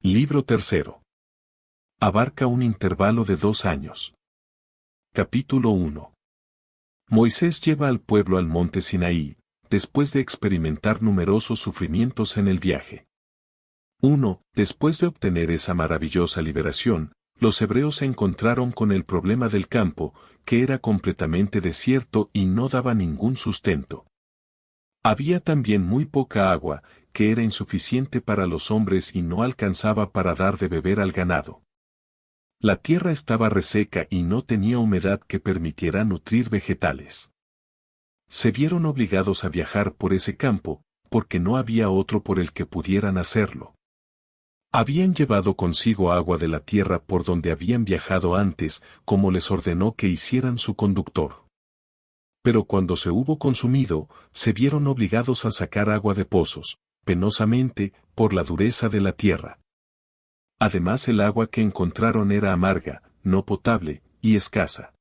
Libro tercero. Abarca un intervalo de 2 años. Capítulo 1. Moisés lleva al pueblo al monte Sinaí, después de experimentar numerosos sufrimientos en el viaje. 1. Después de obtener esa maravillosa liberación, los hebreos se encontraron con el problema del campo, que era completamente desierto y no daba ningún sustento. Había también muy poca agua, que era insuficiente para los hombres y no alcanzaba para dar de beber al ganado. La tierra estaba reseca y no tenía humedad que permitiera nutrir vegetales. Se vieron obligados a viajar por ese campo, porque no había otro por el que pudieran hacerlo. Habían llevado consigo agua de la tierra por donde habían viajado antes, como les ordenó que hicieran su conductor. Pero cuando se hubo consumido, se vieron obligados a sacar agua de pozos, penosamente, por la dureza de la tierra. Además el agua que encontraron era amarga, no potable, y escasa.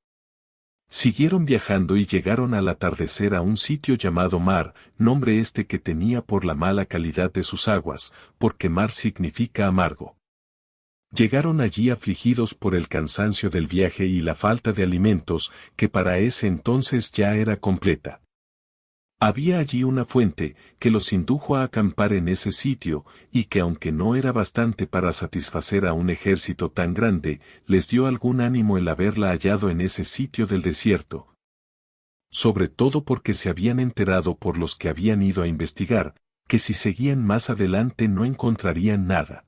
Siguieron viajando y llegaron al atardecer a un sitio llamado Mar, nombre este que tenía por la mala calidad de sus aguas, porque mar significa amargo. Llegaron allí afligidos por el cansancio del viaje y la falta de alimentos, que para ese entonces ya era completa. Había allí una fuente, que los indujo a acampar en ese sitio, y que aunque no era bastante para satisfacer a un ejército tan grande, les dio algún ánimo el haberla hallado en ese sitio del desierto. Sobre todo porque se habían enterado por los que habían ido a investigar, que si seguían más adelante no encontrarían nada.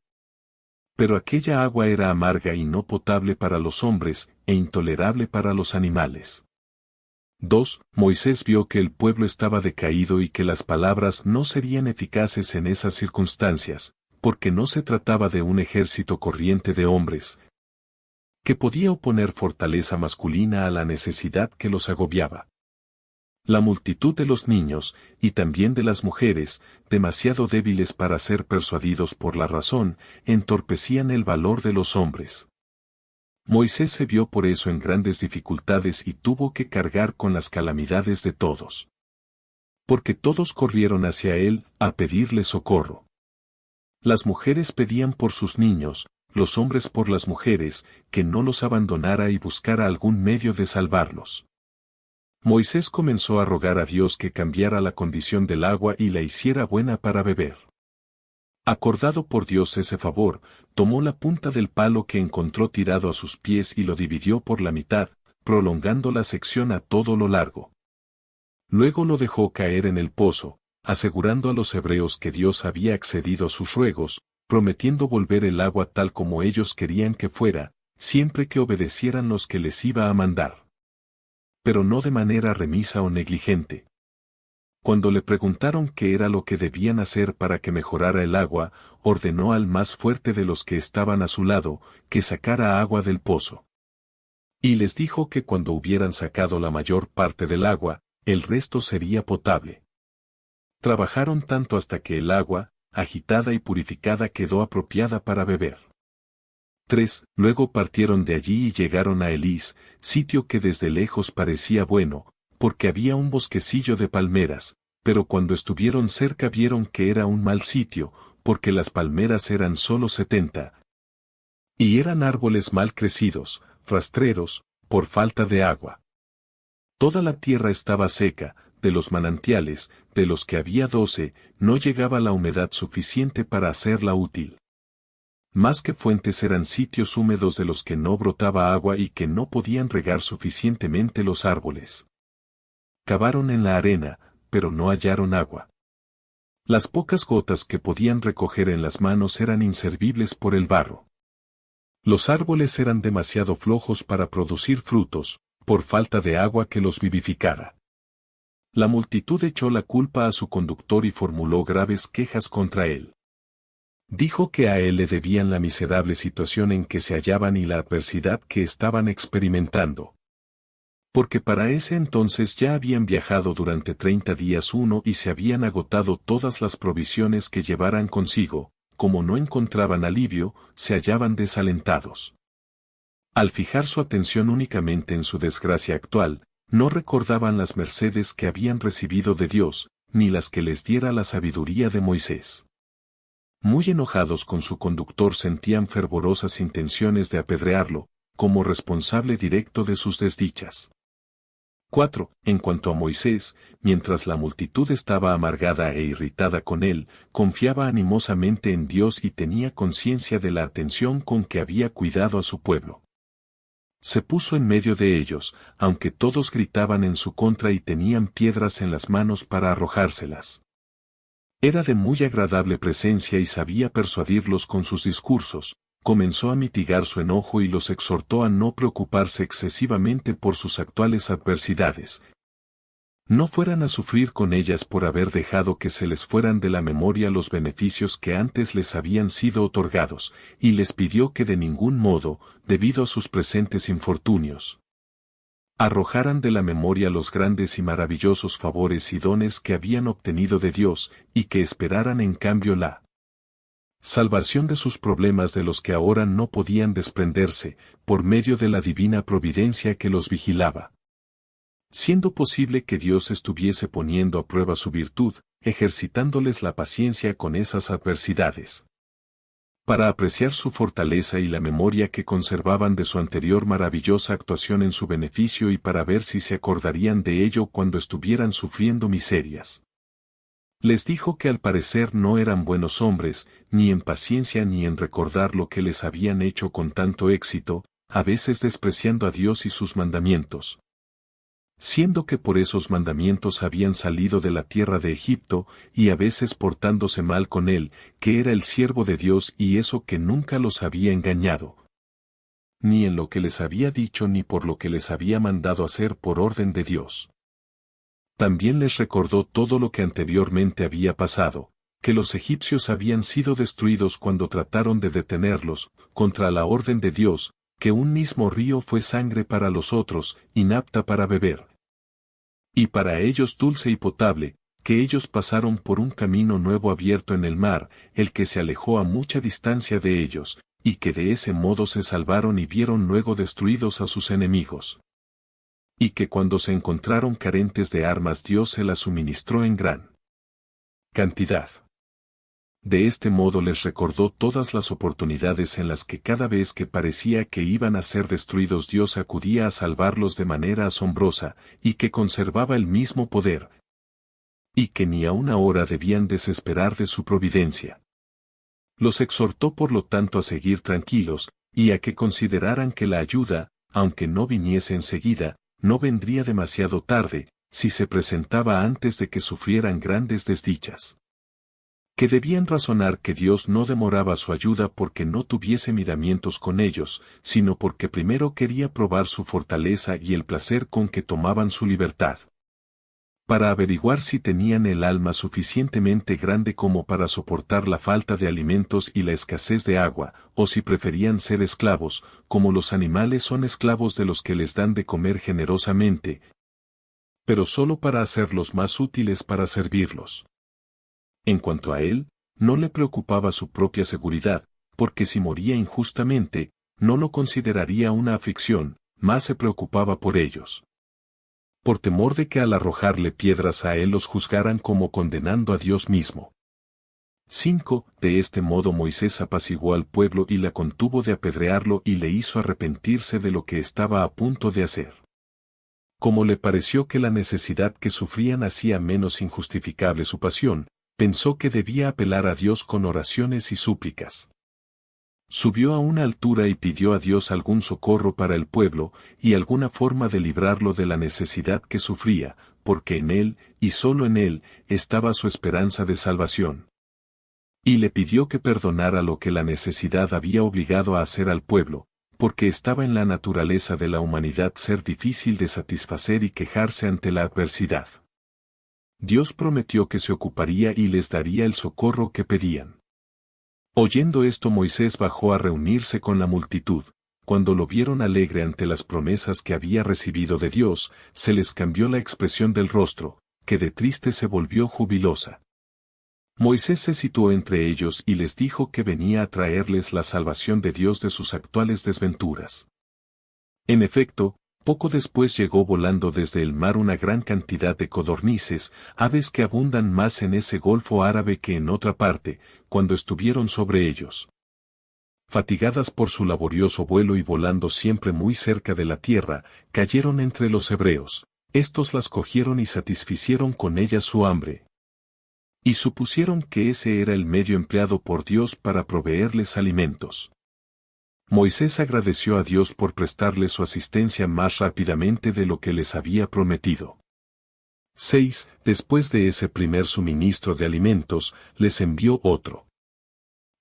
Pero aquella agua era amarga y no potable para los hombres, e intolerable para los animales. 2. Moisés vio que el pueblo estaba decaído y que las palabras no serían eficaces en esas circunstancias, porque no se trataba de un ejército corriente de hombres, que podía oponer fortaleza masculina a la necesidad que los agobiaba. La multitud de los niños, y también de las mujeres, demasiado débiles para ser persuadidos por la razón, entorpecían el valor de los hombres. Moisés se vio por eso en grandes dificultades y tuvo que cargar con las calamidades de todos. Porque todos corrieron hacia él, a pedirle socorro. Las mujeres pedían por sus niños, los hombres por las mujeres, que no los abandonara y buscara algún medio de salvarlos. Moisés comenzó a rogar a Dios que cambiara la condición del agua y la hiciera buena para beber. Acordado por Dios ese favor, tomó la punta del palo que encontró tirado a sus pies y lo dividió por la mitad, prolongando la sección a todo lo largo. Luego lo dejó caer en el pozo, asegurando a los hebreos que Dios había accedido a sus ruegos, prometiendo volver el agua tal como ellos querían que fuera, siempre que obedecieran los que les iba a mandar. Pero no de manera remisa o negligente. Cuando le preguntaron qué era lo que debían hacer para que mejorara el agua, ordenó al más fuerte de los que estaban a su lado, que sacara agua del pozo. Y les dijo que cuando hubieran sacado la mayor parte del agua, el resto sería potable. Trabajaron tanto hasta que el agua, agitada y purificada, quedó apropiada para beber. 3. Luego partieron de allí y llegaron a Elís, sitio que desde lejos parecía bueno, porque había un bosquecillo de palmeras, pero cuando estuvieron cerca vieron que era un mal sitio, porque las palmeras eran solo 70. Y eran árboles mal crecidos, rastreros, por falta de agua. Toda la tierra estaba seca, de los manantiales, de los que había 12, no llegaba la humedad suficiente para hacerla útil. Más que fuentes eran sitios húmedos de los que no brotaba agua y que no podían regar suficientemente los árboles. Cavaron en la arena, pero no hallaron agua. Las pocas gotas que podían recoger en las manos eran inservibles por el barro. Los árboles eran demasiado flojos para producir frutos, por falta de agua que los vivificara. La multitud echó la culpa a su conductor y formuló graves quejas contra él. Dijo que a él le debían la miserable situación en que se hallaban y la adversidad que estaban experimentando. Porque para ese entonces ya habían viajado durante 30 días y se habían agotado todas las provisiones que llevaran consigo, como no encontraban alivio, se hallaban desalentados. Al fijar su atención únicamente en su desgracia actual, no recordaban las mercedes que habían recibido de Dios, ni las que les diera la sabiduría de Moisés. Muy enojados con su conductor, sentían fervorosas intenciones de apedrearlo, como responsable directo de sus desdichas. 4. En cuanto a Moisés, mientras la multitud estaba amargada e irritada con él, confiaba animosamente en Dios y tenía conciencia de la atención con que había cuidado a su pueblo. Se puso en medio de ellos, aunque todos gritaban en su contra y tenían piedras en las manos para arrojárselas. Era de muy agradable presencia y sabía persuadirlos con sus discursos. Comenzó a mitigar su enojo y los exhortó a no preocuparse excesivamente por sus actuales adversidades. No fueran a sufrir con ellas por haber dejado que se les fueran de la memoria los beneficios que antes les habían sido otorgados, y les pidió que de ningún modo, debido a sus presentes infortunios, arrojaran de la memoria los grandes y maravillosos favores y dones que habían obtenido de Dios, y que esperaran en cambio la salvación de sus problemas de los que ahora no podían desprenderse, por medio de la divina providencia que los vigilaba. Siendo posible que Dios estuviese poniendo a prueba su virtud, ejercitándoles la paciencia con esas adversidades, para apreciar su fortaleza y la memoria que conservaban de su anterior maravillosa actuación en su beneficio y para ver si se acordarían de ello cuando estuvieran sufriendo miserias. Les dijo que al parecer no eran buenos hombres, ni en paciencia ni en recordar lo que les habían hecho con tanto éxito, a veces despreciando a Dios y sus mandamientos. Siendo que por esos mandamientos habían salido de la tierra de Egipto, y a veces portándose mal con él, que era el siervo de Dios y eso que nunca los había engañado, ni en lo que les había dicho ni por lo que les había mandado hacer por orden de Dios. También les recordó todo lo que anteriormente había pasado, que los egipcios habían sido destruidos cuando trataron de detenerlos, contra la orden de Dios, que un mismo río fue sangre para los otros, inapta para beber, y para ellos dulce y potable, que ellos pasaron por un camino nuevo abierto en el mar, el que se alejó a mucha distancia de ellos, y que de ese modo se salvaron y vieron luego destruidos a sus enemigos. Y que cuando se encontraron carentes de armas Dios se las suministró en gran cantidad. De este modo les recordó todas las oportunidades en las que cada vez que parecía que iban a ser destruidos Dios acudía a salvarlos de manera asombrosa, y que conservaba el mismo poder, y que ni aun ahora debían desesperar de su providencia. Los exhortó por lo tanto a seguir tranquilos, y a que consideraran que la ayuda, aunque no viniese enseguida, no vendría demasiado tarde, si se presentaba antes de que sufrieran grandes desdichas. Que debían razonar que Dios no demoraba su ayuda porque no tuviese miramientos con ellos, sino porque primero quería probar su fortaleza y el placer con que tomaban su libertad, para averiguar si tenían el alma suficientemente grande como para soportar la falta de alimentos y la escasez de agua, o si preferían ser esclavos, como los animales son esclavos de los que les dan de comer generosamente, pero solo para hacerlos más útiles para servirlos. En cuanto a él, no le preocupaba su propia seguridad, porque si moría injustamente, no lo consideraría una aflicción, más se preocupaba por ellos, por temor de que al arrojarle piedras a él los juzgaran como condenando a Dios mismo. 5. De este modo Moisés apaciguó al pueblo y la contuvo de apedrearlo y le hizo arrepentirse de lo que estaba a punto de hacer. Como le pareció que la necesidad que sufrían hacía menos injustificable su pasión, pensó que debía apelar a Dios con oraciones y súplicas. Subió a una altura y pidió a Dios algún socorro para el pueblo, y alguna forma de librarlo de la necesidad que sufría, porque en él, y solo en él, estaba su esperanza de salvación. Y le pidió que perdonara lo que la necesidad había obligado a hacer al pueblo, porque estaba en la naturaleza de la humanidad ser difícil de satisfacer y quejarse ante la adversidad. Dios prometió que se ocuparía y les daría el socorro que pedían. Oyendo esto Moisés bajó a reunirse con la multitud. Cuando lo vieron alegre ante las promesas que había recibido de Dios, se les cambió la expresión del rostro, que de triste se volvió jubilosa. Moisés se situó entre ellos y les dijo que venía a traerles la salvación de Dios de sus actuales desventuras. En efecto, Poco después llegó volando desde el mar una gran cantidad de codornices, aves que abundan más en ese golfo árabe que en otra parte, cuando estuvieron sobre ellos. Fatigadas por su laborioso vuelo y volando siempre muy cerca de la tierra, cayeron entre los hebreos. Estos las cogieron y satisficieron con ellas su hambre. Y supusieron que ese era el medio empleado por Dios para proveerles alimentos. Moisés agradeció a Dios por prestarles su asistencia más rápidamente de lo que les había prometido. 6. Después de ese primer suministro de alimentos, les envió otro.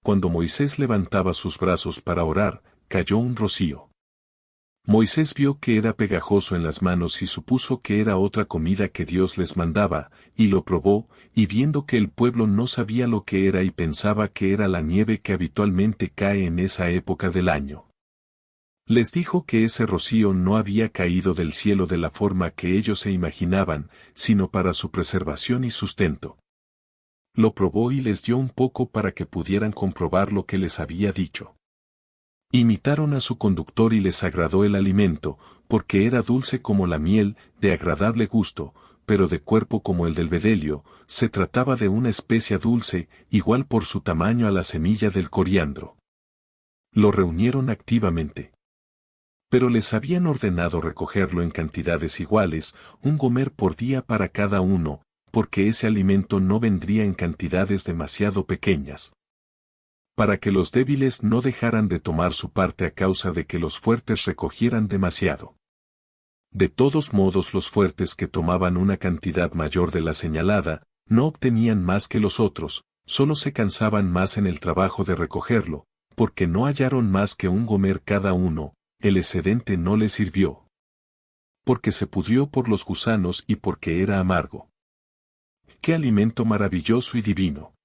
Cuando Moisés levantaba sus brazos para orar, cayó un rocío. Moisés vio que era pegajoso en las manos y supuso que era otra comida que Dios les mandaba, y lo probó, y viendo que el pueblo no sabía lo que era y pensaba que era la nieve que habitualmente cae en esa época del año. Les dijo que ese rocío no había caído del cielo de la forma que ellos se imaginaban, sino para su preservación y sustento. Lo probó y les dio un poco para que pudieran comprobar lo que les había dicho. Imitaron a su conductor y les agradó el alimento, porque era dulce como la miel, de agradable gusto, pero de cuerpo como el del bedelio. Se trataba de una especia dulce, igual por su tamaño a la semilla del coriandro. Lo reunieron activamente. Pero les habían ordenado recogerlo en cantidades iguales, un gomer por día para cada uno, porque ese alimento no vendría en cantidades demasiado pequeñas. Para que los débiles no dejaran de tomar su parte a causa de que los fuertes recogieran demasiado. De todos modos, los fuertes que tomaban una cantidad mayor de la señalada, no obtenían más que los otros, solo se cansaban más en el trabajo de recogerlo, porque no hallaron más que un gomer cada uno. El excedente no les sirvió. Porque se pudrió por los gusanos y porque era amargo. ¡Qué alimento maravilloso y divino!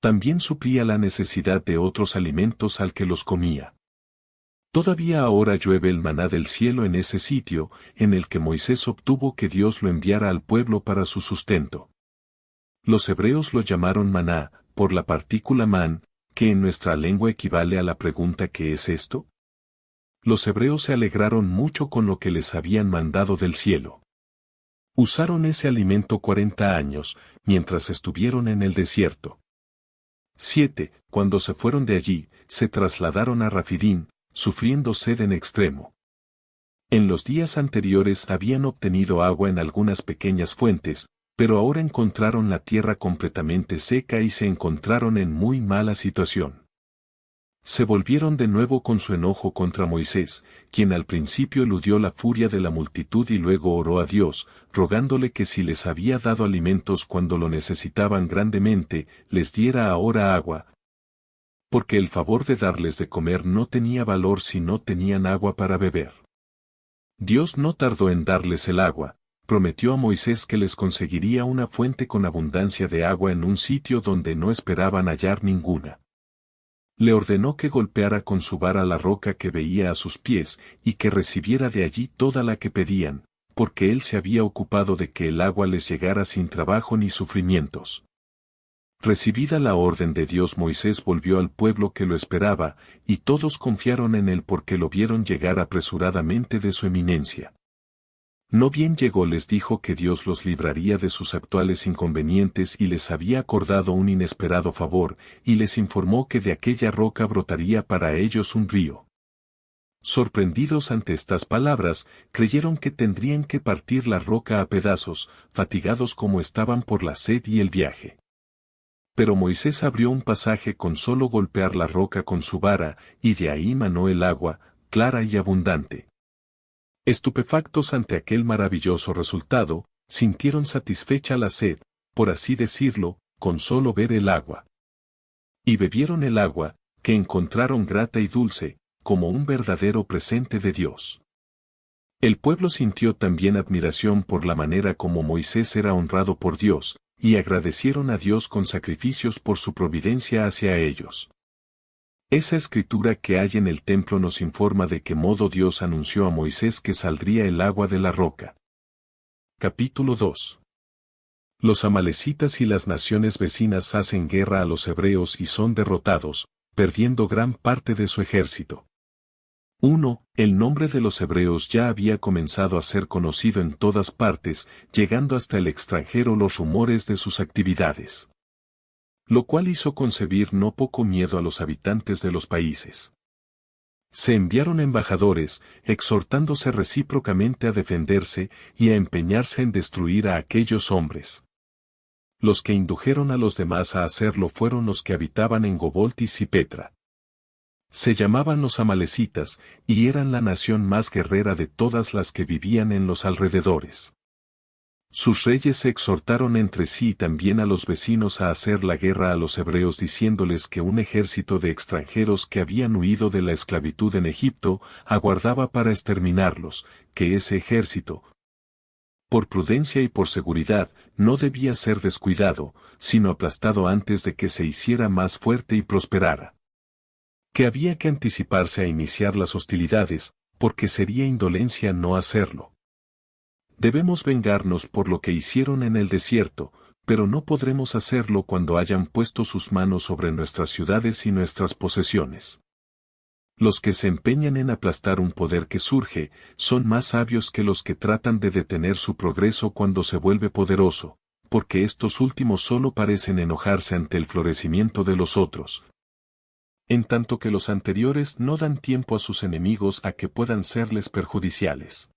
También suplía la necesidad de otros alimentos al que los comía. Todavía ahora llueve el maná del cielo en ese sitio, en el que Moisés obtuvo que Dios lo enviara al pueblo para su sustento. Los hebreos lo llamaron maná, por la partícula man, que en nuestra lengua equivale a la pregunta ¿qué es esto? Los hebreos se alegraron mucho con lo que les habían mandado del cielo. Usaron ese alimento 40 años, mientras estuvieron en el desierto. 7. Cuando se fueron de allí, se trasladaron a Rafidín, sufriendo sed en extremo. En los días anteriores habían obtenido agua en algunas pequeñas fuentes, pero ahora encontraron la tierra completamente seca y se encontraron en muy mala situación. Se volvieron de nuevo con su enojo contra Moisés, quien al principio eludió la furia de la multitud y luego oró a Dios, rogándole que si les había dado alimentos cuando lo necesitaban grandemente, les diera ahora agua. Porque el favor de darles de comer no tenía valor si no tenían agua para beber. Dios no tardó en darles el agua, prometió a Moisés que les conseguiría una fuente con abundancia de agua en un sitio donde no esperaban hallar ninguna. Le ordenó que golpeara con su vara la roca que veía a sus pies, y que recibiera de allí toda la que pedían, porque él se había ocupado de que el agua les llegara sin trabajo ni sufrimientos. Recibida la orden de Dios, Moisés volvió al pueblo que lo esperaba, y todos confiaron en él porque lo vieron llegar apresuradamente de su eminencia. No bien llegó, les dijo que Dios los libraría de sus actuales inconvenientes y les había acordado un inesperado favor, y les informó que de aquella roca brotaría para ellos un río. Sorprendidos ante estas palabras, creyeron que tendrían que partir la roca a pedazos, fatigados como estaban por la sed y el viaje. Pero Moisés abrió un pasaje con solo golpear la roca con su vara, y de ahí manó el agua, clara y abundante. Estupefactos ante aquel maravilloso resultado, sintieron satisfecha la sed, por así decirlo, con solo ver el agua. Y bebieron el agua, que encontraron grata y dulce, como un verdadero presente de Dios. El pueblo sintió también admiración por la manera como Moisés era honrado por Dios, y agradecieron a Dios con sacrificios por su providencia hacia ellos. Esa escritura que hay en el templo nos informa de qué modo Dios anunció a Moisés que saldría el agua de la roca. Capítulo 2. Los amalecitas y las naciones vecinas hacen guerra a los hebreos y son derrotados, perdiendo gran parte de su ejército. 1. El nombre de los hebreos ya había comenzado a ser conocido en todas partes, llegando hasta el extranjero los rumores de sus actividades. Lo cual hizo concebir no poco miedo a los habitantes de los países. Se enviaron embajadores, exhortándose recíprocamente a defenderse y a empeñarse en destruir a aquellos hombres. Los que indujeron a los demás a hacerlo fueron los que habitaban en Goboltis y Petra. Se llamaban los amalecitas, y eran la nación más guerrera de todas las que vivían en los alrededores. Sus reyes se exhortaron entre sí y también a los vecinos a hacer la guerra a los hebreos diciéndoles que un ejército de extranjeros que habían huido de la esclavitud en Egipto aguardaba para exterminarlos, que ese ejército, por prudencia y por seguridad, no debía ser descuidado, sino aplastado antes de que se hiciera más fuerte y prosperara. Que había que anticiparse a iniciar las hostilidades, porque sería indolencia no hacerlo. Debemos vengarnos por lo que hicieron en el desierto, pero no podremos hacerlo cuando hayan puesto sus manos sobre nuestras ciudades y nuestras posesiones. Los que se empeñan en aplastar un poder que surge, son más sabios que los que tratan de detener su progreso cuando se vuelve poderoso, porque estos últimos solo parecen enojarse ante el florecimiento de los otros, en tanto que los anteriores no dan tiempo a sus enemigos a que puedan serles perjudiciales.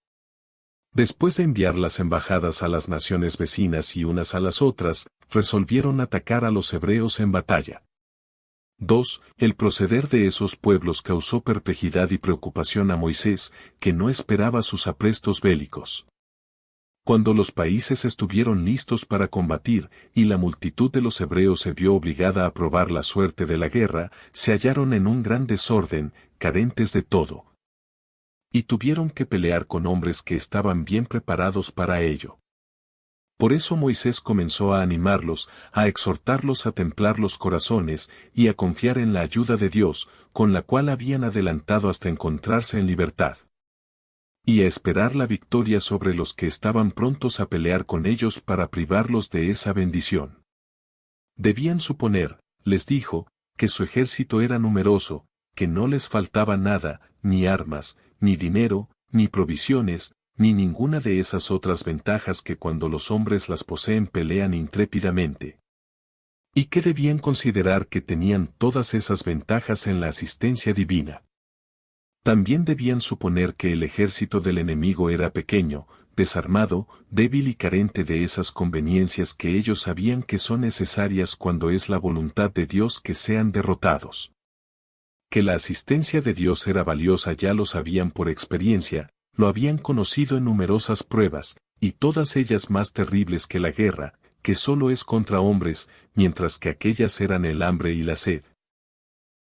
Después de enviar las embajadas a las naciones vecinas y unas a las otras, resolvieron atacar a los hebreos en batalla. 2. El proceder de esos pueblos causó perplejidad y preocupación a Moisés, que no esperaba sus aprestos bélicos. Cuando los países estuvieron listos para combatir, y la multitud de los hebreos se vio obligada a probar la suerte de la guerra, se hallaron en un gran desorden, carentes de todo. Y tuvieron que pelear con hombres que estaban bien preparados para ello. Por eso Moisés comenzó a animarlos, a exhortarlos a templar los corazones, y a confiar en la ayuda de Dios, con la cual habían adelantado hasta encontrarse en libertad. Y a esperar la victoria sobre los que estaban prontos a pelear con ellos para privarlos de esa bendición. Debían suponer, les dijo, que su ejército era numeroso, que no les faltaba nada, ni armas, ni dinero, ni provisiones, ni ninguna de esas otras ventajas que cuando los hombres las poseen pelean intrépidamente. Y que debían considerar que tenían todas esas ventajas en la asistencia divina. También debían suponer que el ejército del enemigo era pequeño, desarmado, débil y carente de esas conveniencias que ellos sabían que son necesarias cuando es la voluntad de Dios que sean derrotados. Que la asistencia de Dios era valiosa ya lo sabían por experiencia, lo habían conocido en numerosas pruebas, y todas ellas más terribles que la guerra, que solo es contra hombres, mientras que aquellas eran el hambre y la sed.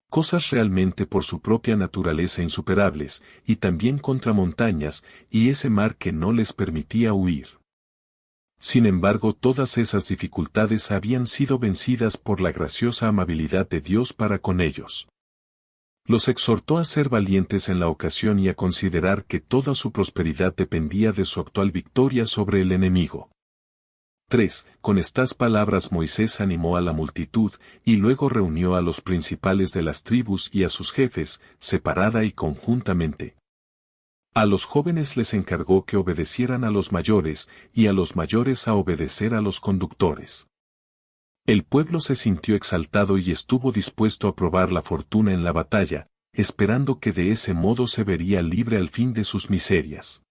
Cosas realmente por su propia naturaleza insuperables, y también contra montañas, y ese mar que no les permitía huir. Sin embargo, todas esas dificultades habían sido vencidas por la graciosa amabilidad de Dios para con ellos. Los exhortó a ser valientes en la ocasión y a considerar que toda su prosperidad dependía de su actual victoria sobre el enemigo. 3. Con estas palabras Moisés animó a la multitud, y luego reunió a los principales de las tribus y a sus jefes, separada y conjuntamente. A los jóvenes les encargó que obedecieran a los mayores, y a los mayores a obedecer a los conductores. El pueblo se sintió exaltado y estuvo dispuesto a probar la fortuna en la batalla, esperando que de ese modo se vería libre al fin de sus miserias.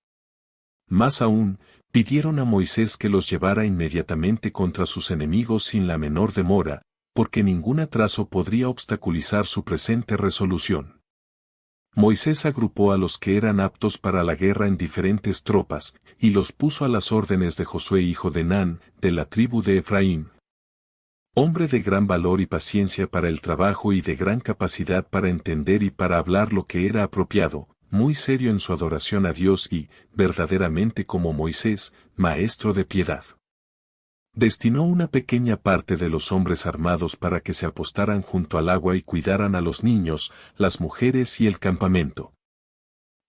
Más aún, pidieron a Moisés que los llevara inmediatamente contra sus enemigos sin la menor demora, porque ningún atraso podría obstaculizar su presente resolución. Moisés agrupó a los que eran aptos para la guerra en diferentes tropas, y los puso a las órdenes de Josué hijo de Nun, de la tribu de Efraín. Hombre de gran valor y paciencia para el trabajo y de gran capacidad para entender y para hablar lo que era apropiado, muy serio en su adoración a Dios y, verdaderamente como Moisés, maestro de piedad. Destinó una pequeña parte de los hombres armados para que se apostaran junto al agua y cuidaran a los niños, las mujeres y el campamento.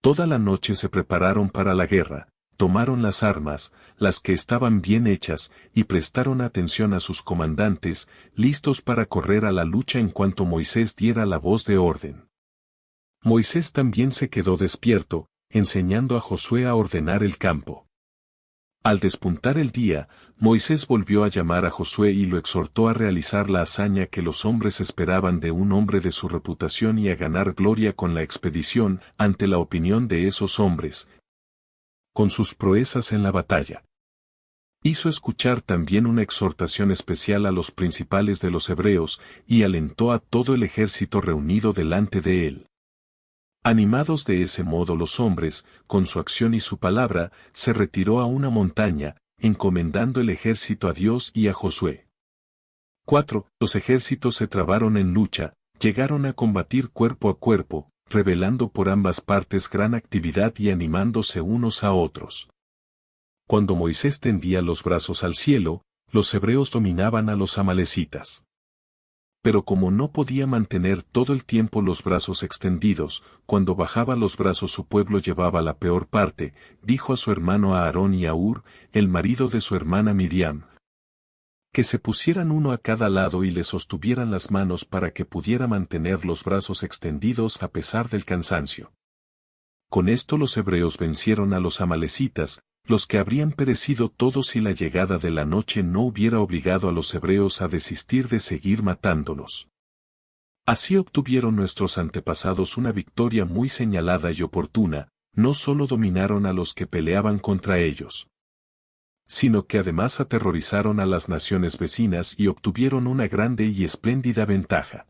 Toda la noche se prepararon para la guerra, tomaron las armas, las que estaban bien hechas, y prestaron atención a sus comandantes, listos para correr a la lucha en cuanto Moisés diera la voz de orden. Moisés también se quedó despierto, enseñando a Josué a ordenar el campo. Al despuntar el día, Moisés volvió a llamar a Josué y lo exhortó a realizar la hazaña que los hombres esperaban de un hombre de su reputación y a ganar gloria con la expedición ante la opinión de esos hombres, con sus proezas en la batalla. Hizo escuchar también una exhortación especial a los principales de los hebreos y alentó a todo el ejército reunido delante de él. Animados de ese modo los hombres, con su acción y su palabra, se retiró a una montaña, encomendando el ejército a Dios y a Josué. 4. Los ejércitos se trabaron en lucha, llegaron a combatir cuerpo a cuerpo, revelando por ambas partes gran actividad y animándose unos a otros. Cuando Moisés tendía los brazos al cielo, los hebreos dominaban a los amalecitas. Pero como no podía mantener todo el tiempo los brazos extendidos, cuando bajaba los brazos su pueblo llevaba la peor parte, dijo a su hermano Aarón y a Hur, el marido de su hermana Miriam, que se pusieran uno a cada lado y le sostuvieran las manos para que pudiera mantener los brazos extendidos a pesar del cansancio. Con esto los hebreos vencieron a los amalecitas, los que habrían perecido todos si la llegada de la noche no hubiera obligado a los hebreos a desistir de seguir matándolos. Así obtuvieron nuestros antepasados una victoria muy señalada y oportuna, no solo dominaron a los que peleaban contra ellos, sino que además aterrorizaron a las naciones vecinas y obtuvieron una grande y espléndida ventaja.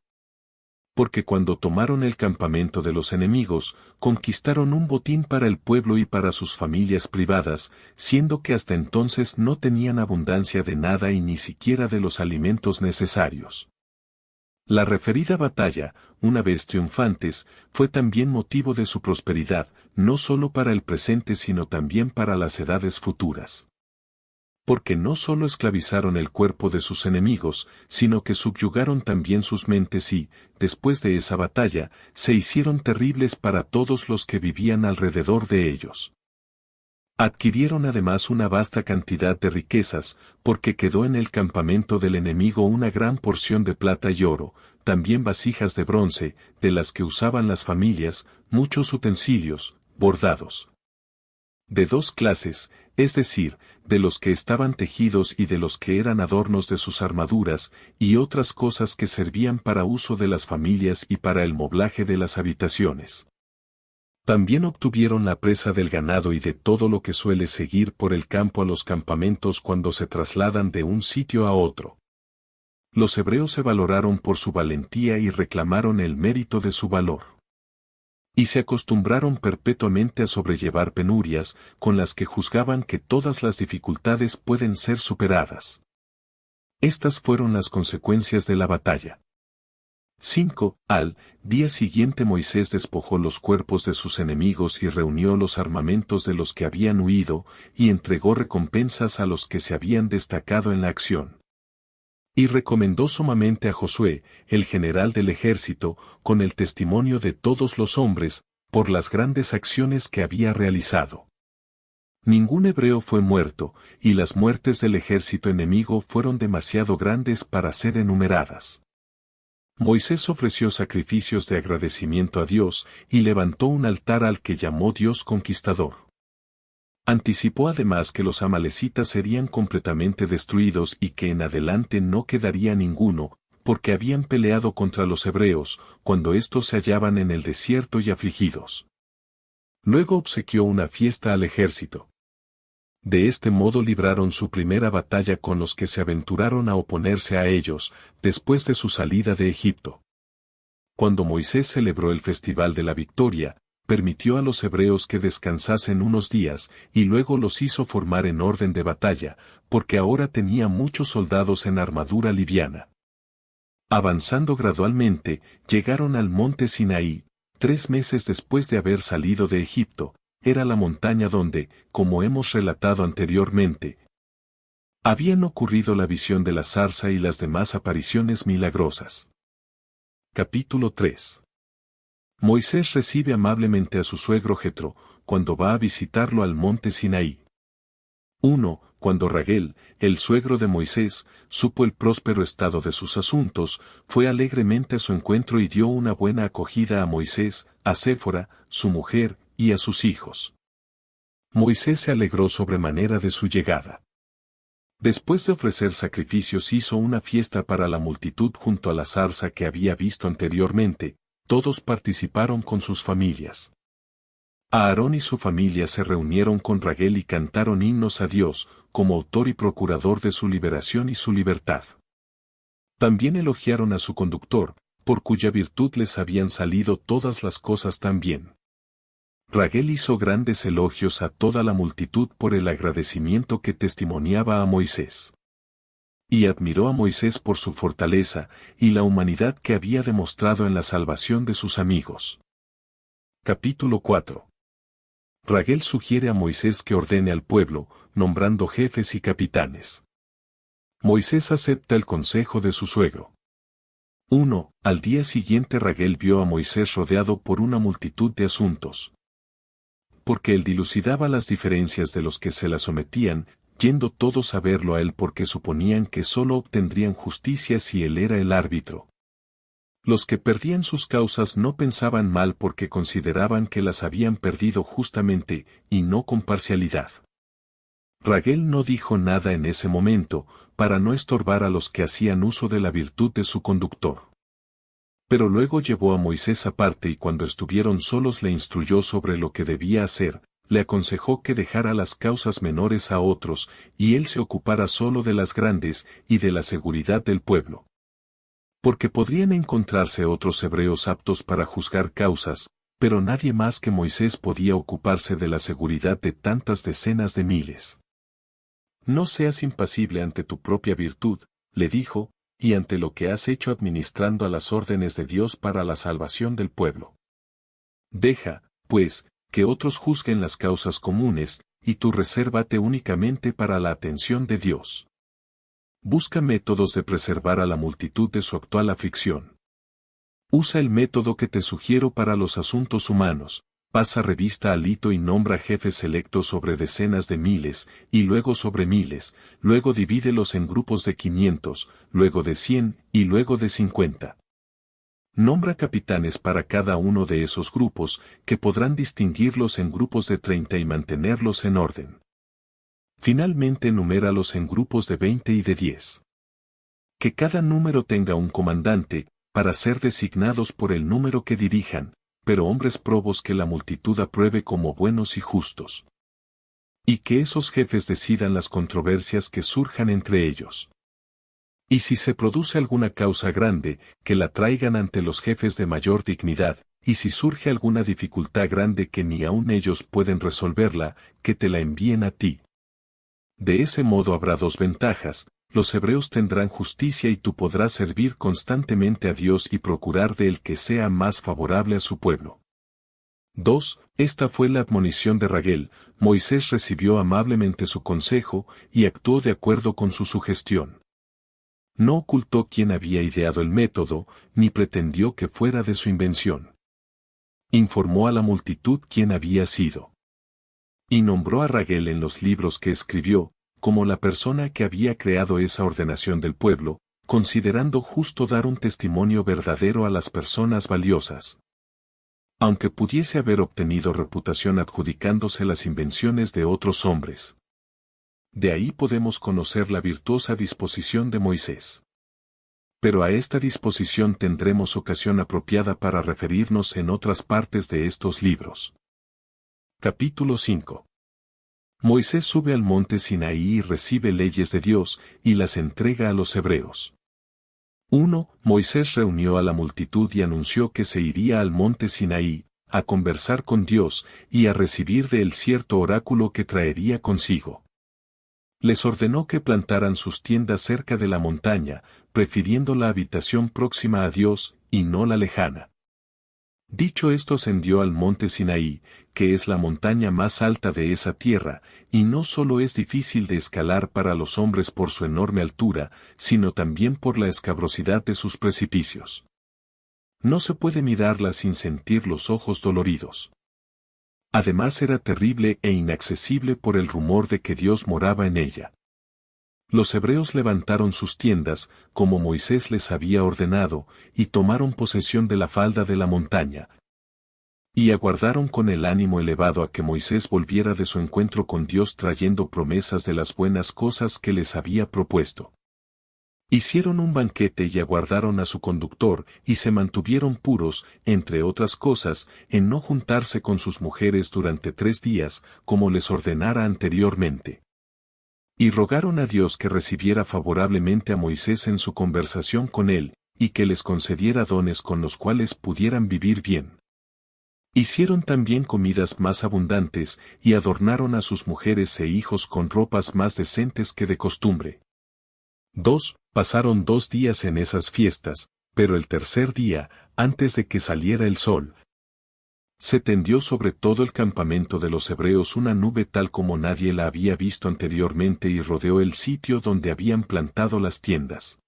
Porque cuando tomaron el campamento de los enemigos, conquistaron un botín para el pueblo y para sus familias privadas, siendo que hasta entonces no tenían abundancia de nada y ni siquiera de los alimentos necesarios. La referida batalla, una vez triunfantes, fue también motivo de su prosperidad, no solo para el presente sino también para las edades futuras. Porque no solo esclavizaron el cuerpo de sus enemigos, sino que subyugaron también sus mentes y, después de esa batalla, se hicieron terribles para todos los que vivían alrededor de ellos. Adquirieron además una vasta cantidad de riquezas, porque quedó en el campamento del enemigo una gran porción de plata y oro, también vasijas de bronce, de las que usaban las familias, muchos utensilios, bordados. De dos clases, es decir, de los que estaban tejidos y de los que eran adornos de sus armaduras, y otras cosas que servían para uso de las familias y para el moblaje de las habitaciones. También obtuvieron la presa del ganado y de todo lo que suele seguir por el campo a los campamentos cuando se trasladan de un sitio a otro. Los hebreos se valoraron por su valentía y reclamaron el mérito de su valor. Y se acostumbraron perpetuamente a sobrellevar penurias, con las que juzgaban que todas las dificultades pueden ser superadas. Estas fueron las consecuencias de la batalla. 5. Al día siguiente Moisés despojó los cuerpos de sus enemigos y reunió los armamentos de los que habían huido, y entregó recompensas a los que se habían destacado en la acción. Y recomendó sumamente a Josué, el general del ejército, con el testimonio de todos los hombres, por las grandes acciones que había realizado. Ningún hebreo fue muerto, y las muertes del ejército enemigo fueron demasiado grandes para ser enumeradas. Moisés ofreció sacrificios de agradecimiento a Dios, y levantó un altar al que llamó Dios Conquistador. Anticipó además que los amalecitas serían completamente destruidos y que en adelante no quedaría ninguno, porque habían peleado contra los hebreos, cuando éstos se hallaban en el desierto y afligidos. Luego obsequió una fiesta al ejército. De este modo libraron su primera batalla con los que se aventuraron a oponerse a ellos, después de su salida de Egipto. Cuando Moisés celebró el festival de la victoria, permitió a los hebreos que descansasen unos días, y luego los hizo formar en orden de batalla, porque ahora tenía muchos soldados en armadura liviana. Avanzando gradualmente, llegaron al monte Sinaí, 3 meses después de haber salido de Egipto, era la montaña donde, como hemos relatado anteriormente, habían ocurrido la visión de la zarza y las demás apariciones milagrosas. Capítulo 3. Moisés recibe amablemente a su suegro Jetro, cuando va a visitarlo al monte Sinaí. 1. Cuando Raguel, el suegro de Moisés, supo el próspero estado de sus asuntos, fue alegremente a su encuentro y dio una buena acogida a Moisés, a Séfora, su mujer, y a sus hijos. Moisés se alegró sobremanera de su llegada. Después de ofrecer sacrificios hizo una fiesta para la multitud junto a la zarza que había visto anteriormente, todos participaron con sus familias. Aarón y su familia se reunieron con Raguel y cantaron himnos a Dios, como autor y procurador de su liberación y su libertad. También elogiaron a su conductor, por cuya virtud les habían salido todas las cosas tan bien. Raguel hizo grandes elogios a toda la multitud por el agradecimiento que testimoniaba a Moisés. Y admiró a Moisés por su fortaleza y la humanidad que había demostrado en la salvación de sus amigos. Capítulo 4. Raguel sugiere a Moisés que ordene al pueblo, nombrando jefes y capitanes. Moisés acepta el consejo de su suegro. 1. Al día siguiente Raguel vio a Moisés rodeado por una multitud de asuntos. Porque él dilucidaba las diferencias de los que se la sometían, yendo todos a verlo a él porque suponían que sólo obtendrían justicia si él era el árbitro. Los que perdían sus causas no pensaban mal porque consideraban que las habían perdido justamente, y no con parcialidad. Raguel no dijo nada en ese momento, para no estorbar a los que hacían uso de la virtud de su conductor. Pero luego llevó a Moisés aparte y cuando estuvieron solos le instruyó sobre lo que debía hacer, le aconsejó que dejara las causas menores a otros, y él se ocupara solo de las grandes y de la seguridad del pueblo. Porque podrían encontrarse otros hebreos aptos para juzgar causas, pero nadie más que Moisés podía ocuparse de la seguridad de tantas decenas de miles. No seas impasible ante tu propia virtud, le dijo, y ante lo que has hecho administrando a las órdenes de Dios para la salvación del pueblo. Deja, pues, que otros juzguen las causas comunes, y tú resérvate únicamente para la atención de Dios. Busca métodos de preservar a la multitud de su actual aflicción. Usa el método que te sugiero para los asuntos humanos, pasa revista al hito y nombra jefes selectos sobre decenas de miles, y luego sobre miles, luego divídelos en grupos de 500, luego de 100, y luego de 50. Nombra capitanes para cada uno de esos grupos, que podrán distinguirlos en grupos de 30 y mantenerlos en orden. Finalmente numéralos en grupos de 20 y de 10. Que cada número tenga un comandante, para ser designados por el número que dirijan, pero hombres probos que la multitud apruebe como buenos y justos. Y que esos jefes decidan las controversias que surjan entre ellos. Y si se produce alguna causa grande, que la traigan ante los jefes de mayor dignidad, y si surge alguna dificultad grande que ni aun ellos pueden resolverla, que te la envíen a ti. De ese modo habrá dos ventajas, los hebreos tendrán justicia y tú podrás servir constantemente a Dios y procurar de él que sea más favorable a su pueblo. 2. Esta fue la admonición de Raguel. Moisés recibió amablemente su consejo y actuó de acuerdo con su sugestión. No ocultó quién había ideado el método, ni pretendió que fuera de su invención. Informó a la multitud quién había sido. Y nombró a Raguel en los libros que escribió, como la persona que había creado esa ordenación del pueblo, considerando justo dar un testimonio verdadero a las personas valiosas. Aunque pudiese haber obtenido reputación adjudicándose las invenciones de otros hombres. De ahí podemos conocer la virtuosa disposición de Moisés. Pero a esta disposición tendremos ocasión apropiada para referirnos en otras partes de estos libros. Capítulo 5. Moisés sube al monte Sinaí y recibe leyes de Dios, y las entrega a los hebreos. 1. Moisés reunió a la multitud y anunció que se iría al monte Sinaí, a conversar con Dios, y a recibir de él cierto oráculo que traería consigo. Les ordenó que plantaran sus tiendas cerca de la montaña, prefiriendo la habitación próxima a Dios, y no la lejana. Dicho esto ascendió al monte Sinaí, que es la montaña más alta de esa tierra, y no solo es difícil de escalar para los hombres por su enorme altura, sino también por la escabrosidad de sus precipicios. No se puede mirarla sin sentir los ojos doloridos. Además era terrible e inaccesible por el rumor de que Dios moraba en ella. Los hebreos levantaron sus tiendas, como Moisés les había ordenado, y tomaron posesión de la falda de la montaña. Y aguardaron con el ánimo elevado a que Moisés volviera de su encuentro con Dios trayendo promesas de las buenas cosas que les había propuesto. Hicieron un banquete y aguardaron a su conductor, y se mantuvieron puros, entre otras cosas, en no juntarse con sus mujeres durante 3 días, como les ordenara anteriormente. Y rogaron a Dios que recibiera favorablemente a Moisés en su conversación con él, y que les concediera dones con los cuales pudieran vivir bien. Hicieron también comidas más abundantes, y adornaron a sus mujeres e hijos con ropas más decentes que de costumbre. Pasaron 2 días en esas fiestas, pero el tercer día, antes de que saliera el sol, se tendió sobre todo el campamento de los hebreos una nube tal como nadie la había visto anteriormente y rodeó el sitio donde habían plantado las tiendas.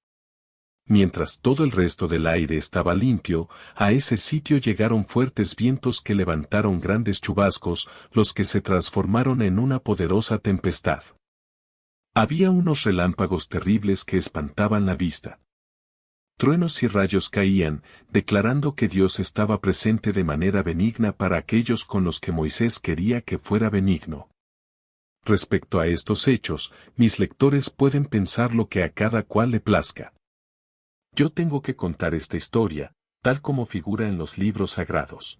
Mientras todo el resto del aire estaba limpio, a ese sitio llegaron fuertes vientos que levantaron grandes chubascos, los que se transformaron en una poderosa tempestad. Había unos relámpagos terribles que espantaban la vista. Truenos y rayos caían, declarando que Dios estaba presente de manera benigna para aquellos con los que Moisés quería que fuera benigno. Respecto a estos hechos, mis lectores pueden pensar lo que a cada cual le plazca. Yo tengo que contar esta historia, tal como figura en los libros sagrados.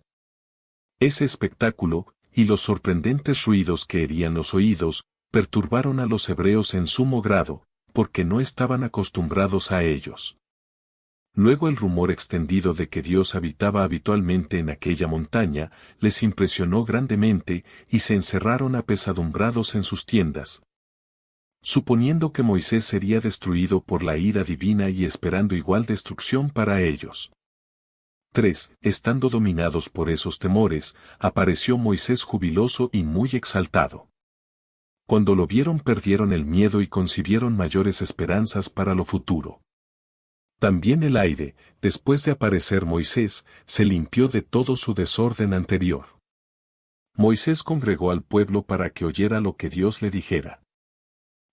Ese espectáculo, y los sorprendentes ruidos que herían los oídos, perturbaron a los hebreos en sumo grado, porque no estaban acostumbrados a ellos. Luego el rumor extendido de que Dios habitaba habitualmente en aquella montaña, les impresionó grandemente, y se encerraron apesadumbrados en sus tiendas, suponiendo que Moisés sería destruido por la ira divina y esperando igual destrucción para ellos. 3. Estando dominados por esos temores, apareció Moisés jubiloso y muy exaltado. Cuando lo vieron perdieron el miedo y concibieron mayores esperanzas para lo futuro. También el aire, después de aparecer Moisés, se limpió de todo su desorden anterior. Moisés congregó al pueblo para que oyera lo que Dios le dijera.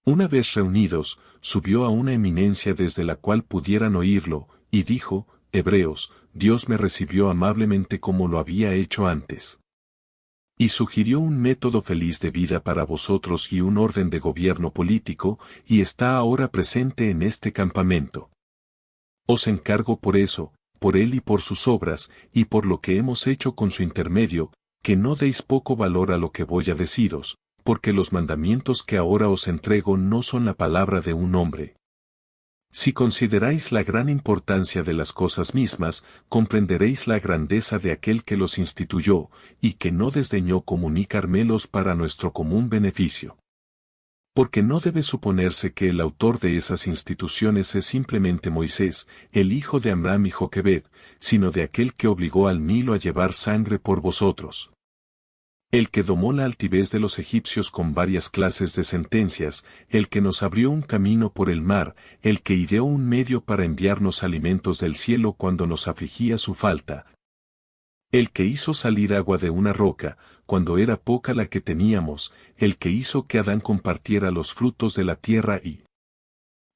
Una vez reunidos, subió a una eminencia desde la cual pudieran oírlo, y dijo: Hebreos, Dios me recibió amablemente como lo había hecho antes. Y sugirió un método feliz de vida para vosotros y un orden de gobierno político, y está ahora presente en este campamento. Os encargo por eso, por él y por sus obras, y por lo que hemos hecho con su intermedio, que no deis poco valor a lo que voy a deciros, porque los mandamientos que ahora os entrego no son la palabra de un hombre. Si consideráis la gran importancia de las cosas mismas, comprenderéis la grandeza de aquel que los instituyó, y que no desdeñó comunicármelos para nuestro común beneficio. Porque no debe suponerse que el autor de esas instituciones es simplemente Moisés, el hijo de Amram y Joquebed, sino de aquel que obligó al Nilo a llevar sangre por vosotros. El que domó la altivez de los egipcios con varias clases de sentencias, el que nos abrió un camino por el mar, el que ideó un medio para enviarnos alimentos del cielo cuando nos afligía su falta. El que hizo salir agua de una roca, cuando era poca la que teníamos, el que hizo que Adán compartiera los frutos de la tierra y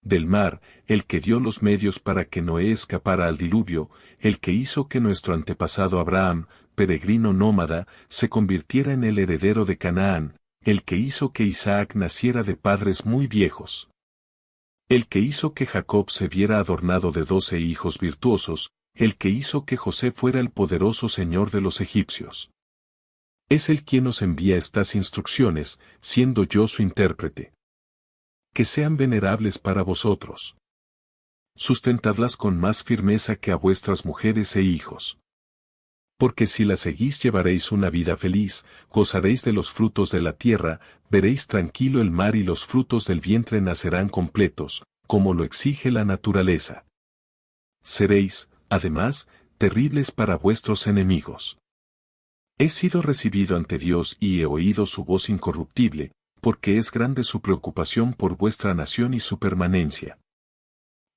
del mar, el que dio los medios para que Noé escapara al diluvio, el que hizo que nuestro antepasado Abraham, peregrino nómada, se convirtiera en el heredero de Canaán, el que hizo que Isaac naciera de padres muy viejos. El que hizo que Jacob se viera adornado de 12 hijos virtuosos, el que hizo que José fuera el poderoso señor de los egipcios. Es el quien nos envía estas instrucciones, siendo yo su intérprete. Que sean venerables para vosotros. Sustentadlas con más firmeza que a vuestras mujeres e hijos. Porque si las seguís llevaréis una vida feliz, gozaréis de los frutos de la tierra, veréis tranquilo el mar y los frutos del vientre nacerán completos, como lo exige la naturaleza. Seréis, además, terribles para vuestros enemigos. He sido recibido ante Dios y he oído su voz incorruptible, porque es grande su preocupación por vuestra nación y su permanencia.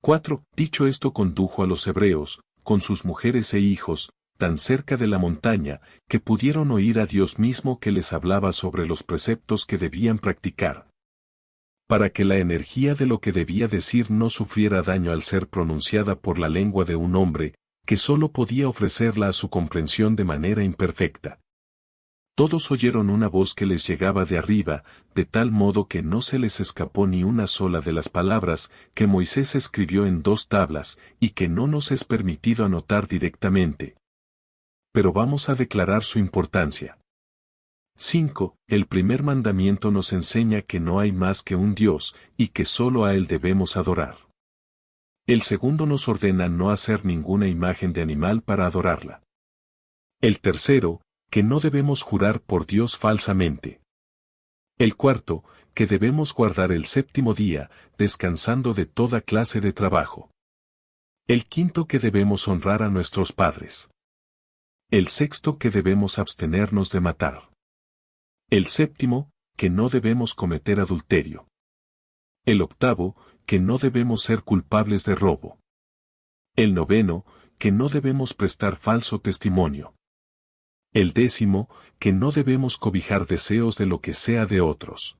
4. Dicho esto condujo a los hebreos, con sus mujeres e hijos, tan cerca de la montaña, que pudieron oír a Dios mismo que les hablaba sobre los preceptos que debían practicar. Para que la energía de lo que debía decir no sufriera daño al ser pronunciada por la lengua de un hombre, que solo podía ofrecerla a su comprensión de manera imperfecta. Todos oyeron una voz que les llegaba de arriba, de tal modo que no se les escapó ni una sola de las palabras que Moisés escribió en 2 tablas, y que no nos es permitido anotar directamente. Pero vamos a declarar su importancia. 5. El primer mandamiento nos enseña que no hay más que un Dios, y que solo a Él debemos adorar. El segundo nos ordena no hacer ninguna imagen de animal para adorarla. El tercero, que no debemos jurar por Dios falsamente. El cuarto, que debemos guardar el 7º día, descansando de toda clase de trabajo. El quinto, que debemos honrar a nuestros padres. El sexto, que debemos abstenernos de matar. El 7º, que no debemos cometer adulterio. El 8º, que no debemos ser culpables de robo. El 9º, que no debemos prestar falso testimonio. El 10º, que no debemos cobijar deseos de lo que sea de otros.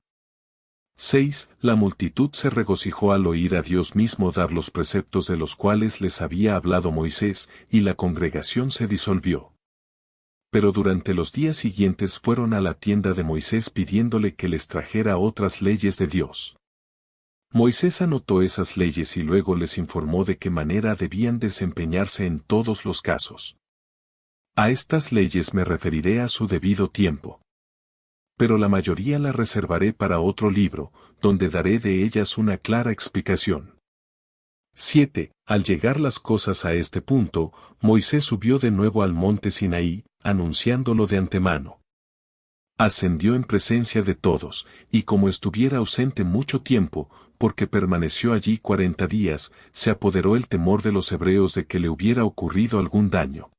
6. La multitud se regocijó al oír a Dios mismo dar los preceptos de los cuales les había hablado Moisés, y la congregación se disolvió. Pero durante los días siguientes fueron a la tienda de Moisés pidiéndole que les trajera otras leyes de Dios. Moisés anotó esas leyes y luego les informó de qué manera debían desempeñarse en todos los casos. A estas leyes me referiré a su debido tiempo. Pero la mayoría la reservaré para otro libro, donde daré de ellas una clara explicación. 7. Al llegar las cosas a este punto, Moisés subió de nuevo al monte Sinaí, anunciándolo de antemano. Ascendió en presencia de todos, y como estuviera ausente mucho tiempo, porque permaneció allí 40 días, se apoderó el temor de los hebreos de que le hubiera ocurrido algún daño.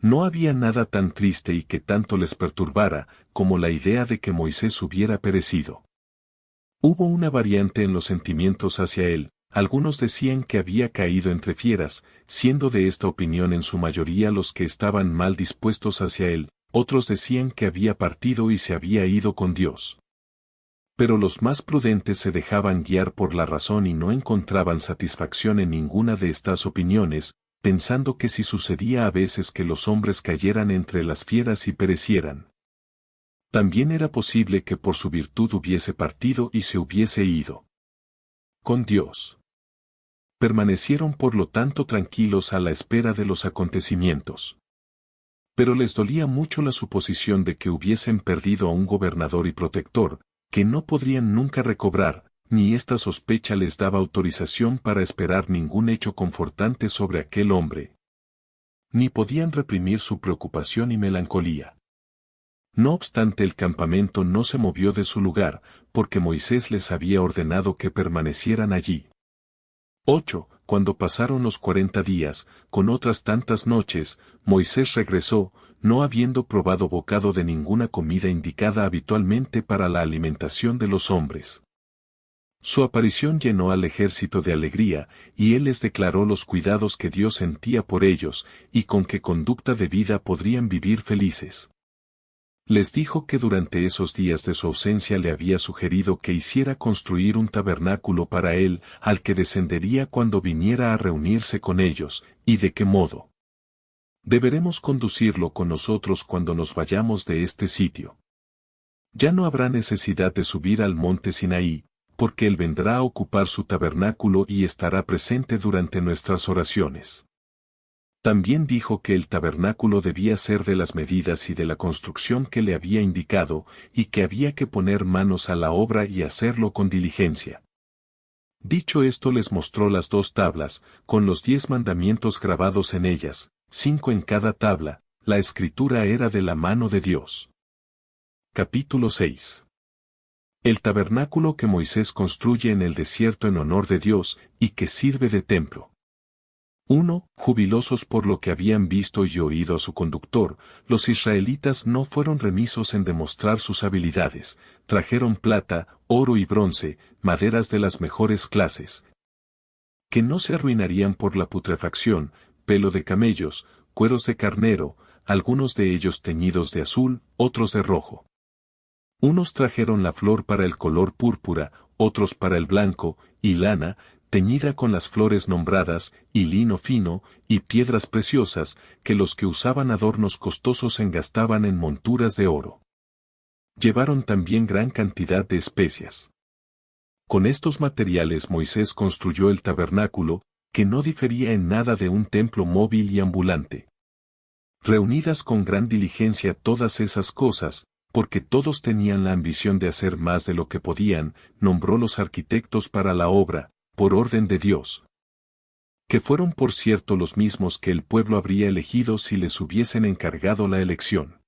No había nada tan triste y que tanto les perturbara, como la idea de que Moisés hubiera perecido. Hubo una variante en los sentimientos hacia él. Algunos decían que había caído entre fieras, siendo de esta opinión en su mayoría los que estaban mal dispuestos hacia él, otros decían que había partido y se había ido con Dios. Pero los más prudentes se dejaban guiar por la razón y no encontraban satisfacción en ninguna de estas opiniones, pensando que si sucedía a veces que los hombres cayeran entre las fieras y perecieran, también era posible que por su virtud hubiese partido y se hubiese ido con Dios. Permanecieron por lo tanto tranquilos a la espera de los acontecimientos. Pero les dolía mucho la suposición de que hubiesen perdido a un gobernador y protector, que no podrían nunca recobrar, ni esta sospecha les daba autorización para esperar ningún hecho confortante sobre aquel hombre. Ni podían reprimir su preocupación y melancolía. No obstante, el campamento no se movió de su lugar, porque Moisés les había ordenado que permanecieran allí. 8. Cuando pasaron los 40 días, con otras tantas noches, Moisés regresó, no habiendo probado bocado de ninguna comida indicada habitualmente para la alimentación de los hombres. Su aparición llenó al ejército de alegría, y él les declaró los cuidados que Dios sentía por ellos, y con qué conducta de vida podrían vivir felices. Les dijo que durante esos días de su ausencia le había sugerido que hiciera construir un tabernáculo para él, al que descendería cuando viniera a reunirse con ellos, y de qué modo deberemos conducirlo con nosotros cuando nos vayamos de este sitio. Ya no habrá necesidad de subir al monte Sinaí, porque él vendrá a ocupar su tabernáculo y estará presente durante nuestras oraciones. También dijo que el tabernáculo debía ser de las medidas y de la construcción que le había indicado, y que había que poner manos a la obra y hacerlo con diligencia. Dicho esto, les mostró las 2 tablas, con los 10 mandamientos grabados en ellas, 5 en cada tabla. La escritura era de la mano de Dios. Capítulo 6. El tabernáculo que Moisés construye en el desierto en honor de Dios, y que sirve de templo. 1. Jubilosos por lo que habían visto y oído a su conductor, los israelitas no fueron remisos en demostrar sus habilidades, trajeron plata, oro y bronce, maderas de las mejores clases, que no se arruinarían por la putrefacción, pelo de camellos, cueros de carnero, algunos de ellos teñidos de azul, otros de rojo. Unos trajeron la flor para el color púrpura, otros para el blanco, y lana, teñida con las flores nombradas, y lino fino, y piedras preciosas, que los que usaban adornos costosos engastaban en monturas de oro. Llevaron también gran cantidad de especias. Con estos materiales Moisés construyó el tabernáculo, que no difería en nada de un templo móvil y ambulante. Reunidas con gran diligencia todas esas cosas, porque todos tenían la ambición de hacer más de lo que podían, nombró los arquitectos para la obra, por orden de Dios. Que fueron por cierto los mismos que el pueblo habría elegido si les hubiesen encargado la elección.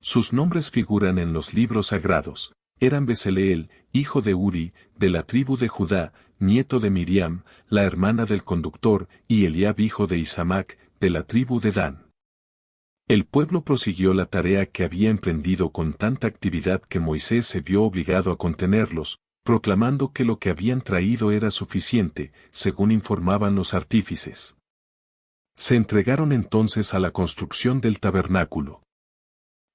Sus nombres figuran en los libros sagrados. Eran Bezaleel, hijo de Uri, de la tribu de Judá, nieto de Miriam, la hermana del conductor, y Eliab hijo de Isamac, de la tribu de Dan. El pueblo prosiguió la tarea que había emprendido con tanta actividad que Moisés se vio obligado a contenerlos, proclamando que lo que habían traído era suficiente, según informaban los artífices. Se entregaron entonces a la construcción del tabernáculo.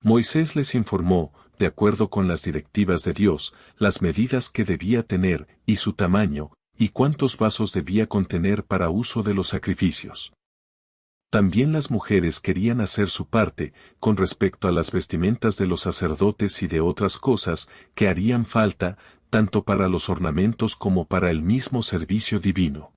Moisés les informó, de acuerdo con las directivas de Dios, las medidas que debía tener, y su tamaño, y cuántos vasos debía contener para uso de los sacrificios. También las mujeres querían hacer su parte, con respecto a las vestimentas de los sacerdotes y de otras cosas, que harían falta, tanto para los ornamentos como para el mismo servicio divino.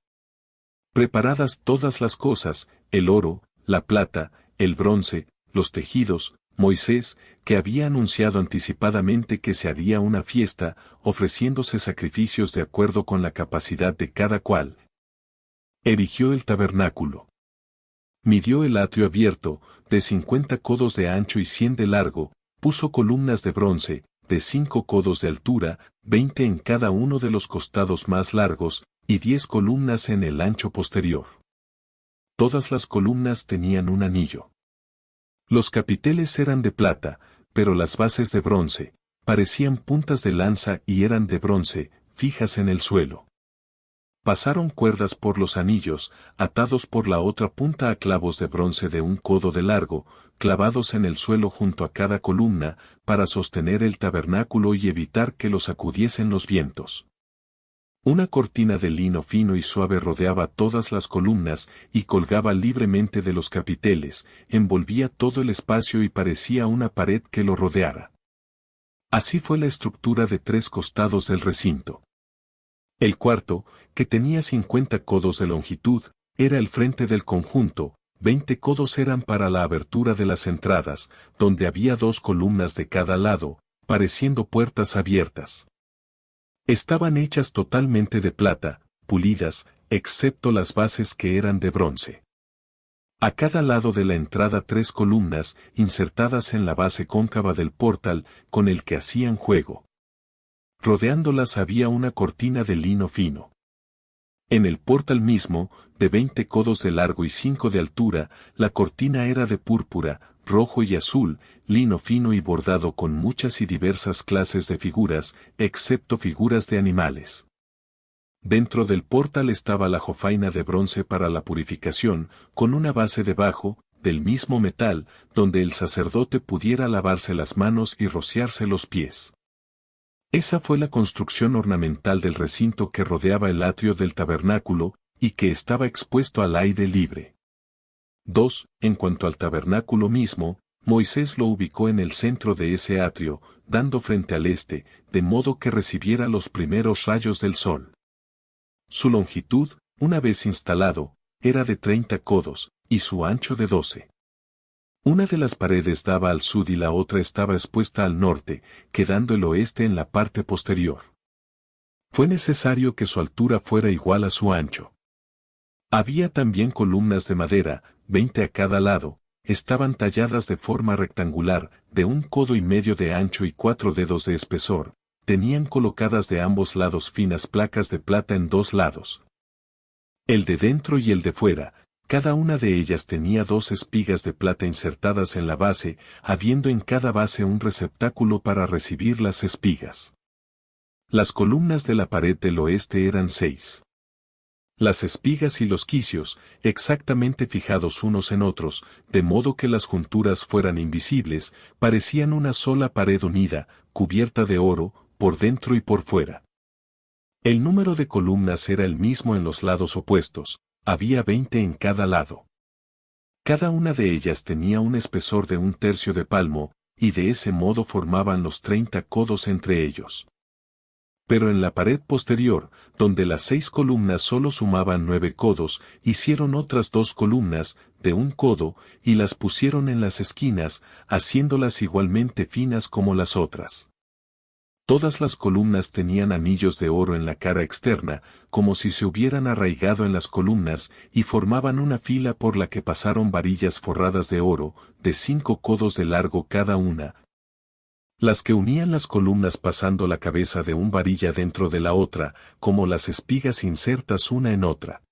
Preparadas todas las cosas, el oro, la plata, el bronce, los tejidos, Moisés, que había anunciado anticipadamente que se haría una fiesta, ofreciéndose sacrificios de acuerdo con la capacidad de cada cual, erigió el tabernáculo. Midió el atrio abierto, de 50 codos de ancho y 100 de largo, puso columnas de bronce, de 5 codos de altura, 20 en cada uno de los costados más largos, y 10 columnas en el ancho posterior. Todas las columnas tenían un anillo. Los capiteles eran de plata, pero las bases de bronce, parecían puntas de lanza y eran de bronce, fijas en el suelo. Pasaron cuerdas por los anillos, atados por la otra punta a clavos de bronce de un codo de largo, clavados en el suelo junto a cada columna, para sostener el tabernáculo y evitar que lo sacudiesen los vientos. Una cortina de lino fino y suave rodeaba todas las columnas y colgaba libremente de los capiteles, envolvía todo el espacio y parecía una pared que lo rodeara. Así fue la estructura de 3 costados del recinto. El cuarto, que tenía 50 codos de longitud, era el frente del conjunto, 20 codos eran para la abertura de las entradas, donde había 2 columnas de cada lado, pareciendo puertas abiertas. Estaban hechas totalmente de plata, pulidas, excepto las bases que eran de bronce. A cada lado de la entrada 3 columnas, insertadas en la base cóncava del portal, con el que hacían juego. Rodeándolas había una cortina de lino fino. En el portal mismo, de 20 codos de largo y 5 de altura, la cortina era de púrpura, rojo y azul, lino fino y bordado con muchas y diversas clases de figuras, excepto figuras de animales. Dentro del portal estaba la jofaina de bronce para la purificación, con una base debajo, del mismo metal, donde el sacerdote pudiera lavarse las manos y rociarse los pies. Esa fue la construcción ornamental del recinto que rodeaba el atrio del tabernáculo, y que estaba expuesto al aire libre. 2. En cuanto al tabernáculo mismo, Moisés lo ubicó en el centro de ese atrio, dando frente al este, de modo que recibiera los primeros rayos del sol. Su longitud, una vez instalado, era de 30 codos, y su ancho de 12. Una de las paredes daba al sur y la otra estaba expuesta al norte, quedando el oeste en la parte posterior. Fue necesario que su altura fuera igual a su ancho. Había también columnas de madera, 20 a cada lado, estaban talladas de forma rectangular, de 1 codo y medio de ancho y 4 dedos de espesor, tenían colocadas de ambos lados finas placas de plata en 2 lados. El de dentro y el de fuera, cada una de ellas tenía 2 espigas de plata insertadas en la base, habiendo en cada base un receptáculo para recibir las espigas. Las columnas de la pared del oeste eran 6. Las espigas y los quicios, exactamente fijados unos en otros, de modo que las junturas fueran invisibles, parecían una sola pared unida, cubierta de oro, por dentro y por fuera. El número de columnas era el mismo en los lados opuestos, había 20 en cada lado. Cada una de ellas tenía un espesor de 1/3 de palmo, y de ese modo formaban los 30 codos entre ellos. Pero en la pared posterior, donde las 6 columnas solo sumaban 9 codos, hicieron otras 2 columnas, de 1 codo, y las pusieron en las esquinas, haciéndolas igualmente finas como las otras. Todas las columnas tenían anillos de oro en la cara externa, como si se hubieran arraigado en las columnas, y formaban una fila por la que pasaron varillas forradas de oro, de 5 codos de largo cada una, las que unían las columnas pasando la cabeza de un varilla dentro de la otra, como las espigas insertas una en otra.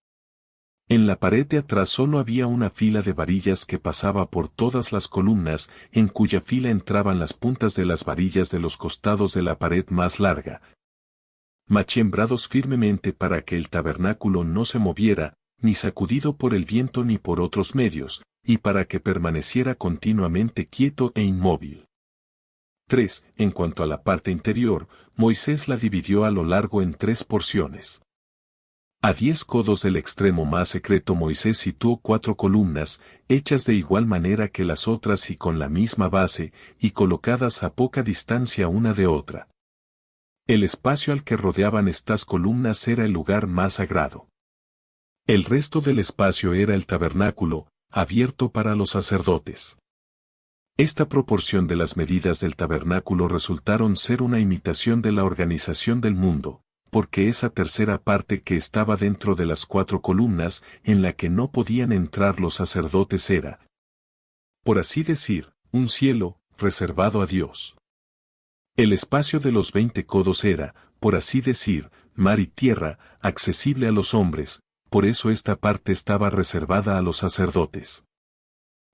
En la pared de atrás solo había una fila de varillas que pasaba por todas las columnas, en cuya fila entraban las puntas de las varillas de los costados de la pared más larga, machembrados firmemente para que el tabernáculo no se moviera, ni sacudido por el viento ni por otros medios, y para que permaneciera continuamente quieto e inmóvil. 3. En cuanto a la parte interior, Moisés la dividió a lo largo en 3 porciones. A 10 codos del extremo más secreto Moisés situó 4 columnas, hechas de igual manera que las otras y con la misma base, y colocadas a poca distancia una de otra. El espacio al que rodeaban estas columnas era el lugar más sagrado. El resto del espacio era el tabernáculo, abierto para los sacerdotes. Esta proporción de las medidas del tabernáculo resultaron ser una imitación de la organización del mundo, porque esa tercera parte que estaba dentro de las 4 columnas, en la que no podían entrar los sacerdotes era, por así decir, un cielo, reservado a Dios. El espacio de los 20 codos era, por así decir, mar y tierra, accesible a los hombres, por eso esta parte estaba reservada a los sacerdotes.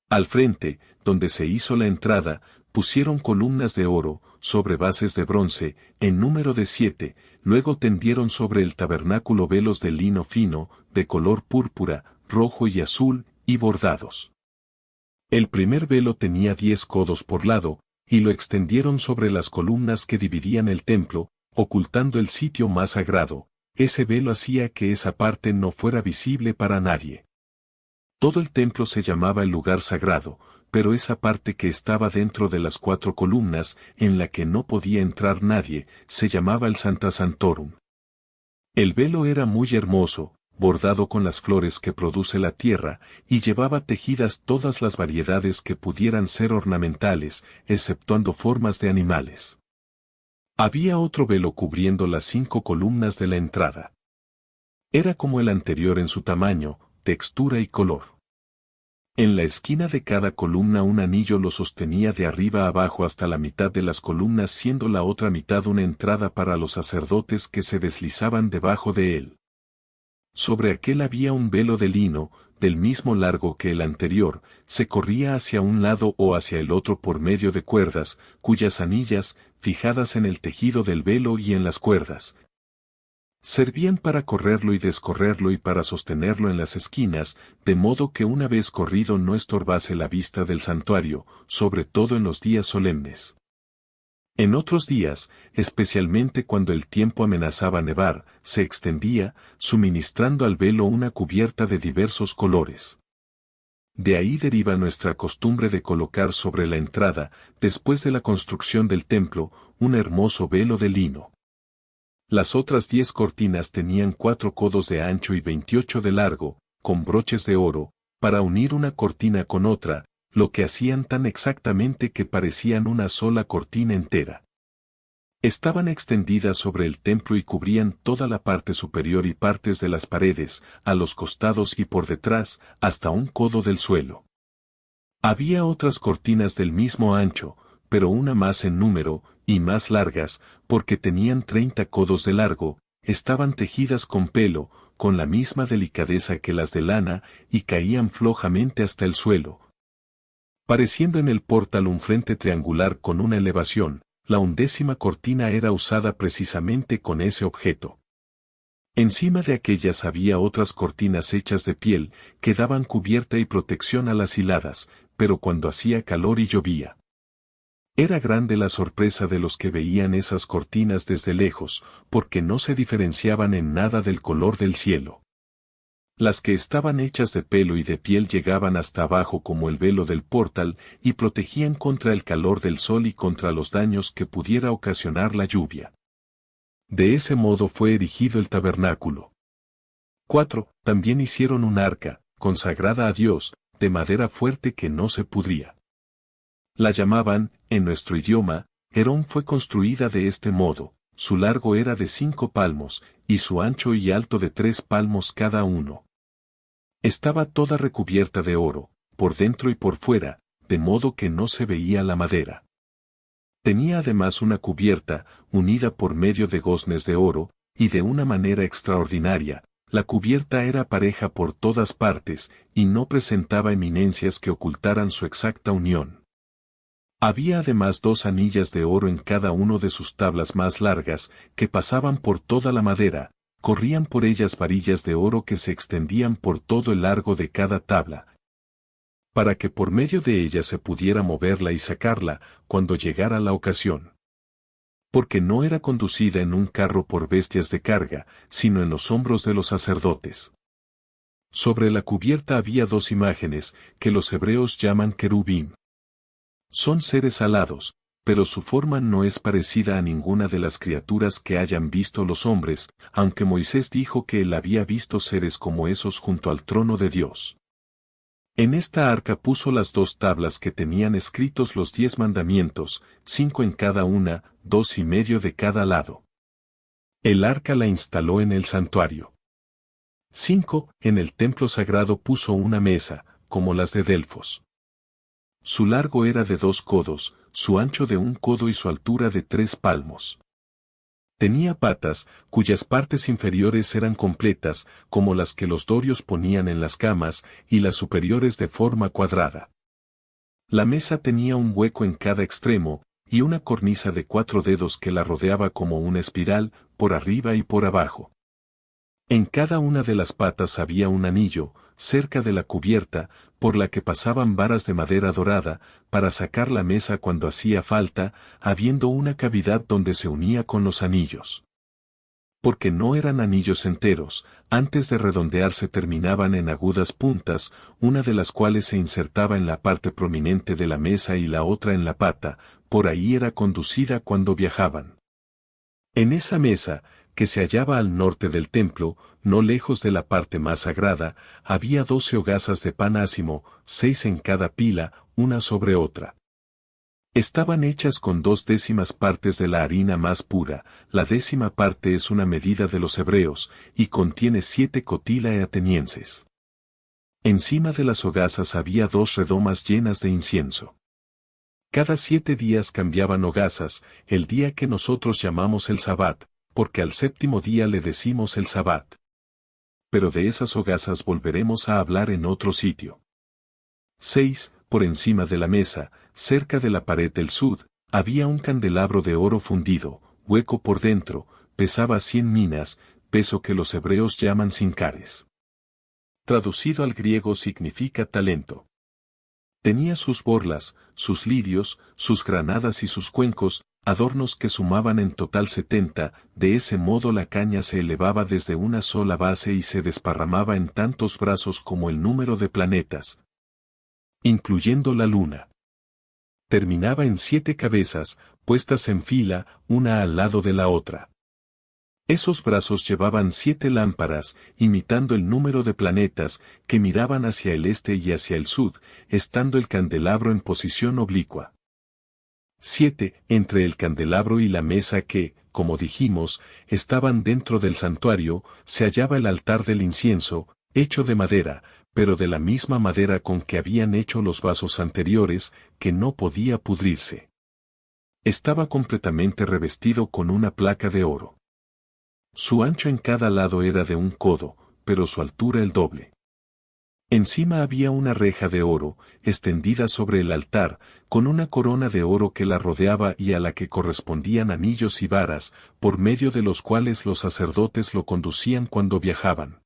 Al frente, donde se hizo la entrada, pusieron columnas de oro, sobre bases de bronce, en número de 7, luego tendieron sobre el tabernáculo velos de lino fino, de color púrpura, rojo y azul, y bordados. El primer velo tenía 10 codos por lado, y lo extendieron sobre las columnas que dividían el templo, ocultando el sitio más sagrado. Ese velo hacía que esa parte no fuera visible para nadie. Todo el templo se llamaba el lugar sagrado, pero esa parte que estaba dentro de las 4 columnas, en la que no podía entrar nadie, se llamaba el Sancta Sanctorum. El velo era muy hermoso, bordado con las flores que produce la tierra, y llevaba tejidas todas las variedades que pudieran ser ornamentales, exceptuando formas de animales. Había otro velo cubriendo las 5 columnas de la entrada. Era como el anterior en su tamaño, textura y color. En la esquina de cada columna un anillo lo sostenía de arriba a abajo hasta la mitad de las columnas, siendo la otra mitad una entrada para los sacerdotes que se deslizaban debajo de él. Sobre aquel había un velo de lino, del mismo largo que el anterior, se corría hacia un lado o hacia el otro por medio de cuerdas, cuyas anillas, fijadas en el tejido del velo y en las cuerdas, servían para correrlo y descorrerlo y para sostenerlo en las esquinas, de modo que una vez corrido no estorbase la vista del santuario, sobre todo en los días solemnes. En otros días, especialmente cuando el tiempo amenazaba nevar, se extendía, suministrando al velo una cubierta de diversos colores. De ahí deriva nuestra costumbre de colocar sobre la entrada, después de la construcción del templo, un hermoso velo de lino. Las otras 10 cortinas tenían 4 codos de ancho y 28 de largo, con broches de oro, para unir una cortina con otra, lo que hacían tan exactamente que parecían una sola cortina entera. Estaban extendidas sobre el templo y cubrían toda la parte superior y partes de las paredes, a los costados y por detrás, hasta un codo del suelo. Había otras cortinas del mismo ancho, pero una más en número, y más largas, porque tenían 30 codos de largo, estaban tejidas con pelo, con la misma delicadeza que las de lana, y caían flojamente hasta el suelo, pareciendo en el portal un frente triangular con una elevación. La 11ª cortina era usada precisamente con ese objeto. Encima de aquellas había otras cortinas hechas de piel, que daban cubierta y protección a las hiladas, pero cuando hacía calor y llovía, Era grande la sorpresa de los que veían esas cortinas desde lejos, porque no se diferenciaban en nada del color del cielo. Las que estaban hechas de pelo y de piel llegaban hasta abajo como el velo del portal y protegían contra el calor del sol y contra los daños que pudiera ocasionar la lluvia. De ese modo fue erigido el tabernáculo. 4. También hicieron un arca, consagrada a Dios, de madera fuerte que no se pudría. La llamaban, en nuestro idioma, Herón. Fue construida de este modo: su largo era de 5 palmos, y su ancho y alto de 3 palmos cada uno. Estaba toda recubierta de oro, por dentro y por fuera, de modo que no se veía la madera. Tenía además una cubierta, unida por medio de goznes de oro, y de una manera extraordinaria. La cubierta era pareja por todas partes, y no presentaba eminencias que ocultaran su exacta unión. Había además 2 anillas de oro en cada uno de sus tablas más largas, que pasaban por toda la madera. Corrían por ellas varillas de oro que se extendían por todo el largo de cada tabla, para que por medio de ellas se pudiera moverla y sacarla, cuando llegara la ocasión. Porque no era conducida en un carro por bestias de carga, sino en los hombros de los sacerdotes. Sobre la cubierta había 2 imágenes, que los hebreos llaman querubín. Son seres alados, pero su forma no es parecida a ninguna de las criaturas que hayan visto los hombres, aunque Moisés dijo que él había visto seres como esos junto al trono de Dios. En esta arca puso las 2 tablas que tenían escritos los 10 mandamientos, 5 en cada una, 2 y medio de cada lado. El arca la instaló en el santuario. 5. En el templo sagrado puso una mesa, como las de Delfos. Su largo era de 2 codos, su ancho de 1 codo y su altura de 3 palmos. Tenía patas, cuyas partes inferiores eran completas, como las que los dorios ponían en las camas, y las superiores de forma cuadrada. La mesa tenía un hueco en cada extremo, y una cornisa de 4 dedos que la rodeaba como una espiral, por arriba y por abajo. En cada una de las patas había un anillo, cerca de la cubierta, por la que pasaban varas de madera dorada, para sacar la mesa cuando hacía falta, habiendo una cavidad donde se unía con los anillos. Porque no eran anillos enteros, antes de redondearse terminaban en agudas puntas, una de las cuales se insertaba en la parte prominente de la mesa y la otra en la pata, por ahí era conducida cuando viajaban. En esa mesa, que se hallaba al norte del templo, no lejos de la parte más sagrada, había 12 hogazas de pan ácimo, 6 en cada pila, una sobre otra. Estaban hechas con 2/10 partes de la harina más pura, la 10ª parte es una medida de los hebreos, y contiene 7 cotilae atenienses. Encima de las hogazas había 2 redomas llenas de incienso. Cada 7 días cambiaban hogazas, el día que nosotros llamamos el Sabbat, porque al 7º día le decimos el Sabbat. Pero de esas hogazas volveremos a hablar en otro sitio. 6. Por encima de la mesa, cerca de la pared del sud, había un candelabro de oro fundido, hueco por dentro, pesaba 100 minas, peso que los hebreos llaman sincares. Traducido al griego significa talento. Tenía sus borlas, sus lirios, sus granadas y sus cuencos, adornos que sumaban en total 70, de ese modo la caña se elevaba desde una sola base y se desparramaba en tantos brazos como el número de planetas, incluyendo la luna. Terminaba en 7 cabezas, puestas en fila, una al lado de la otra. Esos brazos llevaban 7 lámparas, imitando el número de planetas, que miraban hacia el este y hacia el sud, estando el candelabro en posición oblicua. 7. Entre el candelabro y la mesa que, como dijimos, estaban dentro del santuario, se hallaba el altar del incienso, hecho de madera, pero de la misma madera con que habían hecho los vasos anteriores, que no podía pudrirse. Estaba completamente revestido con una placa de oro. Su ancho en cada lado era de 1 codo, pero su altura el doble. Encima había una reja de oro, extendida sobre el altar, con una corona de oro que la rodeaba y a la que correspondían anillos y varas, por medio de los cuales los sacerdotes lo conducían cuando viajaban.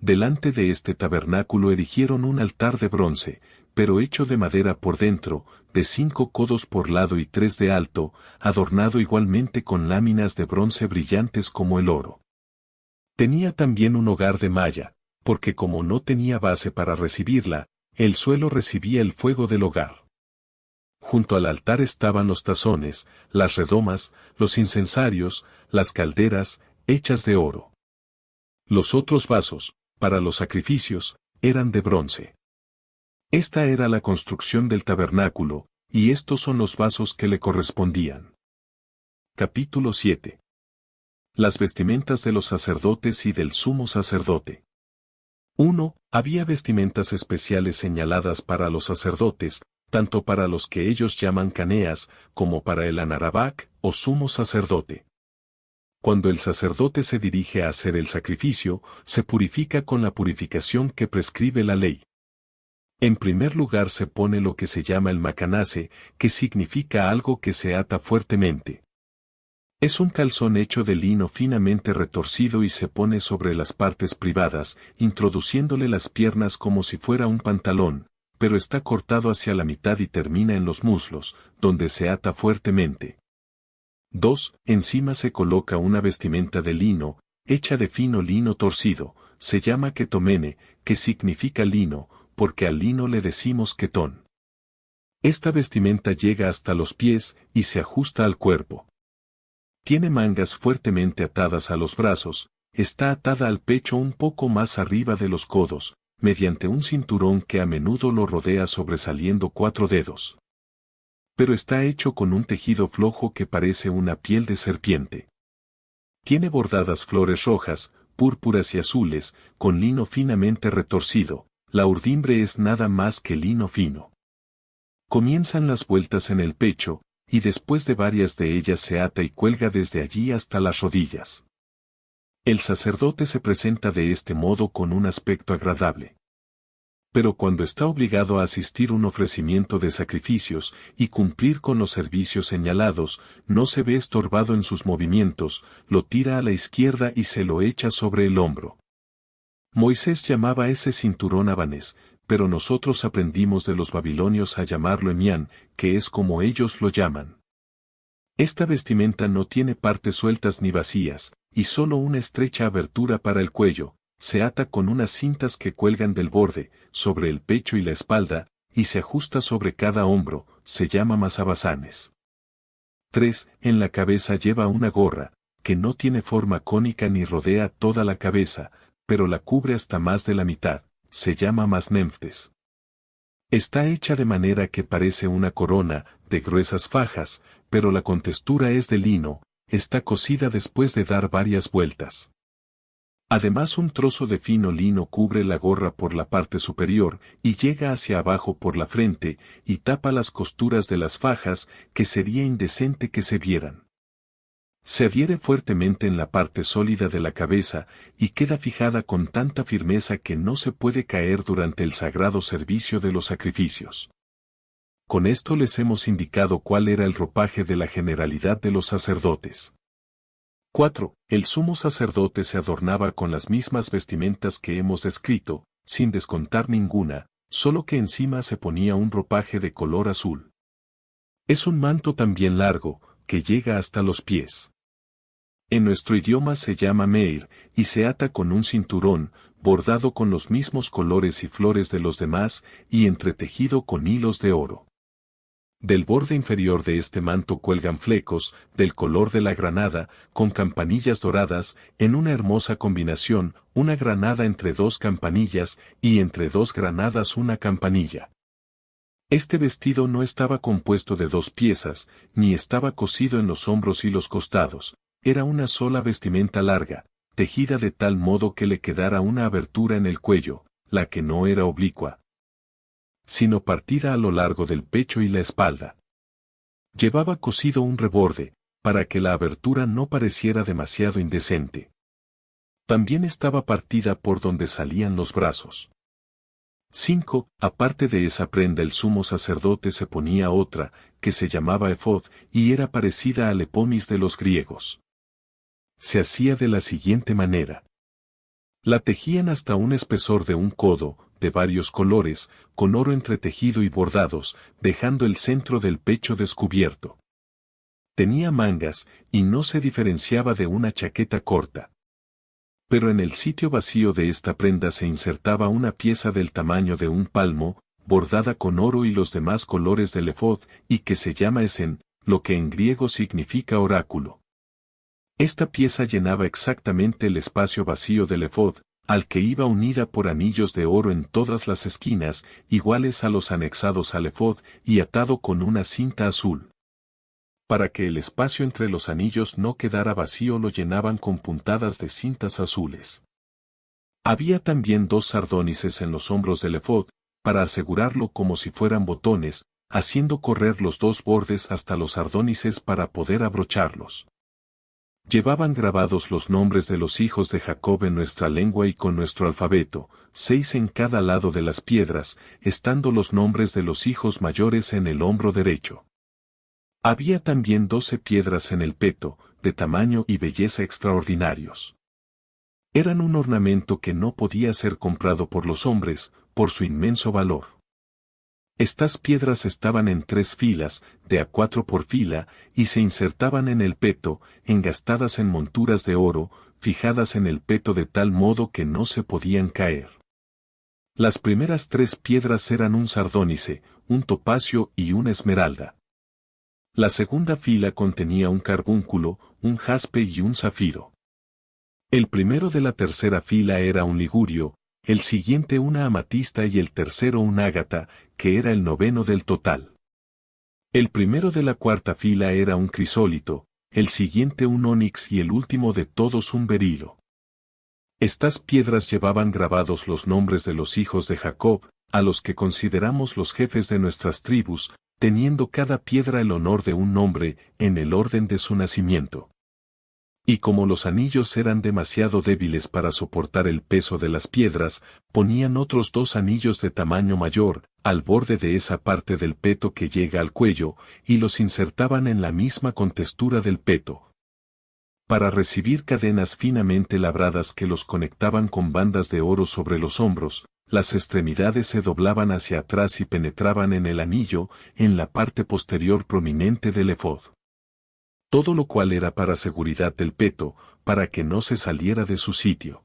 Delante de este tabernáculo erigieron un altar de bronce, pero hecho de madera por dentro, de 5 codos por lado y 3 de alto, adornado igualmente con láminas de bronce brillantes como el oro. Tenía también un hogar de malla, porque como no tenía base para recibirla, el suelo recibía el fuego del hogar. Junto al altar estaban los tazones, las redomas, los incensarios, las calderas, hechas de oro. Los otros vasos, para los sacrificios, eran de bronce. Esta era la construcción del tabernáculo, y estos son los vasos que le correspondían. Capítulo 7. Las vestimentas de los sacerdotes y del sumo sacerdote. 1. Había vestimentas especiales señaladas para los sacerdotes, tanto para los que ellos llaman caneas, como para el anarabac, o sumo sacerdote. Cuando el sacerdote se dirige a hacer el sacrificio, se purifica con la purificación que prescribe la ley. En primer lugar se pone lo que se llama el macanase, que significa algo que se ata fuertemente. Es un calzón hecho de lino finamente retorcido y se pone sobre las partes privadas, introduciéndole las piernas como si fuera un pantalón, pero está cortado hacia la mitad y termina en los muslos, donde se ata fuertemente. 2. Encima se coloca una vestimenta de lino, hecha de fino lino torcido, se llama ketomene, que significa lino, porque al lino le decimos ketón. Esta vestimenta llega hasta los pies y se ajusta al cuerpo. Tiene mangas fuertemente atadas a los brazos, está atada al pecho un poco más arriba de los codos, mediante un cinturón que a menudo lo rodea sobresaliendo 4 dedos. Pero está hecho con un tejido flojo que parece una piel de serpiente. Tiene bordadas flores rojas, púrpuras y azules, con lino finamente retorcido. La urdimbre es nada más que lino fino. Comienzan las vueltas en el pecho, y después de varias de ellas se ata y cuelga desde allí hasta las rodillas. El sacerdote se presenta de este modo con un aspecto agradable. Pero cuando está obligado a asistir a un ofrecimiento de sacrificios y cumplir con los servicios señalados, no se ve estorbado en sus movimientos, lo tira a la izquierda y se lo echa sobre el hombro. Moisés llamaba ese cinturón abanés, pero nosotros aprendimos de los babilonios a llamarlo emián, que es como ellos lo llaman. Esta vestimenta no tiene partes sueltas ni vacías, y solo una estrecha abertura para el cuello. Se ata con unas cintas que cuelgan del borde, sobre el pecho y la espalda, y se ajusta sobre cada hombro, se llama masabasanes. 3. En la cabeza lleva una gorra, que no tiene forma cónica ni rodea toda la cabeza, pero la cubre hasta más de la mitad, se llama masneftes. Está hecha de manera que parece una corona, de gruesas fajas, pero la contextura es de lino, está cosida después de dar varias vueltas. Además un trozo de fino lino cubre la gorra por la parte superior y llega hacia abajo por la frente y tapa las costuras de las fajas que sería indecente que se vieran. Se adhiere fuertemente en la parte sólida de la cabeza y queda fijada con tanta firmeza que no se puede caer durante el sagrado servicio de los sacrificios. Con esto les hemos indicado cuál era el ropaje de la generalidad de los sacerdotes. 4. El sumo sacerdote se adornaba con las mismas vestimentas que hemos descrito, sin descontar ninguna, solo que encima se ponía un ropaje de color azul. Es un manto también largo, que llega hasta los pies. En nuestro idioma se llama meir, y se ata con un cinturón, bordado con los mismos colores y flores de los demás, y entretejido con hilos de oro. Del borde inferior de este manto cuelgan flecos, del color de la granada, con campanillas doradas, en una hermosa combinación, una granada entre 2 campanillas, y entre 2 granadas una campanilla. Este vestido no estaba compuesto de 2 piezas, ni estaba cosido en los hombros y los costados, era una sola vestimenta larga, tejida de tal modo que le quedara una abertura en el cuello, la que no era oblicua, sino partida a lo largo del pecho y la espalda. Llevaba cosido un reborde, para que la abertura no pareciera demasiado indecente. También estaba partida por donde salían los brazos. 5. Aparte de esa prenda el sumo sacerdote se ponía otra, que se llamaba efod, y era parecida al epomis de los griegos. Se hacía de la siguiente manera. La tejían hasta un espesor de un codo, de varios colores, con oro entretejido y bordados, dejando el centro del pecho descubierto. Tenía mangas, y no se diferenciaba de una chaqueta corta. Pero en el sitio vacío de esta prenda se insertaba una pieza del tamaño de un palmo, bordada con oro y los demás colores del efod, y que se llama esen, lo que en griego significa oráculo. Esta pieza llenaba exactamente el espacio vacío del efod, al que iba unida por anillos de oro en todas las esquinas, iguales a los anexados al efod, y atado con una cinta azul. Para que el espacio entre los anillos no quedara vacío lo llenaban con puntadas de cintas azules. Había también 2 sardónices en los hombros del efod, para asegurarlo como si fueran botones, haciendo correr los 2 bordes hasta los sardónices para poder abrocharlos. Llevaban grabados los nombres de los hijos de Jacob en nuestra lengua y con nuestro alfabeto, 6 en cada lado de las piedras, estando los nombres de los hijos mayores en el hombro derecho. Había también 12 piedras en el peto, de tamaño y belleza extraordinarios. Eran un ornamento que no podía ser comprado por los hombres, por su inmenso valor. Estas piedras estaban en 3 filas, de a 4 por fila, y se insertaban en el peto, engastadas en monturas de oro, fijadas en el peto de tal modo que no se podían caer. Las primeras 3 piedras eran un sardónice, un topacio y una esmeralda. La segunda fila contenía un carbúnculo, un jaspe y un zafiro. El primero de la tercera fila era un ligurio, el siguiente una amatista y el tercero un ágata, que era el noveno del total. El primero de la cuarta fila era un crisólito, el siguiente un onix y el último de todos un berilo. Estas piedras llevaban grabados los nombres de los hijos de Jacob, a los que consideramos los jefes de nuestras tribus, teniendo cada piedra el honor de un nombre, en el orden de su nacimiento. Y como los anillos eran demasiado débiles para soportar el peso de las piedras, ponían otros 2 anillos de tamaño mayor, al borde de esa parte del peto que llega al cuello, y los insertaban en la misma contextura del peto. Para recibir cadenas finamente labradas que los conectaban con bandas de oro sobre los hombros, las extremidades se doblaban hacia atrás y penetraban en el anillo, en la parte posterior prominente del efod. Todo lo cual era para seguridad del peto, para que no se saliera de su sitio.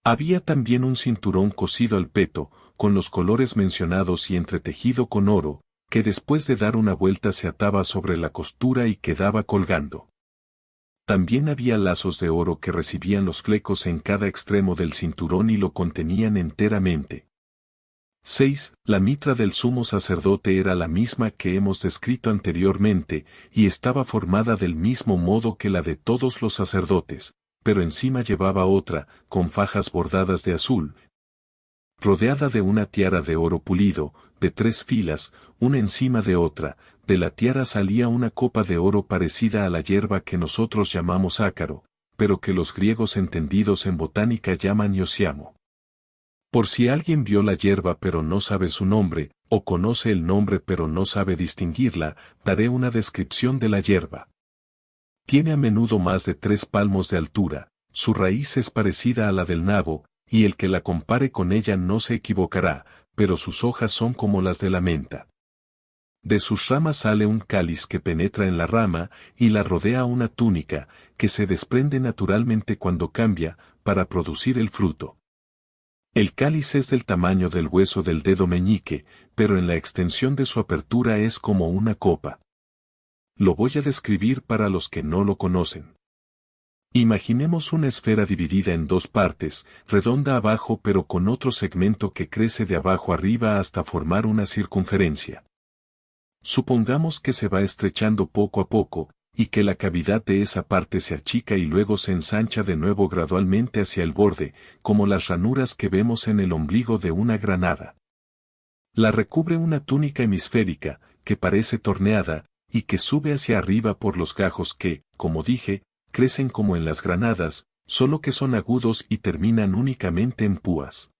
Había también un cinturón cosido al peto, con los colores mencionados y entretejido con oro, que después de dar una vuelta se ataba sobre la costura y quedaba colgando. También había lazos de oro que recibían los flecos en cada extremo del cinturón y lo contenían enteramente. 6. La mitra del sumo sacerdote era la misma que hemos descrito anteriormente, y estaba formada del mismo modo que la de todos los sacerdotes, pero encima llevaba otra, con fajas bordadas de azul, rodeada de una tiara de oro pulido, de 3 filas, una encima de otra. De la tiara salía una copa de oro parecida a la hierba que nosotros llamamos ácaro, pero que los griegos entendidos en botánica llaman iosiamo. Por si alguien vio la hierba pero no sabe su nombre, o conoce el nombre pero no sabe distinguirla, daré una descripción de la hierba. Tiene a menudo más de 3 palmos de altura, su raíz es parecida a la del nabo, y el que la compare con ella no se equivocará, pero sus hojas son como las de la menta. De sus ramas sale un cáliz que penetra en la rama, y la rodea una túnica, que se desprende naturalmente cuando cambia, para producir el fruto. El cáliz es del tamaño del hueso del dedo meñique, pero en la extensión de su apertura es como una copa. Lo voy a describir para los que no lo conocen. Imaginemos una esfera dividida en 2 partes, redonda abajo pero con otro segmento que crece de abajo arriba hasta formar una circunferencia. Supongamos que se va estrechando poco a poco, y que la cavidad de esa parte se achica y luego se ensancha de nuevo gradualmente hacia el borde, como las ranuras que vemos en el ombligo de una granada. La recubre una túnica hemisférica, que parece torneada, y que sube hacia arriba por los gajos que, como dije, crecen como en las granadas, solo que son agudos y terminan únicamente en púas.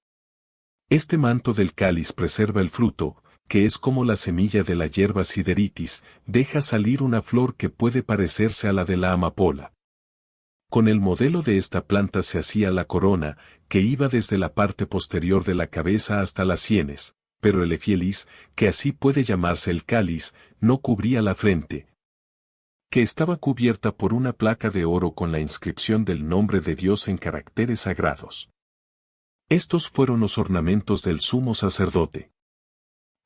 Este manto del cáliz preserva el fruto, que es como la semilla de la hierba sideritis, deja salir una flor que puede parecerse a la de la amapola. Con el modelo de esta planta se hacía la corona, que iba desde la parte posterior de la cabeza hasta las sienes, pero el efielis, que así puede llamarse el cáliz, no cubría la frente, que estaba cubierta por una placa de oro con la inscripción del nombre de Dios en caracteres sagrados. Estos fueron los ornamentos del sumo sacerdote.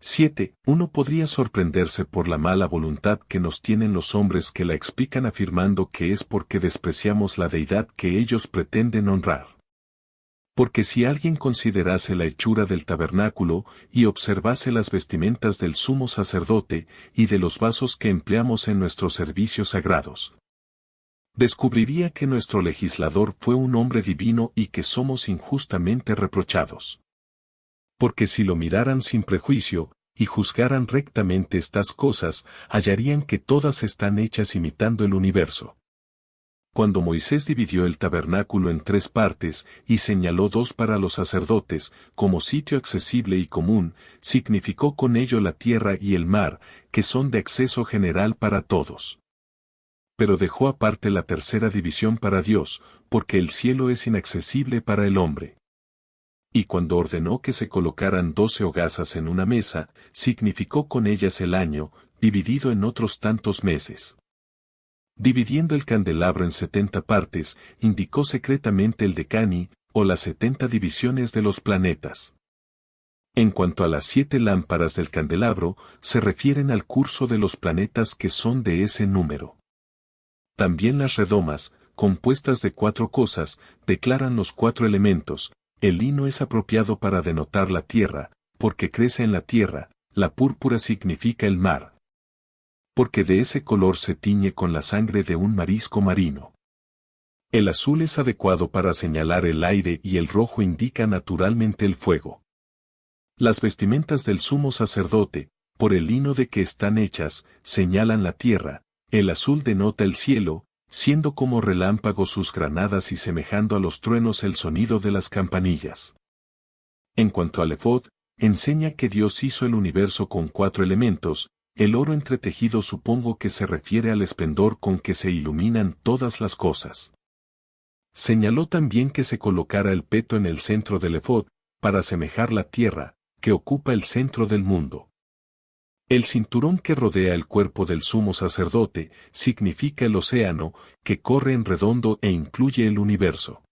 7. Uno podría sorprenderse por la mala voluntad que nos tienen los hombres que la explican afirmando que es porque despreciamos la deidad que ellos pretenden honrar. Porque si alguien considerase la hechura del tabernáculo y observase las vestimentas del sumo sacerdote y de los vasos que empleamos en nuestros servicios sagrados, descubriría que nuestro legislador fue un hombre divino y que somos injustamente reprochados. Porque si lo miraran sin prejuicio, y juzgaran rectamente estas cosas, hallarían que todas están hechas imitando el universo. Cuando Moisés dividió el tabernáculo en 3 partes, y señaló 2 para los sacerdotes, como sitio accesible y común, significó con ello la tierra y el mar, que son de acceso general para todos. Pero dejó aparte la tercera división para Dios, porque el cielo es inaccesible para el hombre. Y cuando ordenó que se colocaran 12 hogazas en una mesa, significó con ellas el año, dividido en otros tantos meses. Dividiendo el candelabro en 70 partes, indicó secretamente el decani, o las 70 divisiones de los planetas. En cuanto a las 7 lámparas del candelabro, se refieren al curso de los planetas que son de ese número. También las redomas, compuestas de 4 cosas, declaran los 4 elementos. El lino es apropiado para denotar la tierra, porque crece en la tierra, la púrpura significa el mar, porque de ese color se tiñe con la sangre de un marisco marino. El azul es adecuado para señalar el aire y el rojo indica naturalmente el fuego. Las vestimentas del sumo sacerdote, por el lino de que están hechas, señalan la tierra, el azul denota el cielo, siendo como relámpagos sus granadas y semejando a los truenos el sonido de las campanillas. En cuanto al efod, enseña que Dios hizo el universo con 4 elementos, el oro entretejido supongo que se refiere al esplendor con que se iluminan todas las cosas. Señaló también que se colocara el peto en el centro del efod, para asemejar la tierra, que ocupa el centro del mundo. El cinturón que rodea el cuerpo del sumo sacerdote significa el océano, que corre en redondo e incluye el universo.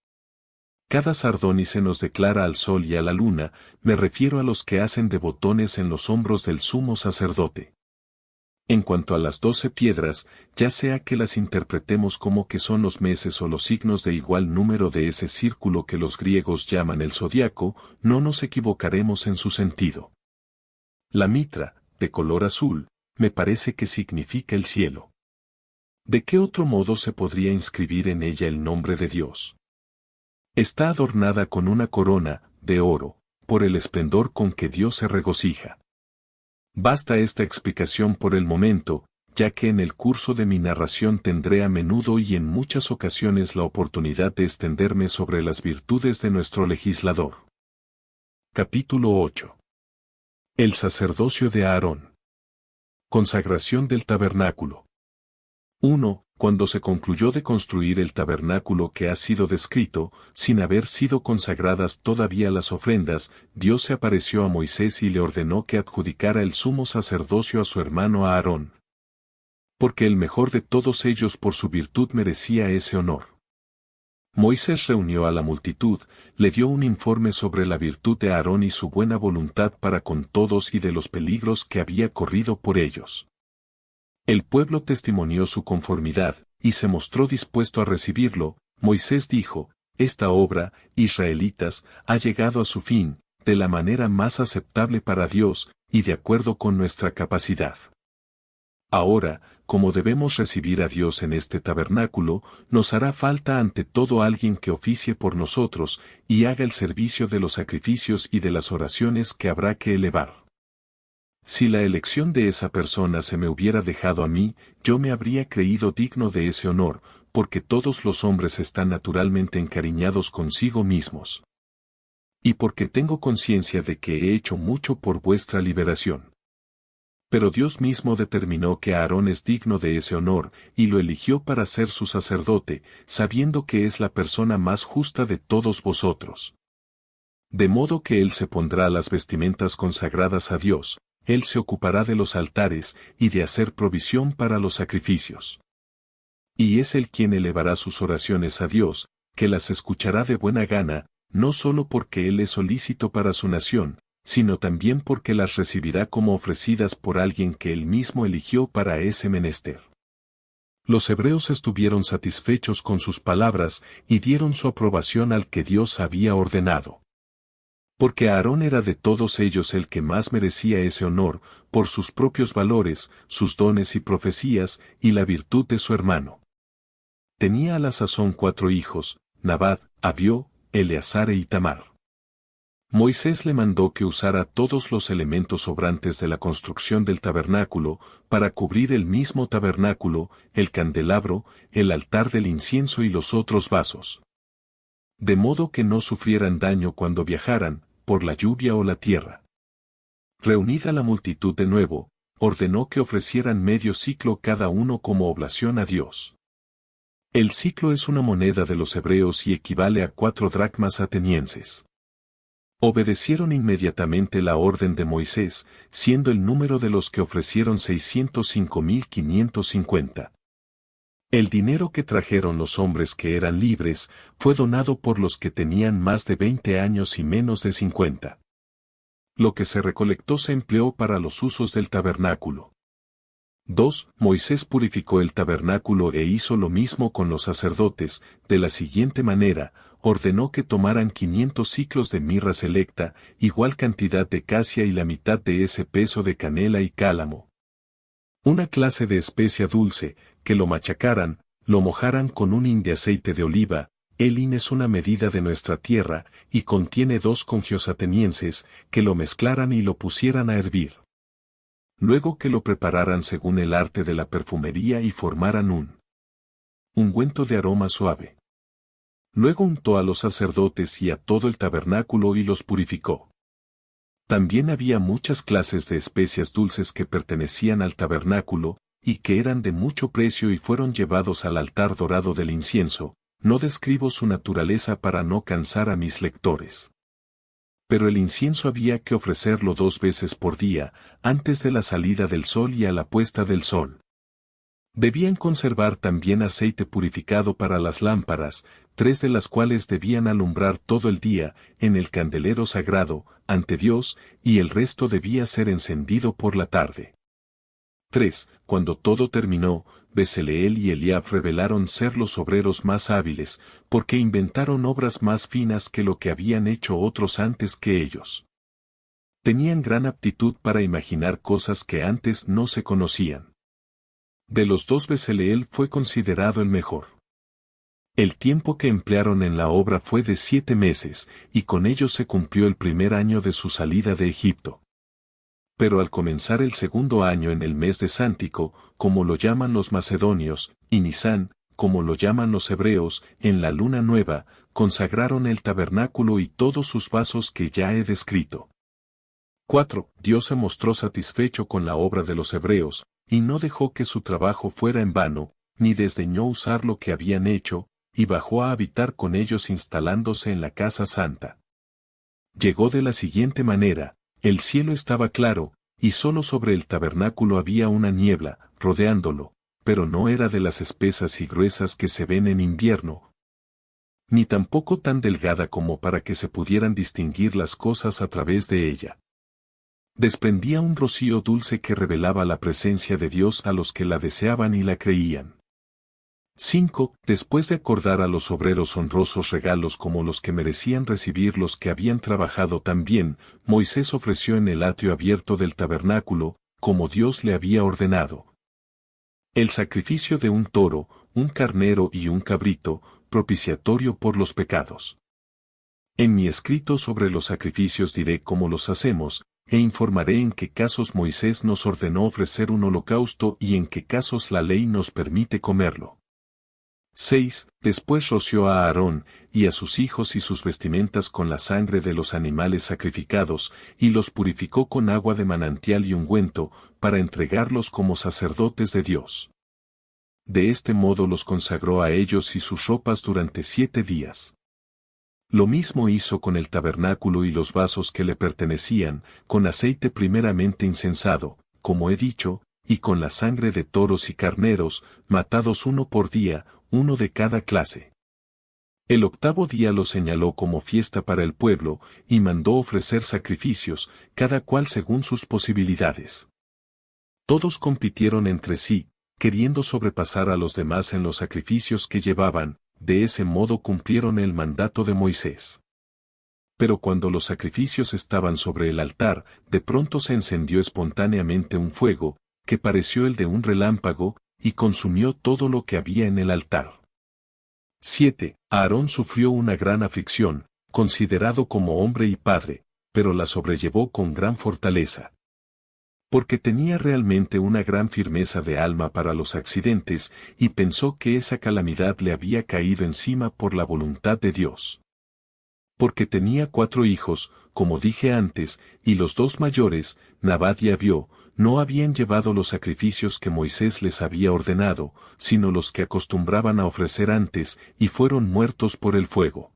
Cada sardónice nos declara al sol y a la luna, me refiero a los que hacen de botones en los hombros del sumo sacerdote. En cuanto a las 12 piedras, ya sea que las interpretemos como que son los meses o los signos de igual número de ese círculo que los griegos llaman el zodiaco, no nos equivocaremos en su sentido. La mitra, de color azul, me parece que significa el cielo. ¿De qué otro modo se podría inscribir en ella el nombre de Dios? Está adornada con una corona, de oro, por el esplendor con que Dios se regocija. Basta esta explicación por el momento, ya que en el curso de mi narración tendré a menudo y en muchas ocasiones la oportunidad de extenderme sobre las virtudes de nuestro legislador. Capítulo 8. El sacerdocio de Aarón. Consagración del tabernáculo. 1. Cuando se concluyó de construir el tabernáculo que ha sido descrito, sin haber sido consagradas todavía las ofrendas, Dios se apareció a Moisés y le ordenó que adjudicara el sumo sacerdocio a su hermano Aarón. Porque el mejor de todos ellos por su virtud merecía ese honor. Moisés reunió a la multitud, le dio un informe sobre la virtud de Aarón y su buena voluntad para con todos y de los peligros que había corrido por ellos. El pueblo testimonió su conformidad, y se mostró dispuesto a recibirlo. Moisés dijo, esta obra, israelitas, ha llegado a su fin, de la manera más aceptable para Dios, y de acuerdo con nuestra capacidad. Ahora, como debemos recibir a Dios en este tabernáculo, nos hará falta ante todo alguien que oficie por nosotros, y haga el servicio de los sacrificios y de las oraciones que habrá que elevar. Si la elección de esa persona se me hubiera dejado a mí, yo me habría creído digno de ese honor, porque todos los hombres están naturalmente encariñados consigo mismos. Y porque tengo conciencia de que he hecho mucho por vuestra liberación. Pero Dios mismo determinó que Aarón es digno de ese honor, y lo eligió para ser su sacerdote, sabiendo que es la persona más justa de todos vosotros. De modo que él se pondrá las vestimentas consagradas a Dios, él se ocupará de los altares y de hacer provisión para los sacrificios. Y es él quien elevará sus oraciones a Dios, que las escuchará de buena gana, no solo porque él es solícito para su nación, sino también porque las recibirá como ofrecidas por alguien que él mismo eligió para ese menester. Los hebreos estuvieron satisfechos con sus palabras y dieron su aprobación al que Dios había ordenado. Porque Aarón era de todos ellos el que más merecía ese honor, por sus propios valores, sus dones y profecías, y la virtud de su hermano. Tenía a la sazón 4 hijos, Nadab, Abiú, Eleazar e Itamar. Moisés le mandó que usara todos los elementos sobrantes de la construcción del tabernáculo, para cubrir el mismo tabernáculo, el candelabro, el altar del incienso y los otros vasos. De modo que no sufrieran daño cuando viajaran, por la lluvia o la tierra. Reunida la multitud de nuevo, ordenó que ofrecieran medio siclo cada uno como oblación a Dios. El siclo es una moneda de los hebreos y equivale a 4 dracmas atenienses. Obedecieron inmediatamente la orden de Moisés, siendo el número de los que ofrecieron 605.550. El dinero que trajeron los hombres que eran libres, fue donado por los que tenían más de 20 años y menos de 50. Lo que se recolectó se empleó para los usos del tabernáculo. 2. Moisés purificó el tabernáculo e hizo lo mismo con los sacerdotes, de la siguiente manera: ordenó que tomaran 500 siclos de mirra selecta, igual cantidad de casia y la mitad de ese peso de canela y cálamo. Una clase de especia dulce, que lo machacaran, lo mojaran con un hin de aceite de oliva. El hin es una medida de nuestra tierra, y contiene 2 congios atenienses, que lo mezclaran y lo pusieran a hervir. Luego que lo prepararan según el arte de la perfumería y formaran un ungüento de aroma suave. Luego untó a los sacerdotes y a todo el tabernáculo y los purificó. También había muchas clases de especias dulces que pertenecían al tabernáculo, y que eran de mucho precio y fueron llevados al altar dorado del incienso. No describo su naturaleza para no cansar a mis lectores. Pero el incienso había que ofrecerlo 2 veces por día, antes de la salida del sol y a la puesta del sol. Debían conservar también aceite purificado para las lámparas, 3 de las cuales debían alumbrar todo el día, en el candelero sagrado, ante Dios, y el resto debía ser encendido por la tarde. 3. Cuando todo terminó, Bezaleel y Eliab revelaron ser los obreros más hábiles, porque inventaron obras más finas que lo que habían hecho otros antes que ellos. Tenían gran aptitud para imaginar cosas que antes no se conocían. De los 2 Bezaleel fue considerado el mejor. El tiempo que emplearon en la obra fue de 7 meses, y con ello se cumplió el primer año de su salida de Egipto. Pero al comenzar el segundo año en el mes de Sántico, como lo llaman los macedonios, y Nisán, como lo llaman los hebreos, en la luna nueva, consagraron el tabernáculo y todos sus vasos que ya he descrito. 4. Dios se mostró satisfecho con la obra de los hebreos, y no dejó que su trabajo fuera en vano, ni desdeñó usar lo que habían hecho, y bajó a habitar con ellos instalándose en la casa santa. Llegó de la siguiente manera: el cielo estaba claro, y solo sobre el tabernáculo había una niebla, rodeándolo, pero no era de las espesas y gruesas que se ven en invierno, ni tampoco tan delgada como para que se pudieran distinguir las cosas a través de ella. Desprendía un rocío dulce que revelaba la presencia de Dios a los que la deseaban y la creían. 5. Después de acordar a los obreros honrosos regalos como los que merecían recibir los que habían trabajado tan bien, Moisés ofreció en el atrio abierto del tabernáculo, como Dios le había ordenado, el sacrificio de un toro, un carnero y un cabrito, propiciatorio por los pecados. En mi escrito sobre los sacrificios diré cómo los hacemos, e informaré en qué casos Moisés nos ordenó ofrecer un holocausto y en qué casos la ley nos permite comerlo. 6. Después roció a Aarón y a sus hijos y sus vestimentas con la sangre de los animales sacrificados, y los purificó con agua de manantial y ungüento, para entregarlos como sacerdotes de Dios. De este modo los consagró a ellos y sus ropas durante 7 días. Lo mismo hizo con el tabernáculo y los vasos que le pertenecían, con aceite primeramente incensado, como he dicho, y con la sangre de toros y carneros, matados uno por día, uno de cada clase. El 8º día lo señaló como fiesta para el pueblo, y mandó ofrecer sacrificios, cada cual según sus posibilidades. Todos compitieron entre sí, queriendo sobrepasar a los demás en los sacrificios que llevaban, de ese modo cumplieron el mandato de Moisés. Pero cuando los sacrificios estaban sobre el altar, de pronto se encendió espontáneamente un fuego, que pareció el de un relámpago, y consumió todo lo que había en el altar. 7. Aarón sufrió una gran aflicción, considerado como hombre y padre, pero la sobrellevó con gran fortaleza. Porque tenía realmente una gran firmeza de alma para los accidentes, y pensó que esa calamidad le había caído encima por la voluntad de Dios. Porque tenía 4 hijos, como dije antes, y los 2 mayores, Nadab y Abiú, no habían llevado los sacrificios que Moisés les había ordenado, sino los que acostumbraban a ofrecer antes, y fueron muertos por el fuego.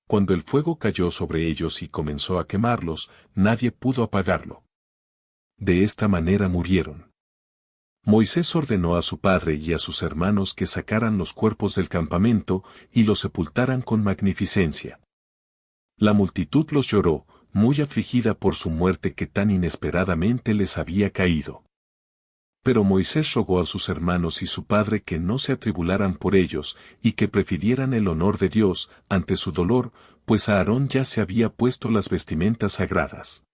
Cuando el fuego cayó sobre ellos y comenzó a quemarlos, nadie pudo apagarlo. De esta manera murieron. Moisés ordenó a su padre y a sus hermanos que sacaran los cuerpos del campamento y los sepultaran con magnificencia. La multitud los lloró, muy afligida por su muerte que tan inesperadamente les había caído. Pero Moisés rogó a sus hermanos y su padre que no se atribularan por ellos, y que prefirieran el honor de Dios ante su dolor, pues a Aarón ya se había puesto las vestimentas sagradas.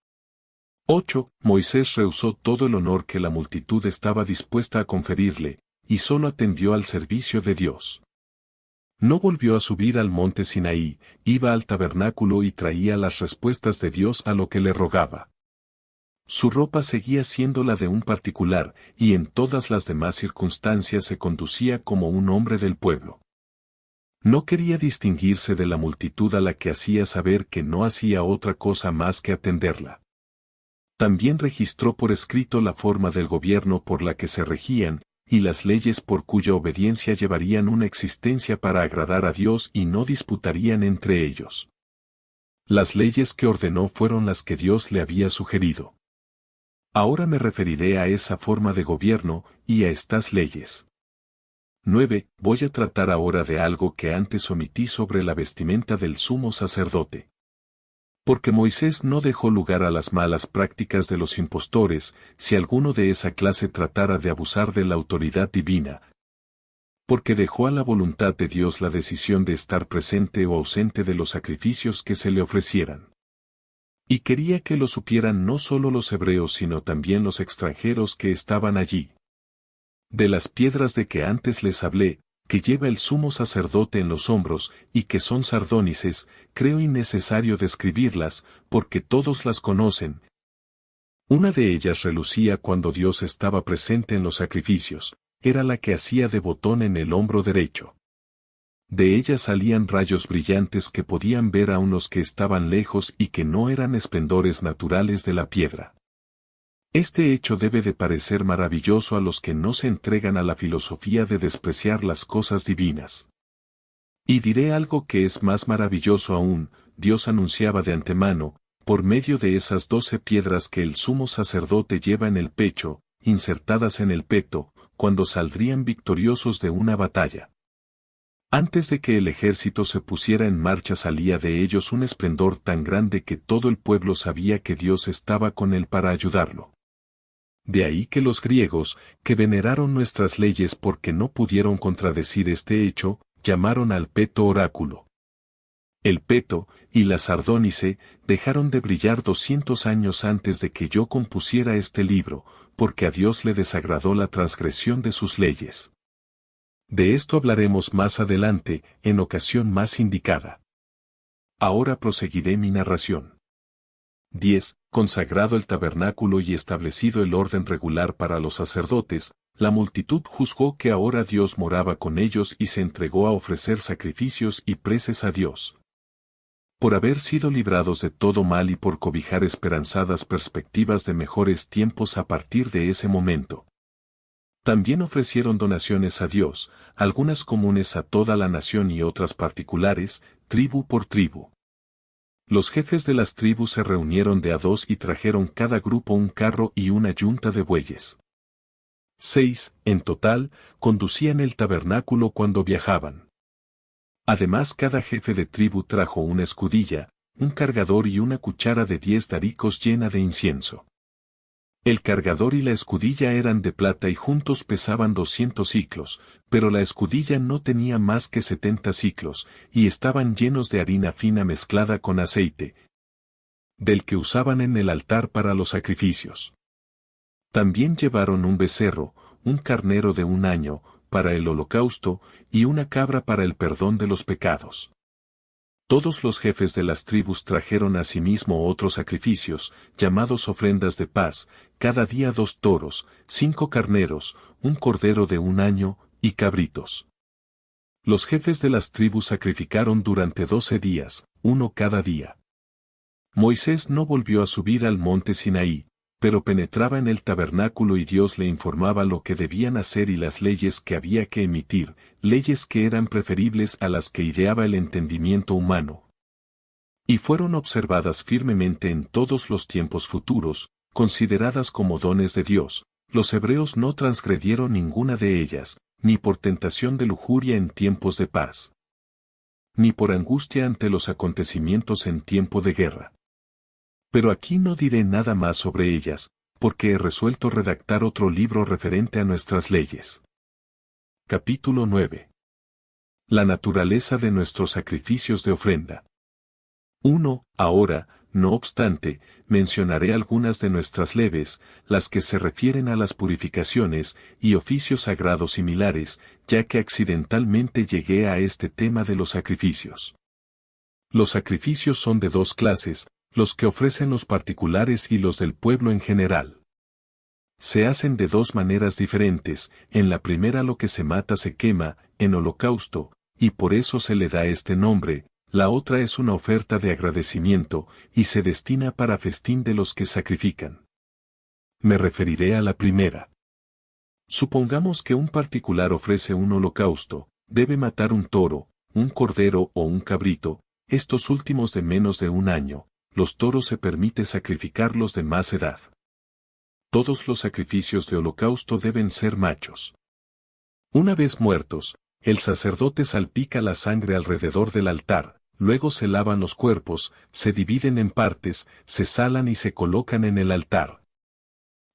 8. Moisés rehusó todo el honor que la multitud estaba dispuesta a conferirle, y solo atendió al servicio de Dios. No volvió a subir al monte Sinaí, iba al tabernáculo y traía las respuestas de Dios a lo que le rogaba. Su ropa seguía siendo la de un particular, y en todas las demás circunstancias se conducía como un hombre del pueblo. No quería distinguirse de la multitud a la que hacía saber que no hacía otra cosa más que atenderla. También registró por escrito la forma del gobierno por la que se regían, y las leyes por cuya obediencia llevarían una existencia para agradar a Dios y no disputarían entre ellos. Las leyes que ordenó fueron las que Dios le había sugerido. Ahora me referiré a esa forma de gobierno y a estas leyes. 9. Voy a tratar ahora de algo que antes omití sobre la vestimenta del sumo sacerdote. Porque Moisés no dejó lugar a las malas prácticas de los impostores, si alguno de esa clase tratara de abusar de la autoridad divina. Porque dejó a la voluntad de Dios la decisión de estar presente o ausente de los sacrificios que se le ofrecieran. Y quería que lo supieran no solo los hebreos sino también los extranjeros que estaban allí. De las piedras de que antes les hablé, que lleva el sumo sacerdote en los hombros, y que son sardónices, creo innecesario describirlas, porque todos las conocen. Una de ellas relucía cuando Dios estaba presente en los sacrificios, era la que hacía de botón en el hombro derecho. De ella salían rayos brillantes que podían ver a unos que estaban lejos y que no eran esplendores naturales de la piedra. Este hecho debe de parecer maravilloso a los que no se entregan a la filosofía de despreciar las cosas divinas. Y diré algo que es más maravilloso aún, Dios anunciaba de antemano, por medio de esas 12 piedras que el sumo sacerdote lleva en el pecho, insertadas en el peto, cuando saldrían victoriosos de una batalla. Antes de que el ejército se pusiera en marcha salía de ellos un esplendor tan grande que todo el pueblo sabía que Dios estaba con él para ayudarlo. De ahí que los griegos, que veneraron nuestras leyes porque no pudieron contradecir este hecho, llamaron al peto oráculo. El peto y la sardónice dejaron de brillar 200 años antes de que yo compusiera este libro, porque a Dios le desagradó la transgresión de sus leyes. De esto hablaremos más adelante, en ocasión más indicada. Ahora proseguiré mi narración. 10. Consagrado el tabernáculo y establecido el orden regular para los sacerdotes, La multitud juzgó que ahora Dios moraba con ellos y se entregó a ofrecer sacrificios y preces a Dios. Por haber sido librados de todo mal y por cobijar esperanzadas perspectivas de mejores tiempos a partir de ese momento. También ofrecieron donaciones a Dios, algunas comunes a toda la nación y otras particulares, tribu por tribu. Los jefes de las tribus se reunieron de a dos y trajeron cada grupo un carro y una yunta de bueyes. 6, en total, conducían el tabernáculo cuando viajaban. Además, cada jefe de tribu trajo una escudilla, un cargador y una cuchara de 10 daricos llena de incienso. El cargador y la escudilla eran de plata y juntos pesaban 200 siclos, pero la escudilla no tenía más que 70 siclos, y estaban llenos de harina fina mezclada con aceite, del que usaban en el altar para los sacrificios. También llevaron un becerro, un carnero de 1 año, para el holocausto, y una cabra para el perdón de los pecados. Todos los jefes de las tribus trajeron asimismo otros sacrificios, llamados ofrendas de paz, cada día 2 toros, 5 carneros, un cordero de 1 año, y cabritos. Los jefes de las tribus sacrificaron durante 12 días, uno cada día. Moisés no volvió a subir al monte Sinaí, pero penetraba en el tabernáculo y Dios le informaba lo que debían hacer y las leyes que había que emitir, leyes que eran preferibles a las que ideaba el entendimiento humano. Y fueron observadas firmemente en todos los tiempos futuros, consideradas como dones de Dios. Los hebreos no transgredieron ninguna de ellas, ni por tentación de lujuria en tiempos de paz, ni por angustia ante los acontecimientos en tiempo de guerra. Pero aquí no diré nada más sobre ellas, porque he resuelto redactar otro libro referente a nuestras leyes. Capítulo 9. La naturaleza de nuestros sacrificios de ofrenda. 1. Ahora, no obstante, mencionaré algunas de nuestras leves, las que se refieren a las purificaciones y oficios sagrados similares, ya que accidentalmente llegué a este tema de los sacrificios. Los sacrificios son de 2 clases, los que ofrecen los particulares y los del pueblo en general. Se hacen de 2 maneras diferentes, en la primera lo que se mata se quema, en holocausto, y por eso se le da este nombre, la otra es una oferta de agradecimiento, y se destina para festín de los que sacrifican. Me referiré a la primera. Supongamos que un particular ofrece un holocausto, debe matar un toro, un cordero o un cabrito, estos últimos de menos de 1 año. Los toros se permite sacrificarlos de más edad. Todos los sacrificios de holocausto deben ser machos. Una vez muertos, el sacerdote salpica la sangre alrededor del altar, luego se lavan los cuerpos, se dividen en partes, se salan y se colocan en el altar.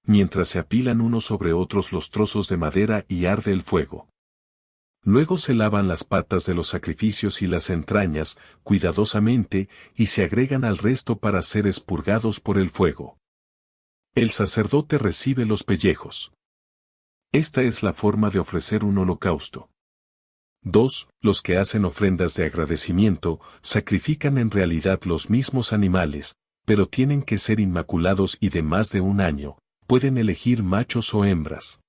Mientras se apilan unos sobre otros los trozos de madera y arde el fuego. Luego se lavan las patas de los sacrificios y las entrañas, cuidadosamente, y se agregan al resto para ser expurgados por el fuego. El sacerdote recibe los pellejos. Esta es la forma de ofrecer un holocausto. 2. Los que hacen ofrendas de agradecimiento, sacrifican en realidad los mismos animales, pero tienen que ser inmaculados y de más de 1 año, pueden elegir machos o hembras.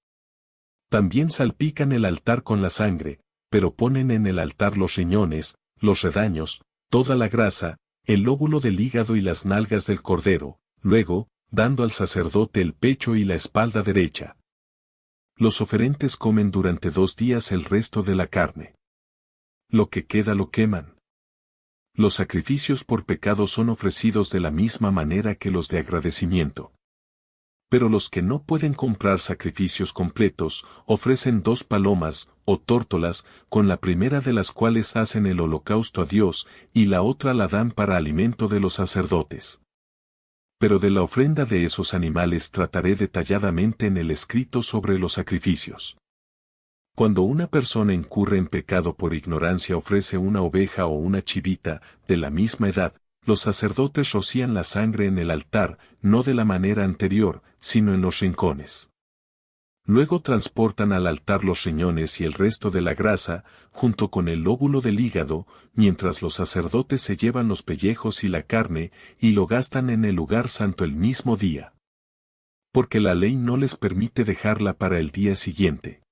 También salpican el altar con la sangre, pero ponen en el altar los riñones, los redaños, toda la grasa, el lóbulo del hígado y las nalgas del cordero, luego, dando al sacerdote el pecho y la espalda derecha. Los oferentes comen durante 2 días el resto de la carne. Lo que queda lo queman. Los sacrificios por pecado son ofrecidos de la misma manera que los de agradecimiento. Pero los que no pueden comprar sacrificios completos, ofrecen 2 palomas, o tórtolas, con la primera de las cuales hacen el holocausto a Dios, y la otra la dan para alimento de los sacerdotes. Pero de la ofrenda de esos animales trataré detalladamente en el escrito sobre los sacrificios. Cuando una persona incurre en pecado por ignorancia ofrece una oveja o una chivita, de la misma edad, los sacerdotes rocían la sangre en el altar, no de la manera anterior, sino en los rincones. Luego transportan al altar los riñones y el resto de la grasa, junto con el lóbulo del hígado, mientras los sacerdotes se llevan los pellejos y la carne, y lo gastan en el lugar santo el mismo día. porque la ley no les permite dejarla para el día siguiente.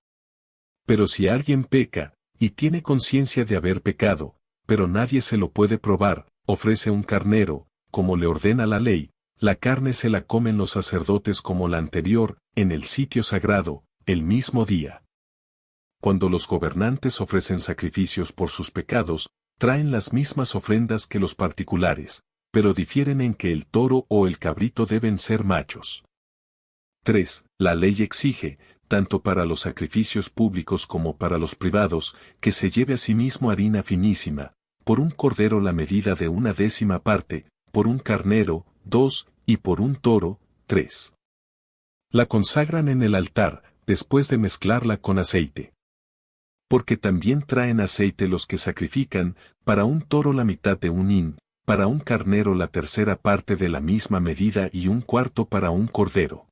Pero si alguien peca, y tiene conciencia de haber pecado, pero nadie se lo puede probar, ofrece un carnero, como le ordena la ley, la carne se la comen los sacerdotes como la anterior, en el sitio sagrado, el mismo día. Cuando los gobernantes ofrecen sacrificios por sus pecados, traen las mismas ofrendas que los particulares, pero difieren en que el toro o el cabrito deben ser machos. 3. La ley exige, tanto para los sacrificios públicos como para los privados, que se lleve asimismo harina finísima, por un cordero la medida de 1/10 parte, por un carnero, 2, y por un toro, 3. La consagran en el altar, después de mezclarla con aceite. Porque también traen aceite los que sacrifican, para un toro la mitad de un hin, para un carnero la tercera parte de la misma medida y un cuarto para un cordero.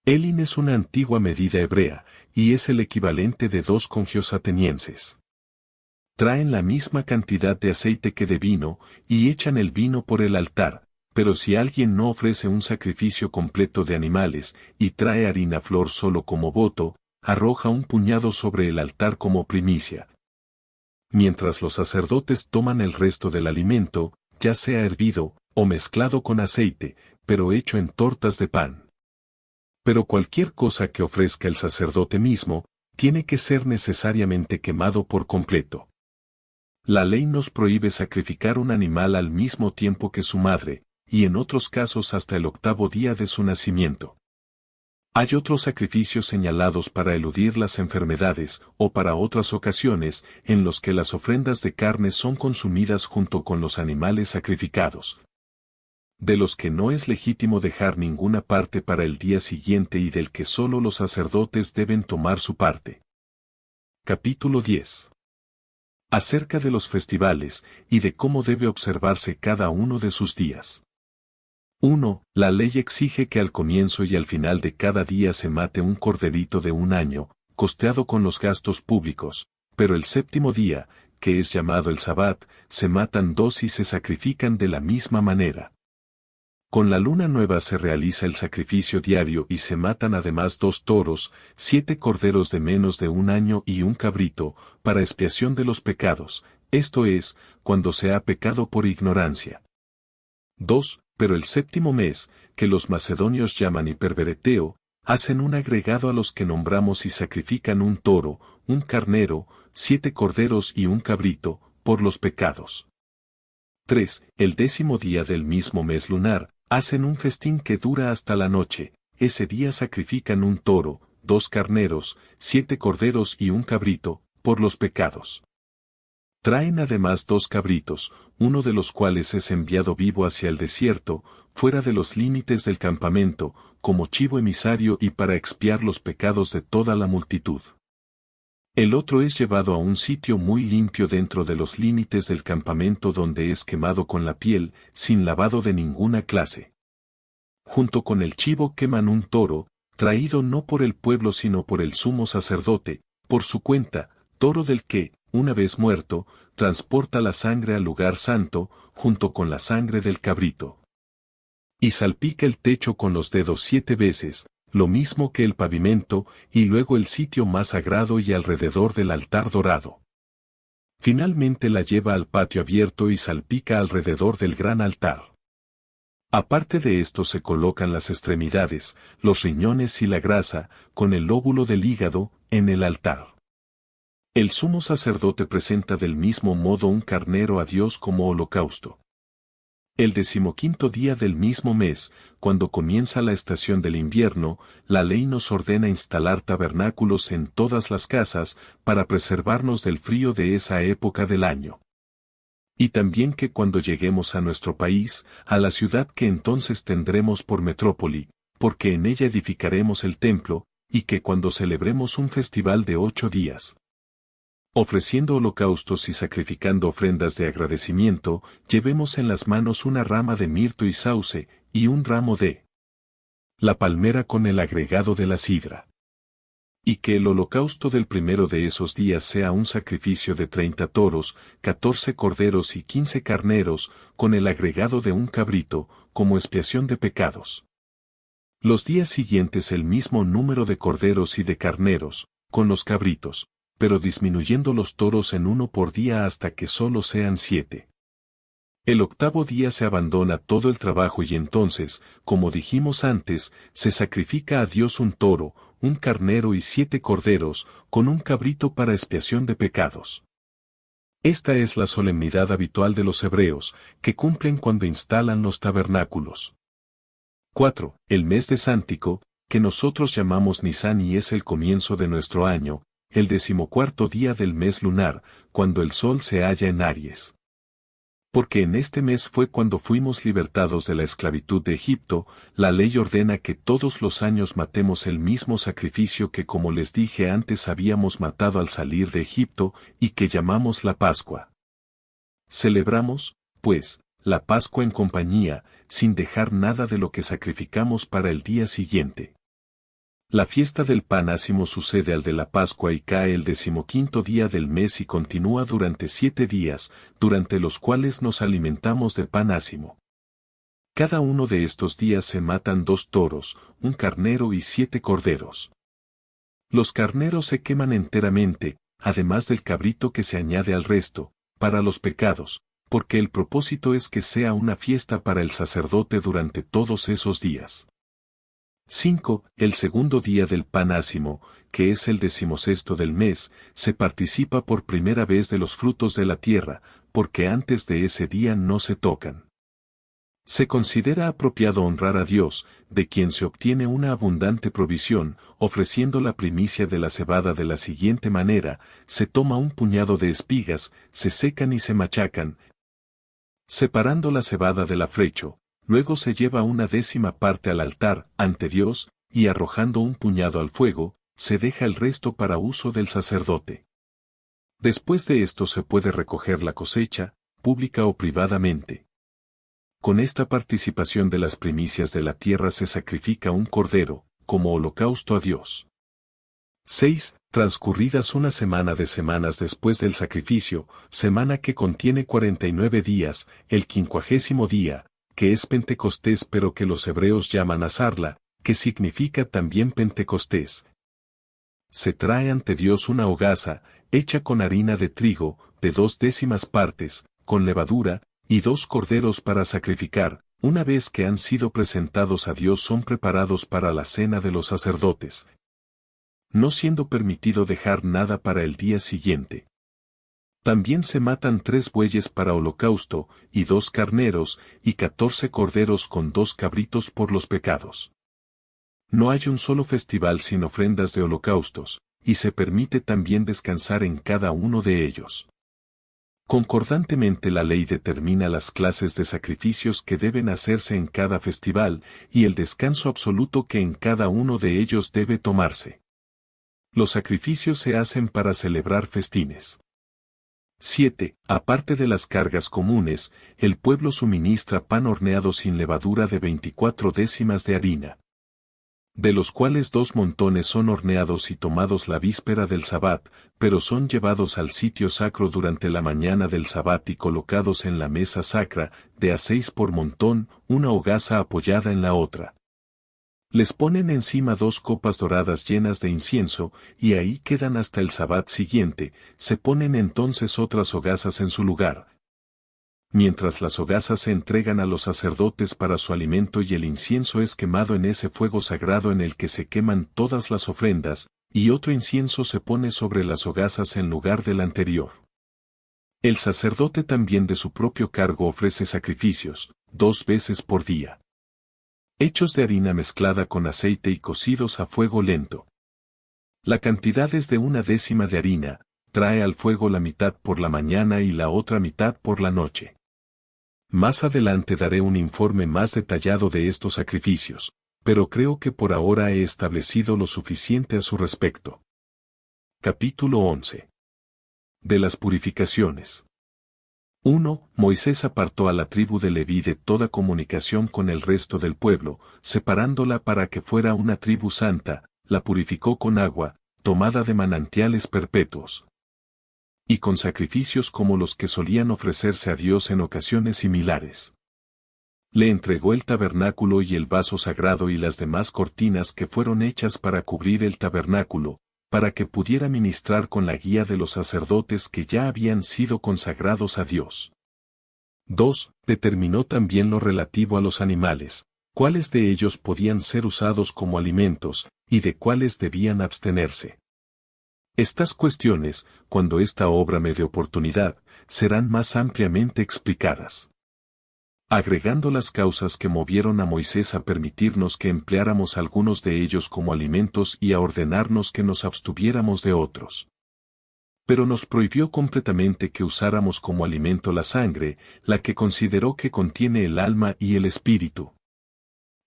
El hin es una antigua medida hebrea, y es el equivalente de 2 congios atenienses. Traen la misma cantidad de aceite que de vino, y echan el vino por el altar, pero si alguien no ofrece un sacrificio completo de animales, y trae harina flor solo como voto, arroja un puñado sobre el altar como primicia. Mientras los sacerdotes toman el resto del alimento, ya sea hervido, o mezclado con aceite, pero hecho en tortas de pan. Pero cualquier cosa que ofrezca el sacerdote mismo, tiene que ser necesariamente quemado por completo. La ley nos prohíbe sacrificar un animal al mismo tiempo que su madre, y en otros casos hasta el 8º día de su nacimiento. Hay otros sacrificios señalados para eludir las enfermedades, o para otras ocasiones, en los que las ofrendas de carne son consumidas junto con los animales sacrificados, de los que no es legítimo dejar ninguna parte para el día siguiente y del que solo los sacerdotes deben tomar su parte. Capítulo 10. Acerca de los festivales, y de cómo debe observarse cada uno de sus días. 1. La ley exige que al comienzo y al final de cada día se mate un corderito de un año, costeado con los gastos públicos, pero el 7º día, que es llamado el Sabbat, se matan 2 y se sacrifican de la misma manera. Con la luna nueva se realiza el sacrificio diario y se matan además 2 toros, 7 corderos de menos de un año y un cabrito, para expiación de los pecados, esto es, cuando se ha pecado por ignorancia. 2. Pero el 7º mes, que los macedonios llaman hiperbereteo, hacen un agregado a los que nombramos y sacrifican un toro, un carnero, 7 corderos y un cabrito, por los pecados. 3. El 10º día del mismo mes lunar, hacen un festín que dura hasta la noche, ese día sacrifican un toro, 2 carneros, 7 corderos y un cabrito, por los pecados. Traen además 2 cabritos, uno de los cuales es enviado vivo hacia el desierto, fuera de los límites del campamento, como chivo emisario y para expiar los pecados de toda la multitud. El otro es llevado a un sitio muy limpio dentro de los límites del campamento donde es quemado con la piel, sin lavado de ninguna clase. Junto con el chivo queman un toro, traído no por el pueblo sino por el sumo sacerdote, por su cuenta, toro del que, una vez muerto, transporta la sangre al lugar santo, junto con la sangre del cabrito. Y salpica el techo con los dedos 7 veces, lo mismo que el pavimento, y luego el sitio más sagrado y alrededor del altar dorado. Finalmente la lleva al patio abierto y salpica alrededor del gran altar. Aparte de esto se colocan las extremidades, los riñones y la grasa, con el lóbulo del hígado, en el altar. El sumo sacerdote presenta del mismo modo un carnero a Dios como holocausto. El 15º día del mismo mes, cuando comienza la estación del invierno, la ley nos ordena instalar tabernáculos en todas las casas, para preservarnos del frío de esa época del año. Y también que cuando lleguemos a nuestro país, a la ciudad que entonces tendremos por metrópoli, porque en ella edificaremos el templo, y que cuando celebremos un festival de 8 días, ofreciendo holocaustos y sacrificando ofrendas de agradecimiento, llevemos en las manos una rama de mirto y sauce, y un ramo de la palmera con el agregado de la sidra. Y que el holocausto del primero de esos días sea un sacrificio de 30 toros, 14 corderos y 15 carneros, con el agregado de un cabrito, como expiación de pecados. Los días siguientes el mismo número de corderos y de carneros, con los cabritos, pero disminuyendo los toros en uno por día hasta que solo sean 7. El octavo día se abandona todo el trabajo y entonces, como dijimos antes, se sacrifica a Dios un toro, un carnero y 7 corderos, con un cabrito para expiación de pecados. Esta es la solemnidad habitual de los hebreos, que cumplen cuando instalan los tabernáculos. 4. El mes de Sántico, que nosotros llamamos Nisán y es el comienzo de nuestro año, el 14º día del mes lunar, cuando el sol se halla en Aries. Porque en este mes fue cuando fuimos libertados de la esclavitud de Egipto, la ley ordena que todos los años matemos el mismo sacrificio que como les dije antes habíamos matado al salir de Egipto y que llamamos la Pascua. Celebramos, pues, la Pascua en compañía, sin dejar nada de lo que sacrificamos para el día siguiente. La fiesta del pan ácimo sucede al de la Pascua y cae el 15º día del mes y continúa durante 7 días, durante los cuales nos alimentamos de pan ácimo. Cada uno de estos días se matan 2 toros, un carnero y 7 corderos. Los carneros se queman enteramente, además del cabrito que se añade al resto, para los pecados, porque el propósito es que sea una fiesta para el sacerdote durante todos esos días. 5. El segundo día del pan ácimo, que es el 16º del mes, se participa por primera vez de los frutos de la tierra, porque antes de ese día no se tocan. Se considera apropiado honrar a Dios, de quien se obtiene una abundante provisión, ofreciendo la primicia de la cebada de la siguiente manera: se toma un puñado de espigas, se secan y se machacan, separando la cebada del afrecho. Luego se lleva una 10ª parte al altar, ante Dios, y arrojando un puñado al fuego, se deja el resto para uso del sacerdote. Después de esto se puede recoger la cosecha, pública o privadamente. Con esta participación de las primicias de la tierra se sacrifica un cordero, como holocausto a Dios. 6. Transcurridas una semana de semanas después del sacrificio, semana que contiene 49 días, el 50º día, que es Pentecostés pero que los hebreos llaman Azarla, que significa también Pentecostés. Se trae ante Dios una hogaza, hecha con harina de trigo, de 2/10 partes, con levadura, y 2 corderos para sacrificar. Una vez que han sido presentados a Dios son preparados para la cena de los sacerdotes, no siendo permitido dejar nada para el día siguiente. También se matan 3 bueyes para holocausto, y 2 carneros, y 14 corderos con 2 cabritos por los pecados. No hay un solo festival sin ofrendas de holocaustos, y se permite también descansar en cada uno de ellos. Concordantemente la ley determina las clases de sacrificios que deben hacerse en cada festival, y el descanso absoluto que en cada uno de ellos debe tomarse. Los sacrificios se hacen para celebrar festines. 7. Aparte de las cargas comunes, el pueblo suministra pan horneado sin levadura de 24/10 de harina, de los cuales 2 montones son horneados y tomados la víspera del sabbat, pero son llevados al sitio sacro durante la mañana del sabbat y colocados en la mesa sacra, de a 6 por montón, una hogaza apoyada en la otra. Les ponen encima 2 copas doradas llenas de incienso, y ahí quedan hasta el sabbat siguiente. Se ponen entonces otras hogazas en su lugar. Mientras las hogazas se entregan a los sacerdotes para su alimento y el incienso es quemado en ese fuego sagrado en el que se queman todas las ofrendas, y otro incienso se pone sobre las hogazas en lugar del anterior. El sacerdote también de su propio cargo ofrece sacrificios, 2 veces por día, hechos de harina mezclada con aceite y cocidos a fuego lento. La cantidad es de 1/10 de harina, trae al fuego la mitad por la mañana y la otra mitad por la noche. Más adelante daré un informe más detallado de estos sacrificios, pero creo que por ahora he establecido lo suficiente a su respecto. Capítulo 11. De las purificaciones. 1. Moisés apartó a la tribu de Leví de toda comunicación con el resto del pueblo, separándola para que fuera una tribu santa, la purificó con agua, tomada de manantiales perpetuos, y con sacrificios como los que solían ofrecerse a Dios en ocasiones similares. Le entregó el tabernáculo y el vaso sagrado y las demás cortinas que fueron hechas para cubrir el tabernáculo, para que pudiera ministrar con la guía de los sacerdotes que ya habían sido consagrados a Dios. 2. Determinó también lo relativo a los animales, cuáles de ellos podían ser usados como alimentos, y de cuáles debían abstenerse. Estas cuestiones, cuando esta obra me dé oportunidad, serán más ampliamente explicadas. Agregando las causas que movieron a Moisés a permitirnos que empleáramos algunos de ellos como alimentos y a ordenarnos que nos abstuviéramos de otros. Pero nos prohibió completamente que usáramos como alimento la sangre, la que consideró que contiene el alma y el espíritu.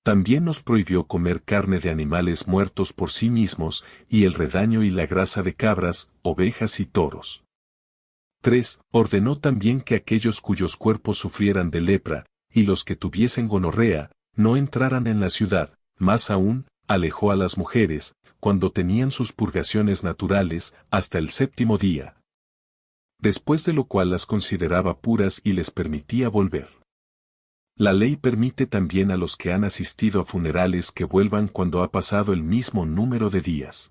También nos prohibió comer carne de animales muertos por sí mismos, y el redaño y la grasa de cabras, ovejas y toros. 3. Ordenó también que aquellos cuyos cuerpos sufrieran de lepra, y los que tuviesen gonorrea, no entraran en la ciudad. Más aún, alejó a las mujeres, cuando tenían sus purgaciones naturales, hasta el 7º día. Después de lo cual las consideraba puras y les permitía volver. La ley permite también a los que han asistido a funerales que vuelvan cuando ha pasado el mismo número de días.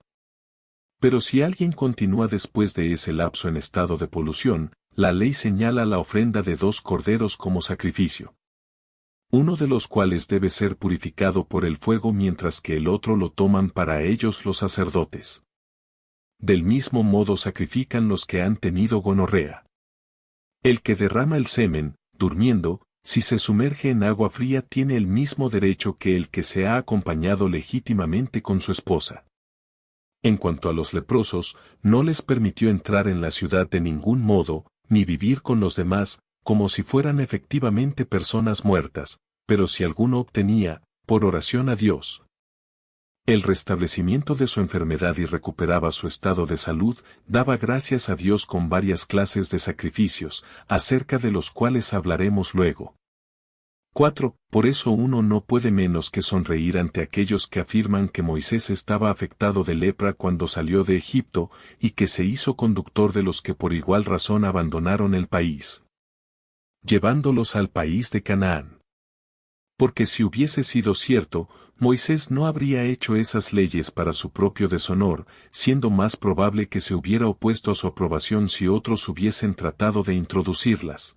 Pero si alguien continúa después de ese lapso en estado de polución, la ley señala la ofrenda de 2 corderos como sacrificio. Uno de los cuales debe ser purificado por el fuego mientras que el otro lo toman para ellos los sacerdotes. Del mismo modo sacrifican los que han tenido gonorrea. El que derrama el semen, durmiendo, si se sumerge en agua fría tiene el mismo derecho que el que se ha acompañado legítimamente con su esposa. En cuanto a los leprosos, no les permitió entrar en la ciudad de ningún modo, ni vivir con los demás, como si fueran efectivamente personas muertas, pero si alguno obtenía, por oración a Dios, el restablecimiento de su enfermedad y recuperaba su estado de salud, daba gracias a Dios con varias clases de sacrificios, acerca de los cuales hablaremos luego. 4. Por eso uno no puede menos que sonreír ante aquellos que afirman que Moisés estaba afectado de lepra cuando salió de Egipto, y que se hizo conductor de los que por igual razón abandonaron el país, llevándolos al país de Canaán. Porque si hubiese sido cierto, Moisés no habría hecho esas leyes para su propio deshonor, siendo más probable que se hubiera opuesto a su aprobación si otros hubiesen tratado de introducirlas.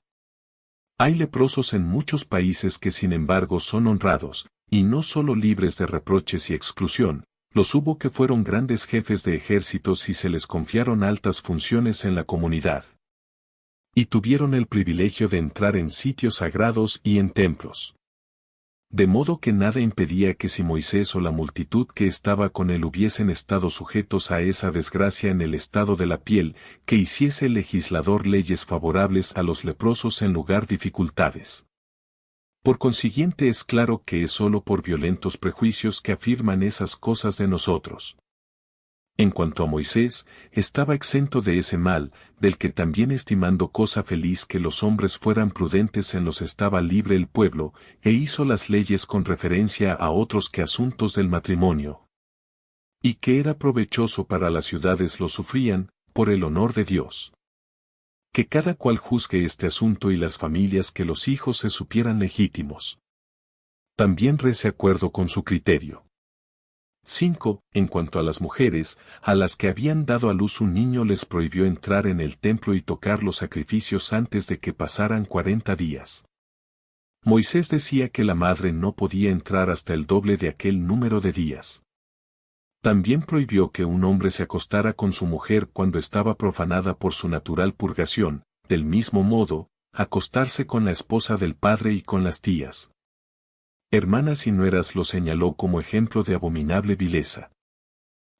Hay leprosos en muchos países que sin embargo son honrados, y no solo libres de reproches y exclusión, los hubo que fueron grandes jefes de ejércitos y se les confiaron altas funciones en la comunidad. Y tuvieron el privilegio de entrar en sitios sagrados y en templos. De modo que nada impedía que si Moisés o la multitud que estaba con él hubiesen estado sujetos a esa desgracia en el estado de la piel, que hiciese el legislador leyes favorables a los leprosos en lugar dificultades. Por consiguiente es claro que es sólo por violentos prejuicios que afirman esas cosas de nosotros. En cuanto a Moisés, estaba exento de ese mal, del que también estimando cosa feliz que los hombres fueran prudentes en los estaba libre el pueblo, e hizo las leyes con referencia a otros que asuntos del matrimonio. Y que era provechoso para las ciudades lo sufrían, por el honor de Dios. Que cada cual juzgue este asunto y las familias que los hijos se supieran legítimos. También rece acuerdo con su criterio. 5. En cuanto a las mujeres, a las que habían dado a luz un niño les prohibió entrar en el templo y tocar los sacrificios antes de que pasaran 40 días. Moisés decía que la madre no podía entrar hasta el doble de aquel número de días. También prohibió que un hombre se acostara con su mujer cuando estaba profanada por su natural purgación, del mismo modo, acostarse con la esposa del padre y con las tías, hermanas y nueras lo señaló como ejemplo de abominable vileza.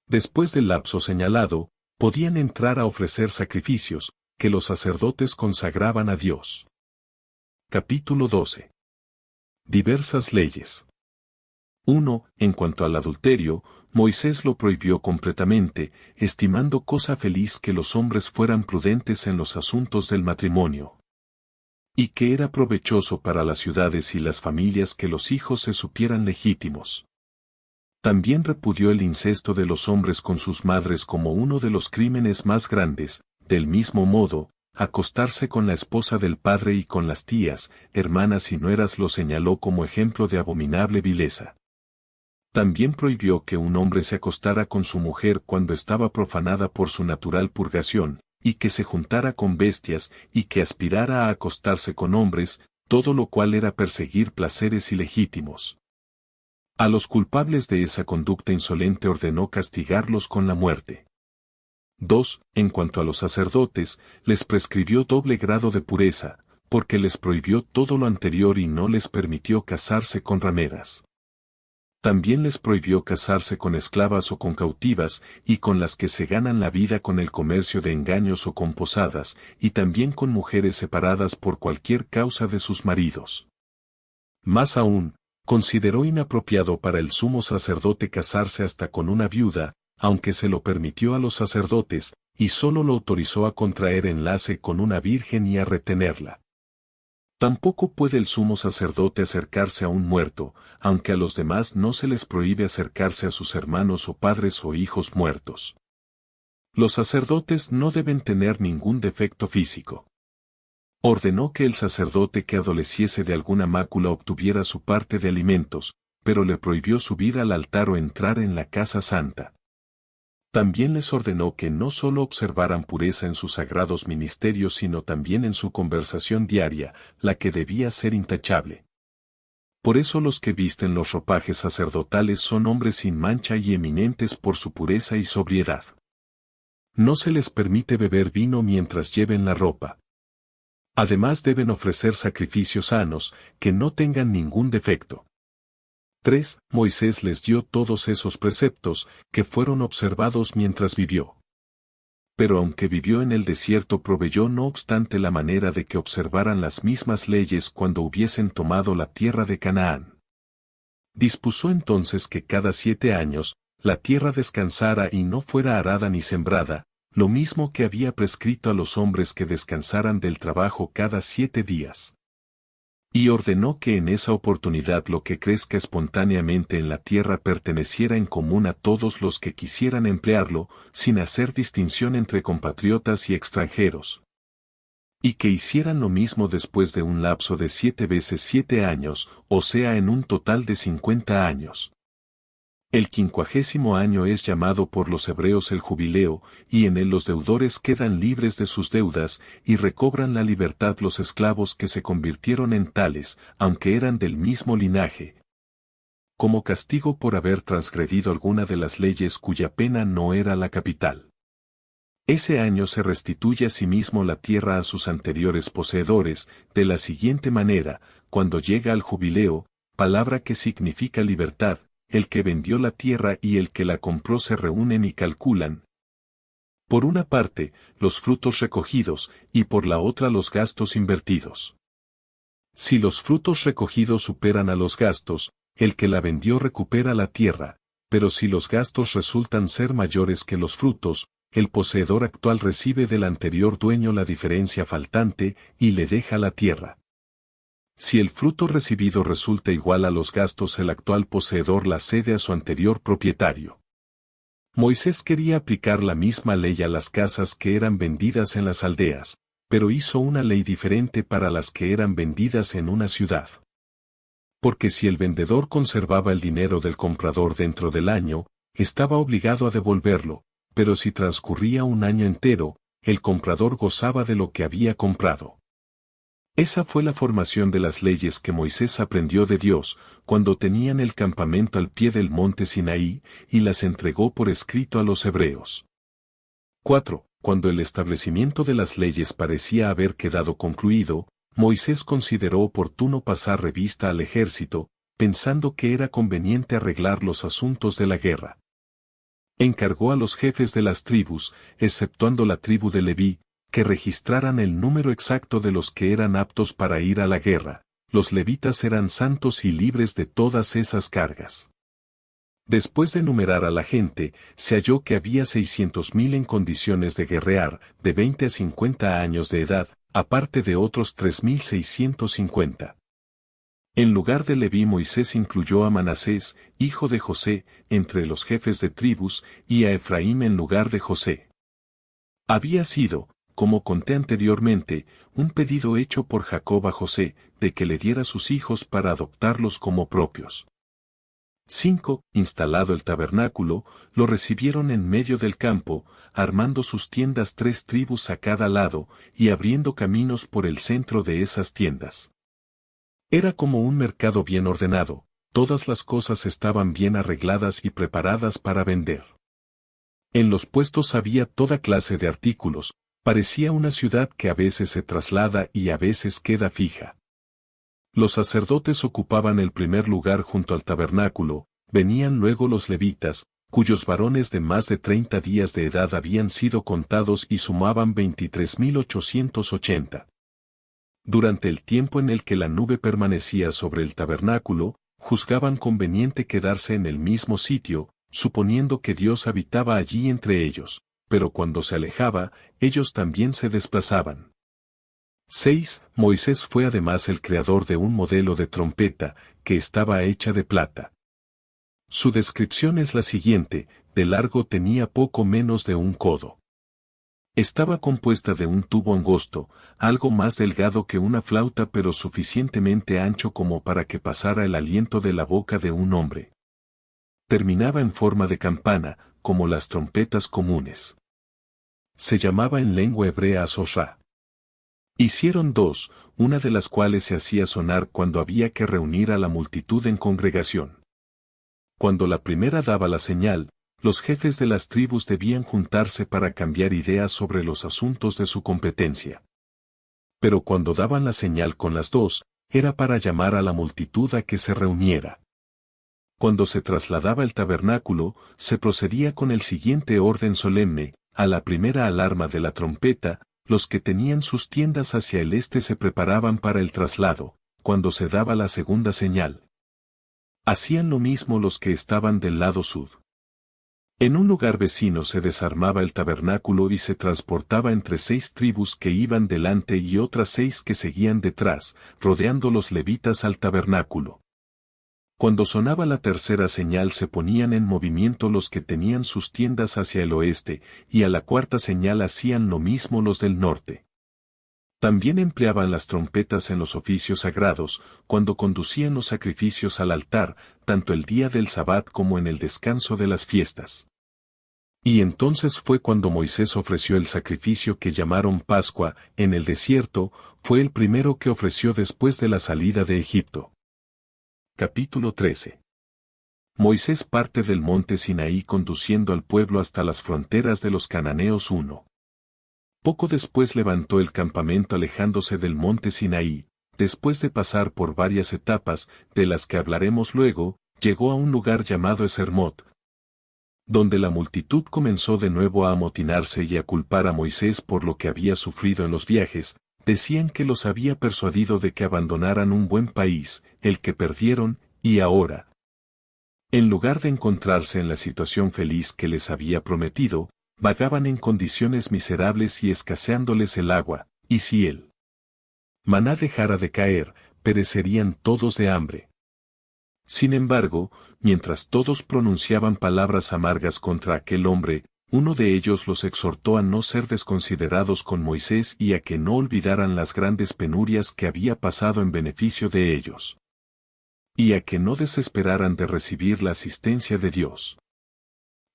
Después del lapso señalado, podían entrar a ofrecer sacrificios, que los sacerdotes consagraban a Dios. Capítulo 12. Diversas leyes. 1. En cuanto al adulterio, Moisés lo prohibió completamente, estimando cosa feliz que los hombres fueran prudentes en los asuntos del matrimonio. Y que era provechoso para las ciudades y las familias que los hijos se supieran legítimos. También repudió el incesto de los hombres con sus madres como uno de los crímenes más grandes, del mismo modo, acostarse con la esposa del padre y con las tías, hermanas y nueras lo señaló como ejemplo de abominable vileza. También prohibió que un hombre se acostara con su mujer cuando estaba profanada por su natural purgación, y que se juntara con bestias, y que aspirara a acostarse con hombres, todo lo cual era perseguir placeres ilegítimos. A los culpables de esa conducta insolente ordenó castigarlos con la muerte. 2. En cuanto a los sacerdotes, les prescribió doble grado de pureza, porque les prohibió todo lo anterior y no les permitió casarse con rameras. También les prohibió casarse con esclavas o con cautivas, y con las que se ganan la vida con el comercio de engaños o con posadas, y también con mujeres separadas por cualquier causa de sus maridos. Más aún, consideró inapropiado para el sumo sacerdote casarse hasta con una viuda, aunque se lo permitió a los sacerdotes, y solo lo autorizó a contraer enlace con una virgen y a retenerla. Tampoco puede el sumo sacerdote acercarse a un muerto, aunque a los demás no se les prohíbe acercarse a sus hermanos o padres o hijos muertos. Los sacerdotes no deben tener ningún defecto físico. Ordenó que el sacerdote que adoleciese de alguna mácula obtuviera su parte de alimentos, pero le prohibió subir al altar o entrar en la casa santa. También les ordenó que no solo observaran pureza en sus sagrados ministerios sino también en su conversación diaria, la que debía ser intachable. Por eso los que visten los ropajes sacerdotales son hombres sin mancha y eminentes por su pureza y sobriedad. No se les permite beber vino mientras lleven la ropa. Además deben ofrecer sacrificios sanos, que no tengan ningún defecto. 3. Moisés les dio todos esos preceptos, que fueron observados mientras vivió. Pero aunque vivió en el desierto proveyó no obstante la manera de que observaran las mismas leyes cuando hubiesen tomado la tierra de Canaán. Dispuso entonces que cada 7 años, la tierra descansara y no fuera arada ni sembrada, lo mismo que había prescrito a los hombres que descansaran del trabajo cada 7 días. Y ordenó que en esa oportunidad lo que crezca espontáneamente en la tierra perteneciera en común a todos los que quisieran emplearlo, sin hacer distinción entre compatriotas y extranjeros. Y que hicieran lo mismo después de un lapso de 7 veces 7 años, o sea en un total de 50 años. El 50º año es llamado por los hebreos el jubileo, y en él los deudores quedan libres de sus deudas, y recobran la libertad los esclavos que se convirtieron en tales, aunque eran del mismo linaje. Como castigo por haber transgredido alguna de las leyes cuya pena no era la capital. Ese año se restituye asimismo la tierra a sus anteriores poseedores, de la siguiente manera: cuando llega al jubileo, palabra que significa libertad, el que vendió la tierra y el que la compró se reúnen y calculan, por una parte, los frutos recogidos, y por la otra los gastos invertidos. Si los frutos recogidos superan a los gastos, el que la vendió recupera la tierra, pero si los gastos resultan ser mayores que los frutos, el poseedor actual recibe del anterior dueño la diferencia faltante y le deja la tierra. Si el fruto recibido resulta igual a los gastos, el actual poseedor la cede a su anterior propietario. Moisés quería aplicar la misma ley a las casas que eran vendidas en las aldeas, pero hizo una ley diferente para las que eran vendidas en una ciudad. Porque si el vendedor conservaba el dinero del comprador dentro del año, estaba obligado a devolverlo, pero si transcurría un año entero, el comprador gozaba de lo que había comprado. Esa fue la formación de las leyes que Moisés aprendió de Dios, cuando tenían el campamento al pie del monte Sinaí, y las entregó por escrito a los hebreos. 4. Cuando el establecimiento de las leyes parecía haber quedado concluido, Moisés consideró oportuno pasar revista al ejército, pensando que era conveniente arreglar los asuntos de la guerra. Encargó a los jefes de las tribus, exceptuando la tribu de Leví, que registraran el número exacto de los que eran aptos para ir a la guerra. Los levitas eran santos y libres de todas esas cargas. Después de numerar a la gente, se halló que había 600,000 en condiciones de guerrear, de 20 a 50 años de edad, aparte de otros 3,650. En lugar de Leví, Moisés incluyó a Manasés, hijo de José, entre los jefes de tribus, y a Efraín en lugar de José. Había sido, como conté anteriormente, un pedido hecho por Jacob a José, de que le diera sus hijos para adoptarlos como propios. 5. Instalado el tabernáculo, lo recibieron en medio del campo, armando sus tiendas 3 tribus a cada lado, y abriendo caminos por el centro de esas tiendas. Era como un mercado bien ordenado, todas las cosas estaban bien arregladas y preparadas para vender. En los puestos había toda clase de artículos, parecía una ciudad que a veces se traslada y a veces queda fija. Los sacerdotes ocupaban el primer lugar junto al tabernáculo, venían luego los levitas, cuyos varones de más de 30 días de edad habían sido contados y sumaban 23.880. Durante el tiempo en el que la nube permanecía sobre el tabernáculo, juzgaban conveniente quedarse en el mismo sitio, suponiendo que Dios habitaba allí entre ellos, pero cuando se alejaba, ellos también se desplazaban. 6. Moisés fue además el creador de un modelo de trompeta, que estaba hecha de plata. Su descripción es la siguiente: de largo tenía poco menos de un codo. Estaba compuesta de un tubo angosto, algo más delgado que una flauta pero suficientemente ancho como para que pasara el aliento de la boca de un hombre. Terminaba en forma de campana, como las trompetas comunes. Se llamaba en lengua hebrea Azorra. Hicieron 2, una de las cuales se hacía sonar cuando había que reunir a la multitud en congregación. Cuando la primera daba la señal, los jefes de las tribus debían juntarse para cambiar ideas sobre los asuntos de su competencia. Pero cuando daban la señal con las 2, era para llamar a la multitud a que se reuniera. Cuando se trasladaba el tabernáculo, se procedía con el siguiente orden solemne: a la primera alarma de la trompeta, los que tenían sus tiendas hacia el este se preparaban para el traslado; cuando se daba la segunda señal, hacían lo mismo los que estaban del lado sur. En un lugar vecino se desarmaba el tabernáculo y se transportaba entre 6 tribus que iban delante y otras 6 que seguían detrás, rodeando los levitas al tabernáculo. Cuando sonaba la tercera señal se ponían en movimiento los que tenían sus tiendas hacia el oeste, y a la cuarta señal hacían lo mismo los del norte. También empleaban las trompetas en los oficios sagrados, cuando conducían los sacrificios al altar, tanto el día del Sabbat como en el descanso de las fiestas. Y entonces fue cuando Moisés ofreció el sacrificio que llamaron Pascua, en el desierto, fue el primero que ofreció después de la salida de Egipto. Capítulo 13. Moisés parte del monte Sinaí conduciendo al pueblo hasta las fronteras de los cananeos. 1. Poco después levantó el campamento alejándose del monte Sinaí, después de pasar por varias etapas, de las que hablaremos luego, llegó a un lugar llamado Esermot, donde la multitud comenzó de nuevo a amotinarse y a culpar a Moisés por lo que había sufrido en los viajes. Decían que los había persuadido de que abandonaran un buen país, el que perdieron, y ahora, en lugar de encontrarse en la situación feliz que les había prometido, vagaban en condiciones miserables y escaseándoles el agua, y si el maná dejara de caer, perecerían todos de hambre. Sin embargo, mientras todos pronunciaban palabras amargas contra aquel hombre, uno de ellos los exhortó a no ser desconsiderados con Moisés y a que no olvidaran las grandes penurias que había pasado en beneficio de ellos. Y a que no desesperaran de recibir la asistencia de Dios.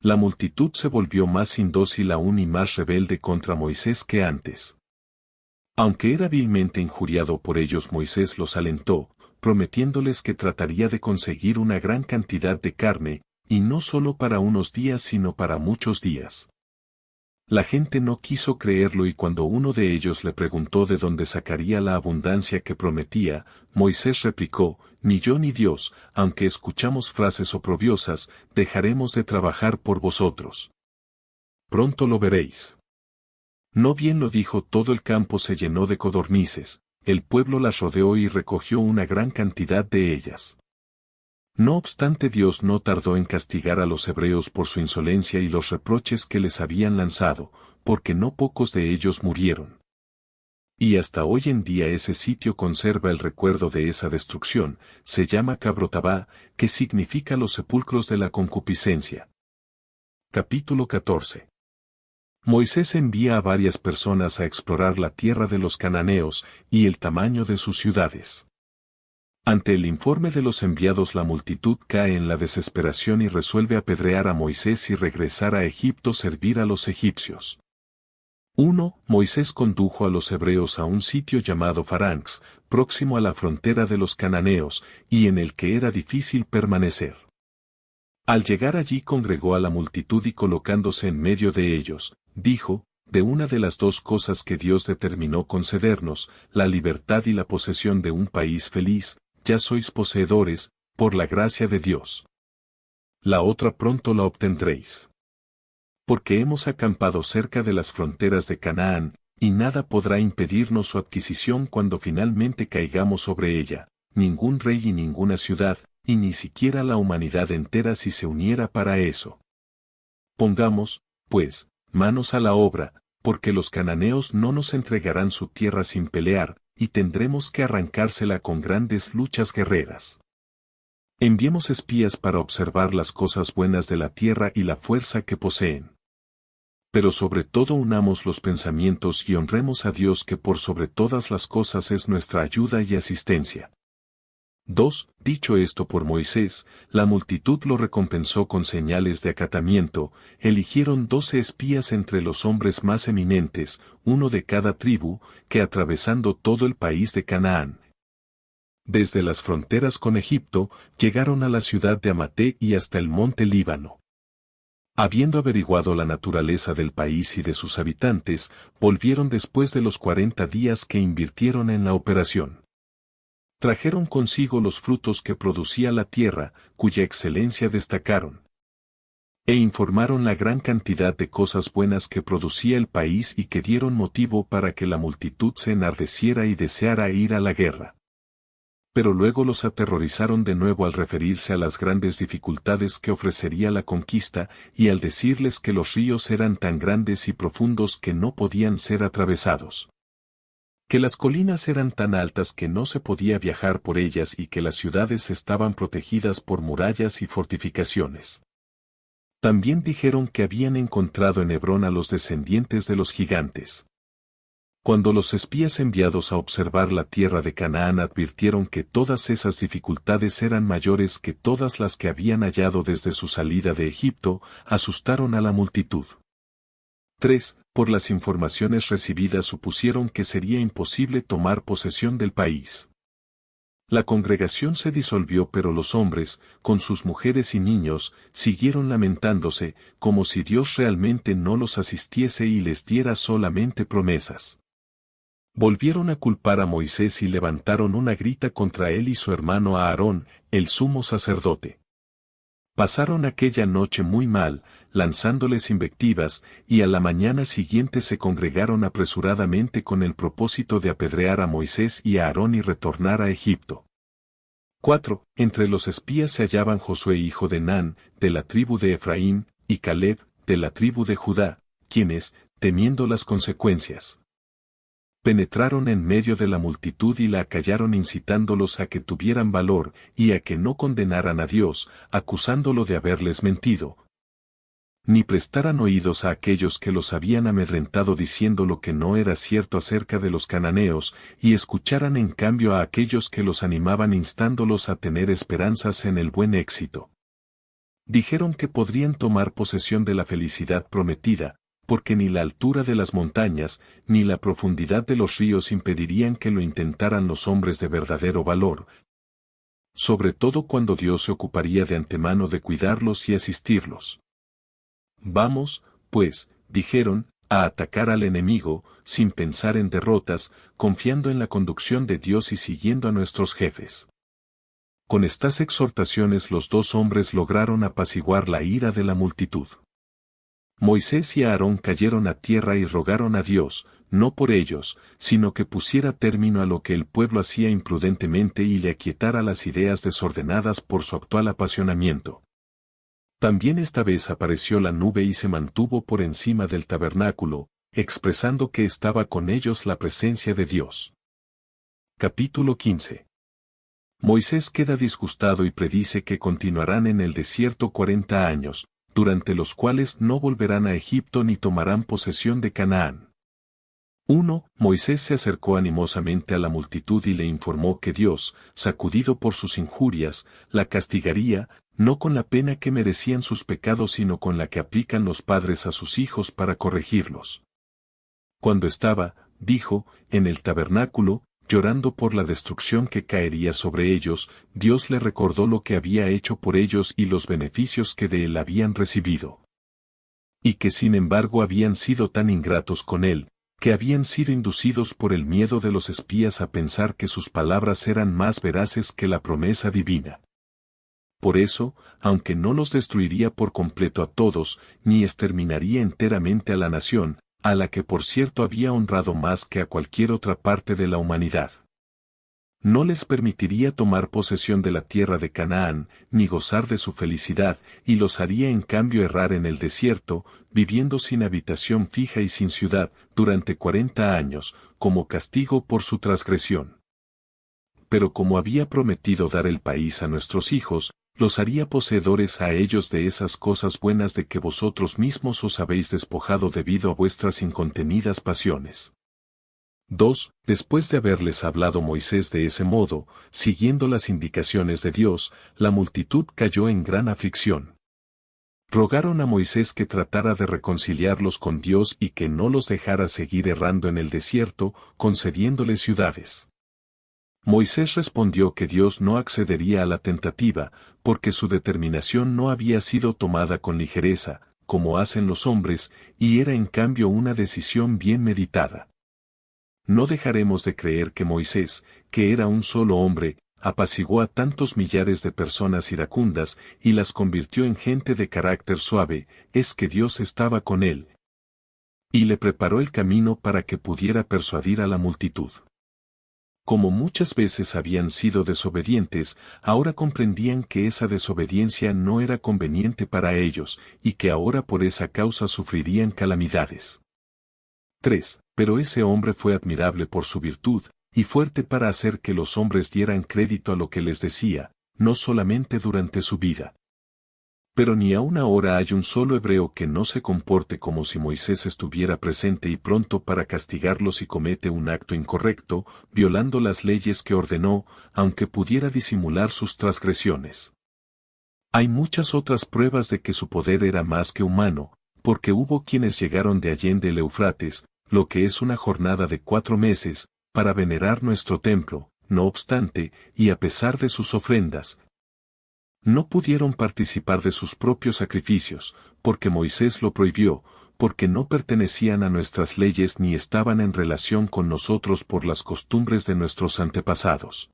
La multitud se volvió más indócil aún y más rebelde contra Moisés que antes. Aunque era vilmente injuriado por ellos, Moisés los alentó, prometiéndoles que trataría de conseguir una gran cantidad de carne, y no solo para unos días sino para muchos días. La gente no quiso creerlo y cuando uno de ellos le preguntó de dónde sacaría la abundancia que prometía, Moisés replicó: ni yo ni Dios, aunque escuchamos frases oprobiosas, dejaremos de trabajar por vosotros. Pronto lo veréis. No bien lo dijo, todo el campo se llenó de codornices, el pueblo las rodeó y recogió una gran cantidad de ellas. No obstante, Dios no tardó en castigar a los hebreos por su insolencia y los reproches que les habían lanzado, porque no pocos de ellos murieron. Y hasta hoy en día ese sitio conserva el recuerdo de esa destrucción, se llama Cabrotabá, que significa los sepulcros de la concupiscencia. Capítulo 14. Moisés envía a varias personas a explorar la tierra de los cananeos y el tamaño de sus ciudades. Ante el informe de los enviados, la multitud cae en la desesperación y resuelve apedrear a Moisés y regresar a Egipto a servir a los egipcios. 1. Moisés condujo a los hebreos a un sitio llamado Faranx, próximo a la frontera de los cananeos, y en el que era difícil permanecer. Al llegar allí congregó a la multitud y colocándose en medio de ellos, dijo, de una de las dos cosas que Dios determinó concedernos, la libertad y la posesión de un país feliz, ya sois poseedores, por la gracia de Dios. La otra pronto la obtendréis. Porque hemos acampado cerca de las fronteras de Canaán, y nada podrá impedirnos su adquisición cuando finalmente caigamos sobre ella, ningún rey y ninguna ciudad, y ni siquiera la humanidad entera si se uniera para eso. Pongamos, pues, manos a la obra, porque los cananeos no nos entregarán su tierra sin pelear, y tendremos que arrancársela con grandes luchas guerreras. Enviemos espías para observar las cosas buenas de la tierra y la fuerza que poseen. Pero sobre todo unamos los pensamientos y honremos a Dios, que por sobre todas las cosas es nuestra ayuda y asistencia. 2. Dicho esto por Moisés, la multitud lo recompensó con señales de acatamiento, eligieron 12 espías entre los hombres más eminentes, uno de cada tribu, que atravesando todo el país de Canaán, desde las fronteras con Egipto, llegaron a la ciudad de Amate y hasta el monte Líbano. Habiendo averiguado la naturaleza del país y de sus habitantes, volvieron después de los 40 días que invirtieron en la operación. Trajeron consigo los frutos que producía la tierra, cuya excelencia destacaron. E informaron la gran cantidad de cosas buenas que producía el país y que dieron motivo para que la multitud se enardeciera y deseara ir a la guerra. Pero luego los aterrorizaron de nuevo al referirse a las grandes dificultades que ofrecería la conquista y al decirles que los ríos eran tan grandes y profundos que no podían ser atravesados, que las colinas eran tan altas que no se podía viajar por ellas y que las ciudades estaban protegidas por murallas y fortificaciones. También dijeron que habían encontrado en Hebrón a los descendientes de los gigantes. Cuando los espías enviados a observar la tierra de Canaán advirtieron que todas esas dificultades eran mayores que todas las que habían hallado desde su salida de Egipto, asustaron a la multitud. 3. Por las informaciones recibidas supusieron que sería imposible tomar posesión del país. La congregación se disolvió, pero los hombres, con sus mujeres y niños, siguieron lamentándose, como si Dios realmente no los asistiese y les diera solamente promesas. Volvieron a culpar a Moisés y levantaron una grita contra él y su hermano Aarón, el sumo sacerdote. Pasaron aquella noche muy mal, lanzándoles invectivas, y a la mañana siguiente se congregaron apresuradamente con el propósito de apedrear a Moisés y a Aarón y retornar a Egipto. 4. Entre los espías se hallaban Josué hijo de Nun, de la tribu de Efraín, y Caleb, de la tribu de Judá, quienes, temiendo las consecuencias, penetraron en medio de la multitud y la acallaron, incitándolos a que tuvieran valor y a que no condenaran a Dios, acusándolo de haberles mentido, ni prestaran oídos a aquellos que los habían amedrentado diciendo lo que no era cierto acerca de los cananeos, y escucharan en cambio a aquellos que los animaban instándolos a tener esperanzas en el buen éxito. Dijeron que podrían tomar posesión de la felicidad prometida, porque ni la altura de las montañas, ni la profundidad de los ríos impedirían que lo intentaran los hombres de verdadero valor, sobre todo cuando Dios se ocuparía de antemano de cuidarlos y asistirlos. Vamos, pues, dijeron, a atacar al enemigo, sin pensar en derrotas, confiando en la conducción de Dios y siguiendo a nuestros jefes. Con estas exhortaciones los dos hombres lograron apaciguar la ira de la multitud. Moisés y Aarón cayeron a tierra y rogaron a Dios, no por ellos, sino que pusiera término a lo que el pueblo hacía imprudentemente y le aquietara las ideas desordenadas por su actual apasionamiento. También esta vez apareció la nube y se mantuvo por encima del tabernáculo, expresando que estaba con ellos la presencia de Dios. Capítulo 15. Moisés queda disgustado y predice que continuarán en el desierto 40 años, durante los cuales no volverán a Egipto ni tomarán posesión de Canaán. 1. Moisés se acercó animosamente a la multitud y le informó que Dios, sacudido por sus injurias, la castigaría, no con la pena que merecían sus pecados sino con la que aplican los padres a sus hijos para corregirlos. Cuando estaba, dijo, en el tabernáculo, llorando por la destrucción que caería sobre ellos, Dios le recordó lo que había hecho por ellos y los beneficios que de él habían recibido. Y que sin embargo habían sido tan ingratos con él, que habían sido inducidos por el miedo de los espías a pensar que sus palabras eran más veraces que la promesa divina. Por eso, aunque no los destruiría por completo a todos, ni exterminaría enteramente a la nación, a la que por cierto había honrado más que a cualquier otra parte de la humanidad. No les permitiría tomar posesión de la tierra de Canaán, ni gozar de su felicidad, y los haría en cambio errar en el desierto, viviendo sin habitación fija y sin ciudad, durante 40 años, como castigo por su transgresión. Pero como había prometido dar el país a nuestros hijos, los haría poseedores a ellos de esas cosas buenas de que vosotros mismos os habéis despojado debido a vuestras incontenidas pasiones. 2. Después de haberles hablado Moisés de ese modo, siguiendo las indicaciones de Dios, la multitud cayó en gran aflicción. Rogaron a Moisés que tratara de reconciliarlos con Dios y que no los dejara seguir errando en el desierto, concediéndoles ciudades. Moisés respondió que Dios no accedería a la tentativa, porque su determinación no había sido tomada con ligereza, como hacen los hombres, y era en cambio una decisión bien meditada. No dejaremos de creer que Moisés, que era un solo hombre, apaciguó a tantos millares de personas iracundas y las convirtió en gente de carácter suave, es que Dios estaba con él. Y le preparó el camino para que pudiera persuadir a la multitud. Como muchas veces habían sido desobedientes, ahora comprendían que esa desobediencia no era conveniente para ellos, y que ahora por esa causa sufrirían calamidades. 3. Pero ese hombre fue admirable por su virtud, y fuerte para hacer que los hombres dieran crédito a lo que les decía, no solamente durante su vida. Pero ni aun ahora hay un solo hebreo que no se comporte como si Moisés estuviera presente y pronto para castigarlo si comete un acto incorrecto, violando las leyes que ordenó, aunque pudiera disimular sus transgresiones. Hay muchas otras pruebas de que su poder era más que humano, porque hubo quienes llegaron de allende el Eufrates, lo que es una jornada de 4 meses, para venerar nuestro templo, no obstante, y a pesar de sus ofrendas, no pudieron participar de sus propios sacrificios, porque Moisés lo prohibió, porque no pertenecían a nuestras leyes ni estaban en relación con nosotros por las costumbres de nuestros antepasados.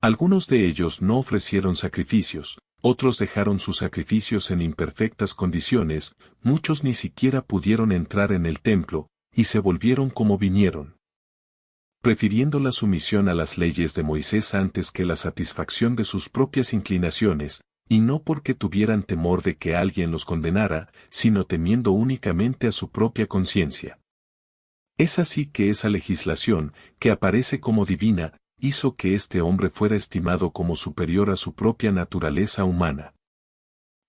Algunos de ellos no ofrecieron sacrificios, otros dejaron sus sacrificios en imperfectas condiciones, muchos ni siquiera pudieron entrar en el templo, y se volvieron como vinieron, prefiriendo la sumisión a las leyes de Moisés antes que la satisfacción de sus propias inclinaciones, y no porque tuvieran temor de que alguien los condenara, sino temiendo únicamente a su propia conciencia. Es así que esa legislación, que aparece como divina, hizo que este hombre fuera estimado como superior a su propia naturaleza humana.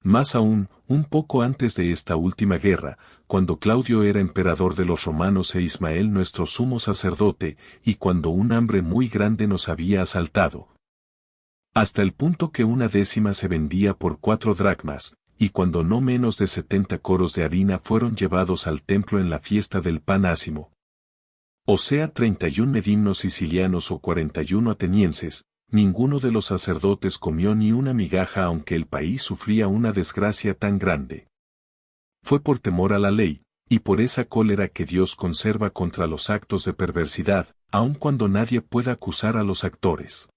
Más aún, un poco antes de esta última guerra, cuando Claudio era emperador de los romanos e Ismael nuestro sumo sacerdote, y cuando un hambre muy grande nos había asaltado, hasta el punto que 1/10 se vendía por 4 dracmas, y cuando no menos de 70 coros de harina fueron llevados al templo en la fiesta del pan ácimo, o sea 31 medimnos sicilianos o 41 atenienses, ninguno de los sacerdotes comió ni una migaja aunque el país sufría una desgracia tan grande. Fue por temor a la ley, y por esa cólera que Dios conserva contra los actos de perversidad, aun cuando nadie pueda acusar a los actores.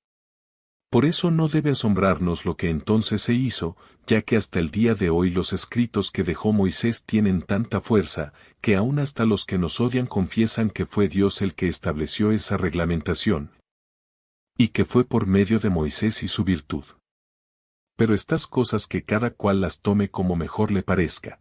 Por eso no debe asombrarnos lo que entonces se hizo, ya que hasta el día de hoy los escritos que dejó Moisés tienen tanta fuerza, que aún hasta los que nos odian confiesan que fue Dios el que estableció esa reglamentación, y que fue por medio de Moisés y su virtud. Pero estas cosas que cada cual las tome como mejor le parezca.